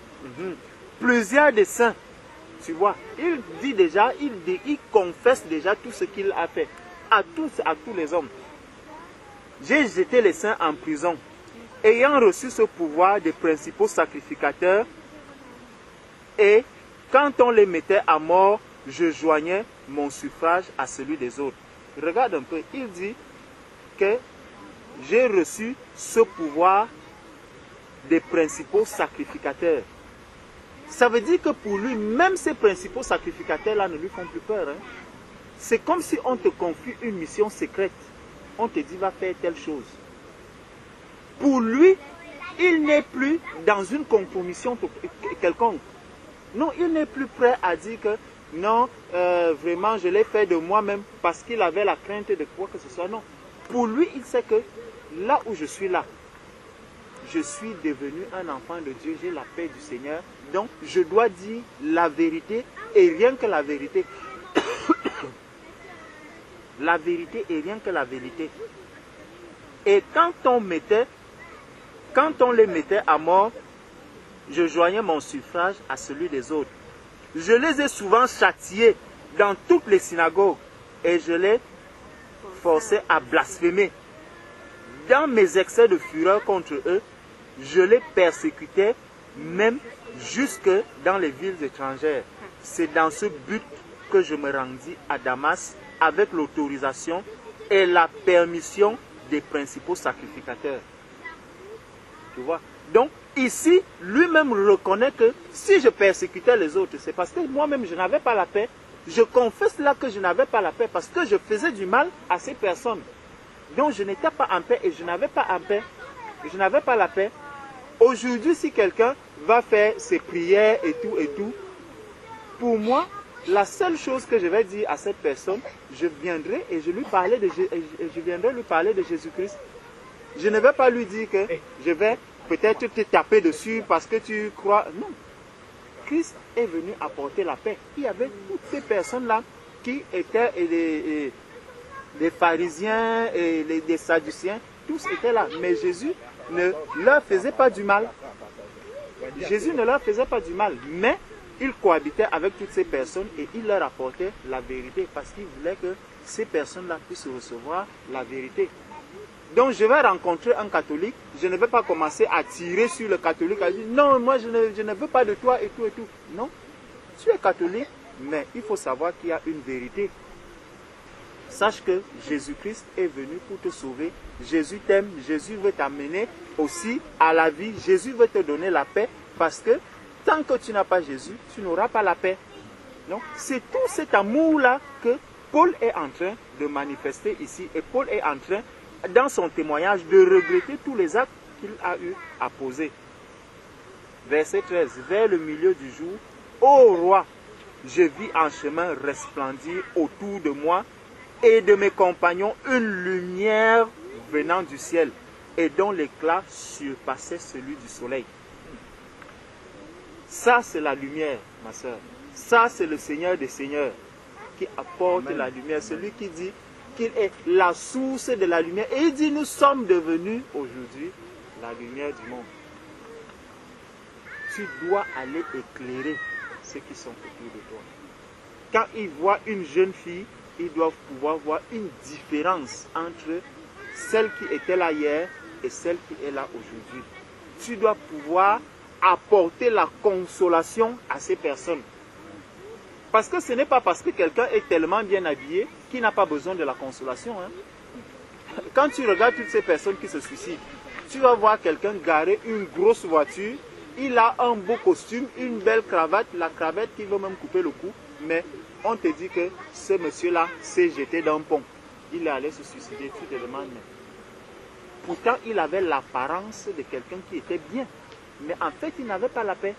plusieurs des saints. Tu vois, il dit déjà, il confesse déjà tout ce qu'il a fait à tous les hommes. J'ai jeté les saints en prison, ayant reçu ce pouvoir des principaux sacrificateurs, et quand on les mettait à mort, je joignais mon suffrage à celui des autres. Regarde un peu, il dit que j'ai reçu ce pouvoir des principaux sacrificateurs. Ça veut dire que pour lui, même ces principaux sacrificateurs-là ne lui font plus peur. Hein. C'est comme si on te confie une mission secrète. On te dit, va faire telle chose. Pour lui, il n'est plus dans une conformation quelconque. Non, il n'est plus prêt à dire que non, vraiment, je l'ai fait de moi-même parce qu'il avait la crainte de quoi que ce soit. Non. Pour lui, il sait que là où je suis là, je suis devenu un enfant de Dieu, j'ai la paix du Seigneur. Donc, je dois dire la vérité et rien que la vérité. La vérité et rien que la vérité. Et quand on les mettait à mort, je joignais mon suffrage à celui des autres. Je les ai souvent châtiés dans toutes les synagogues et je les forçais à blasphémer. Dans mes excès de fureur contre eux, je les persécutais même jusque dans les villes étrangères. C'est dans ce but que je me rendis à Damas avec l'autorisation et la permission des principaux sacrificateurs. Tu vois? Donc, ici, lui-même reconnaît que si je persécutais les autres, c'est parce que moi-même, je n'avais pas la paix. Je confesse là que je n'avais pas la paix parce que je faisais du mal à ces personnes. Donc, je n'étais pas en paix et je n'avais pas en paix. Je n'avais pas la paix. Aujourd'hui, si quelqu'un va faire ses prières et tout, pour moi, la seule chose que je vais dire à cette personne, je viendrai et je viendrai lui parler de Jésus-Christ. Je ne vais pas lui dire que je vais peut-être te taper dessus parce que tu crois. Non. Christ est venu apporter la paix. Il y avait toutes ces personnes-là qui étaient les pharisiens et les sadduciens. Tous étaient là. Mais Jésus ne leur faisait pas du mal. Jésus ne leur faisait pas du mal. Mais il cohabitait avec toutes ces personnes et il leur apportait la vérité parce qu'il voulait que ces personnes-là puissent recevoir la vérité. Donc je vais rencontrer un catholique, je ne vais pas commencer à tirer sur le catholique, à dire non, moi je ne veux pas de toi et tout et tout. Non, tu es catholique, mais il faut savoir qu'il y a une vérité. Sache que Jésus-Christ est venu pour te sauver. Jésus t'aime, Jésus veut t'amener aussi à la vie. Jésus veut te donner la paix parce que tant que tu n'as pas Jésus, tu n'auras pas la paix. Donc c'est tout cet amour-là que Paul est en train de manifester ici. Et Paul est en train, dans son témoignage, de regretter tous les actes qu'il a eu à poser. Verset 13. Vers le milieu du jour, ô roi, je vis en chemin resplendir autour de moi et de mes compagnons une lumière venant du ciel et dont l'éclat surpassait celui du soleil. Ça, c'est la lumière, ma soeur. Ça, c'est le Seigneur des Seigneurs qui apporte Amen. La lumière. Celui qui dit qu'il est la source de la lumière. Et il dit, nous sommes devenus aujourd'hui la lumière du monde. Tu dois aller éclairer ceux qui sont autour de toi. Quand ils voient une jeune fille, ils doivent pouvoir voir une différence entre celle qui était là hier et celle qui est là aujourd'hui. Tu dois pouvoir apporter la consolation à ces personnes. Parce que ce n'est pas parce que quelqu'un est tellement bien habillé qu'il n'a pas besoin de la consolation. Hein. Quand tu regardes toutes ces personnes qui se suicident, tu vas voir quelqu'un garer une grosse voiture, il a un beau costume, une belle cravate, la cravate qui veut même couper le cou, mais on te dit que ce monsieur-là s'est jeté d'un pont. Il est allé se suicider, tu te demandes. Pourtant, il avait l'apparence de quelqu'un qui était bien. Mais en fait, il n'avait pas la paix.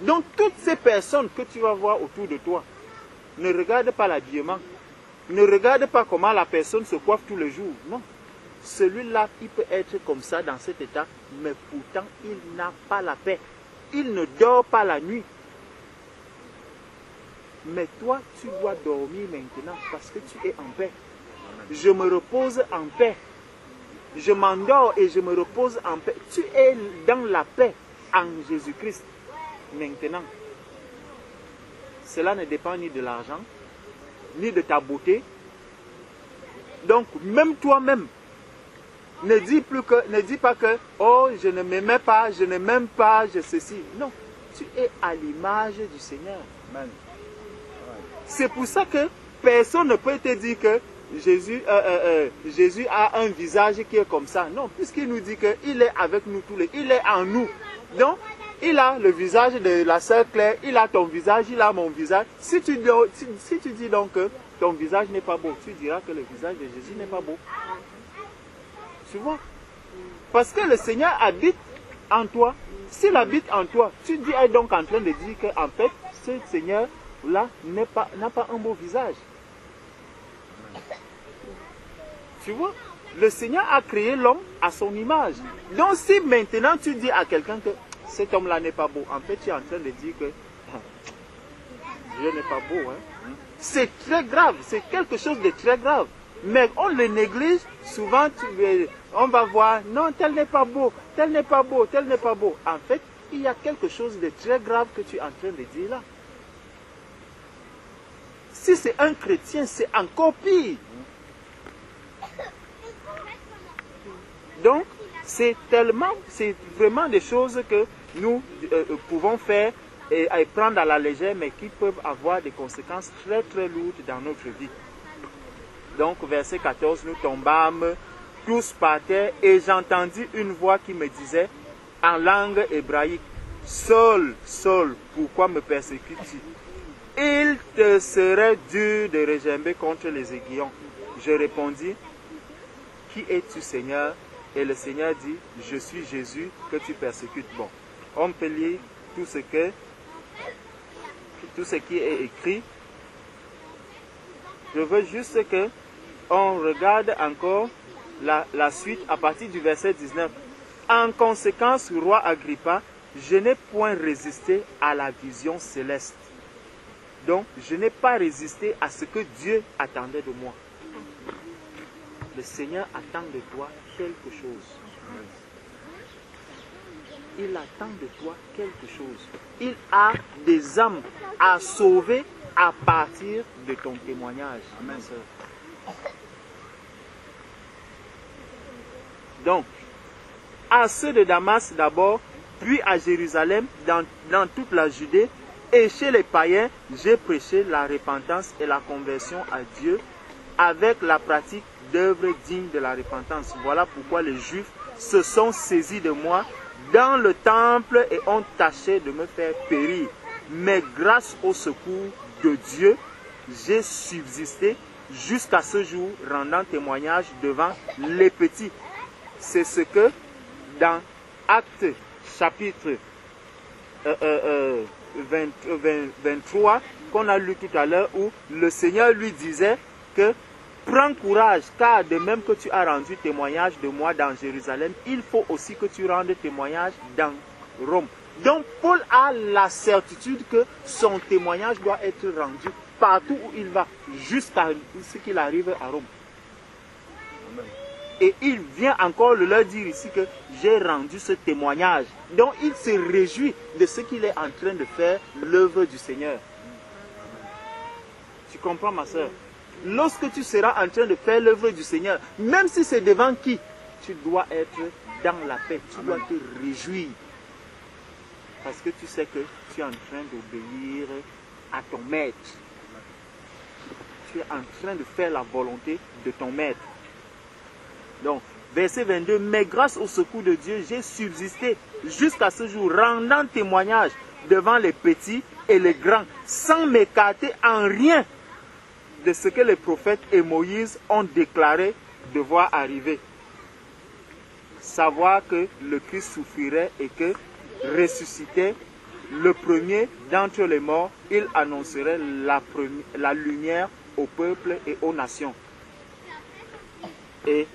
Donc toutes ces personnes que tu vas voir autour de toi, ne regarde pas l'habillement, ne regarde pas comment la personne se coiffe tous les jours. Non. Celui-là, il peut être comme ça dans cet état, mais pourtant il n'a pas la paix. Il ne dort pas la nuit. Mais toi, tu dois dormir maintenant parce que tu es en paix. Je me repose en paix. Je m'endors et je me repose en paix. Tu es dans la paix en Jésus-Christ maintenant. Cela ne dépend ni de l'argent, ni de ta beauté. Donc, même toi-même, ne dis pas que, oh, je ne m'aimais pas, je ne m'aime pas, je ceci. Non, tu es à l'image du Seigneur. Amen. C'est pour ça que personne ne peut te dire que Jésus a un visage qui est comme ça. Non, puisqu'il nous dit qu'il est avec nous tous les, il est en nous. Donc, il a le visage de la sœur Claire, il a ton visage, il a mon visage. Si tu dis donc que ton visage n'est pas beau, tu diras que le visage de Jésus n'est pas beau. Tu vois? Parce que le Seigneur habite en toi. S'il habite en toi, tu es donc en train de dire qu'en fait, ce Seigneur-là n'a pas un beau visage. Tu vois? Le Seigneur a créé l'homme à son image. Donc si maintenant tu dis à quelqu'un que cet homme-là n'est pas beau, en fait tu es en train de dire que Dieu n'est pas beau. Hein? C'est très grave, c'est quelque chose de très grave. Mais on le néglige, souvent on va voir, non, tel n'est pas beau, tel n'est pas beau, tel n'est pas beau. En fait, il y a quelque chose de très grave que tu es en train de dire là. Si c'est un chrétien, c'est encore pire. Donc, c'est vraiment des choses que nous pouvons faire et prendre à la légère, mais qui peuvent avoir des conséquences très très lourdes dans notre vie. Donc, verset 14, nous tombâmes tous par terre et j'entendis une voix qui me disait en langue hébraïque, Saul, Saul, pourquoi me persécutes-tu? Il te serait dur de regimber contre les aiguillons. Je répondis, qui es-tu, Seigneur? Et le Seigneur dit, je suis Jésus que tu persécutes. Bon, on peut lire tout ce qui est écrit. Je veux juste que on regarde encore la suite à partir du verset 19. En conséquence, roi Agrippa, je n'ai point résisté à la vision céleste. Donc, je n'ai pas résisté à ce que Dieu attendait de moi. Le Seigneur attend de toi quelque chose. Il attend de toi quelque chose. Il a des âmes à sauver à partir de ton témoignage. Amen, sœur. Donc, à ceux de Damas d'abord, puis à Jérusalem, dans toute la Judée, et chez les païens, j'ai prêché la repentance et la conversion à Dieu avec la pratique d'œuvres dignes de la repentance. Voilà pourquoi les Juifs se sont saisis de moi dans le temple et ont tâché de me faire périr. Mais grâce au secours de Dieu, j'ai subsisté jusqu'à ce jour, rendant témoignage devant les petits. C'est ce que dans Actes chapitre 23 qu'on a lu tout à l'heure, où le Seigneur lui disait que prends courage, car de même que tu as rendu témoignage de moi dans Jérusalem, il faut aussi que tu rendes témoignage dans Rome. Donc Paul a la certitude que son témoignage doit être rendu partout où il va, jusqu'à ce qu'il arrive à Rome. Et il vient encore leur dire ici que j'ai rendu ce témoignage. Donc il se réjouit de ce qu'il est en train de faire, l'œuvre du Seigneur. Tu comprends, ma soeur? Lorsque tu seras en train de faire l'œuvre du Seigneur, même si c'est devant qui, tu dois être dans la paix, tu dois te réjouir. Parce que tu sais que tu es en train d'obéir à ton maître. Tu es en train de faire la volonté de ton maître. Donc, verset 22, mais grâce au secours de Dieu, j'ai subsisté jusqu'à ce jour, rendant témoignage devant les petits et les grands, sans m'écarter en rien de ce que les prophètes et Moïse ont déclaré devoir arriver. Savoir que le Christ souffrirait et que ressuscitait le premier d'entre les morts, il annoncerait la lumière au peuple et aux nations. Et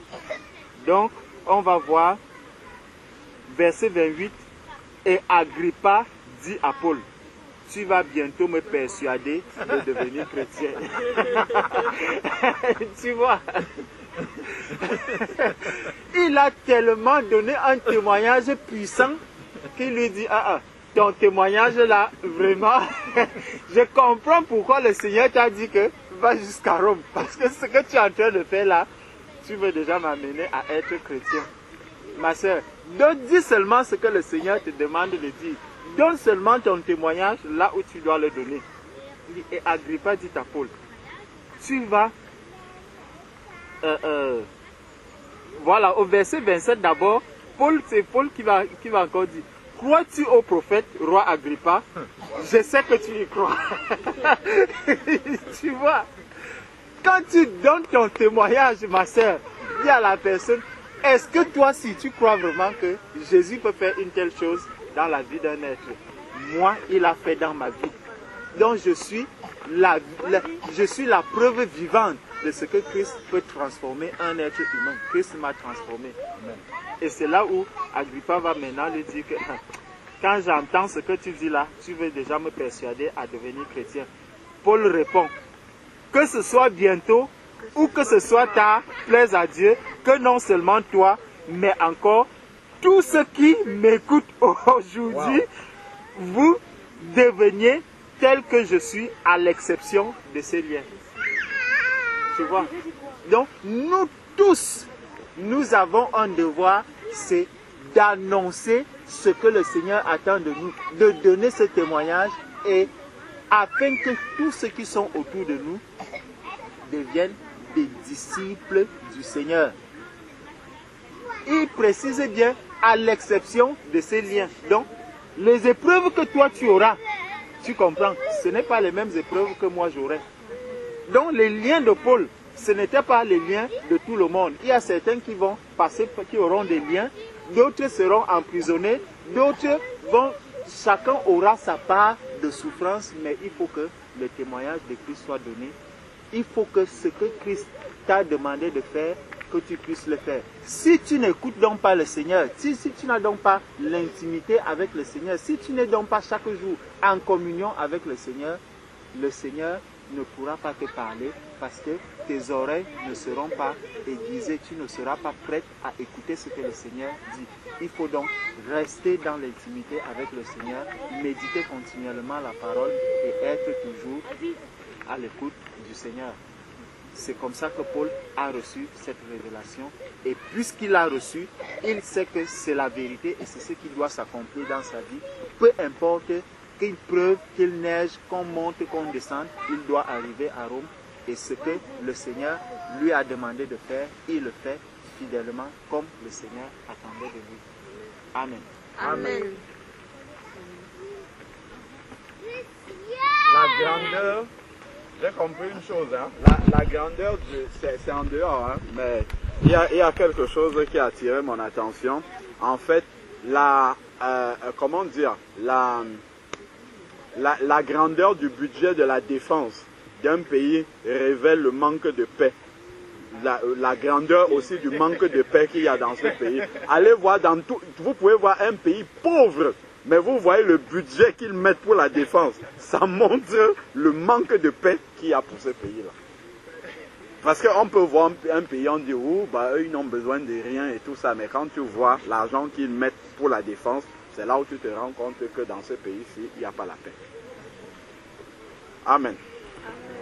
donc, on va voir verset 28. Et Agrippa dit à Paul, tu vas bientôt me persuader de devenir chrétien. Tu vois, il a tellement donné un témoignage puissant qu'il lui dit, ton témoignage là, vraiment, je comprends pourquoi le Seigneur t'a dit que va jusqu'à Rome. Parce que ce que tu es en train de faire là, tu veux déjà m'amener à être chrétien. Ma soeur, dis seulement ce que le Seigneur te demande de dire. Donne seulement ton témoignage là où tu dois le donner. Et Agrippa dit à Paul, tu vas... voilà, au verset 27 d'abord, c'est Paul qui va encore dire, crois-tu au prophète, roi Agrippa? Je sais que tu y crois. Tu vois, quand tu donnes ton témoignage, ma soeur, dis à la personne, est-ce que toi, si tu crois vraiment que Jésus peut faire une telle chose dans la vie d'un être? Moi, il a fait dans ma vie. Donc, je suis la preuve vivante de ce que Christ peut transformer un être humain. Christ m'a transformé. Et c'est là où Agrippa va maintenant lui dire que quand j'entends ce que tu dis là, tu veux déjà me persuader à devenir chrétien. Paul répond, que ce soit bientôt ou que ce soit tard, plaise à Dieu, que non seulement toi, mais encore tous ceux qui m'écoutent aujourd'hui, vous deveniez tel que je suis, à l'exception de ces liens. Tu vois? Donc, nous tous, nous avons un devoir, c'est d'annoncer ce que le Seigneur attend de nous, de donner ce témoignage, et afin que tous ceux qui sont autour de nous deviennent des disciples du Seigneur. Il précise bien, à l'exception de ces liens. Donc, les épreuves que toi tu auras, tu comprends, ce n'est pas les mêmes épreuves que moi j'aurai. Donc, les liens de Paul, ce n'étaient pas les liens de tout le monde. Il y a certains qui vont passer, qui auront des liens, d'autres seront emprisonnés, d'autres vont, chacun aura sa part de souffrance, mais il faut que le témoignage de Christ soit donné. Il faut que ce que Christ t'a demandé de faire, que tu puisses le faire. Si tu n'écoutes donc pas le Seigneur, si tu n'as donc pas l'intimité avec le Seigneur, si tu n'es donc pas chaque jour en communion avec le Seigneur ne pourra pas te parler parce que tes oreilles ne seront pas aiguisées, tu ne seras pas prête à écouter ce que le Seigneur dit. Il faut donc rester dans l'intimité avec le Seigneur, méditer continuellement la parole et être toujours à l'écoute du Seigneur. C'est comme ça que Paul a reçu cette révélation. Et puisqu'il a reçu, il sait que c'est la vérité et c'est ce qui doit s'accomplir dans sa vie. Peu importe qu'il pleuve, qu'il neige, qu'on monte, qu'on descende, il doit arriver à Rome. Et ce que le Seigneur lui a demandé de faire, il le fait fidèlement comme le Seigneur attendait de lui. Amen. Amen. La grandeur, j'ai compris une chose, hein? La grandeur, c'est en dehors, hein? Mais il y a quelque chose qui a attiré mon attention. En fait, comment dire, la grandeur du budget de la défense d'un pays révèle le manque de paix. La grandeur aussi du manque de paix qu'il y a dans ce pays. Allez voir dans tout, vous pouvez voir un pays pauvre, mais vous voyez le budget qu'ils mettent pour la défense. Ça montre le manque de paix qu'il y a pour ce pays-là. Parce qu'on peut voir un pays, on dit, oh, bah, eux, ils n'ont besoin de rien et tout ça. Mais quand tu vois l'argent qu'ils mettent pour la défense, c'est là où tu te rends compte que dans ce pays-ci, il n'y a pas la paix. Amen. Amen.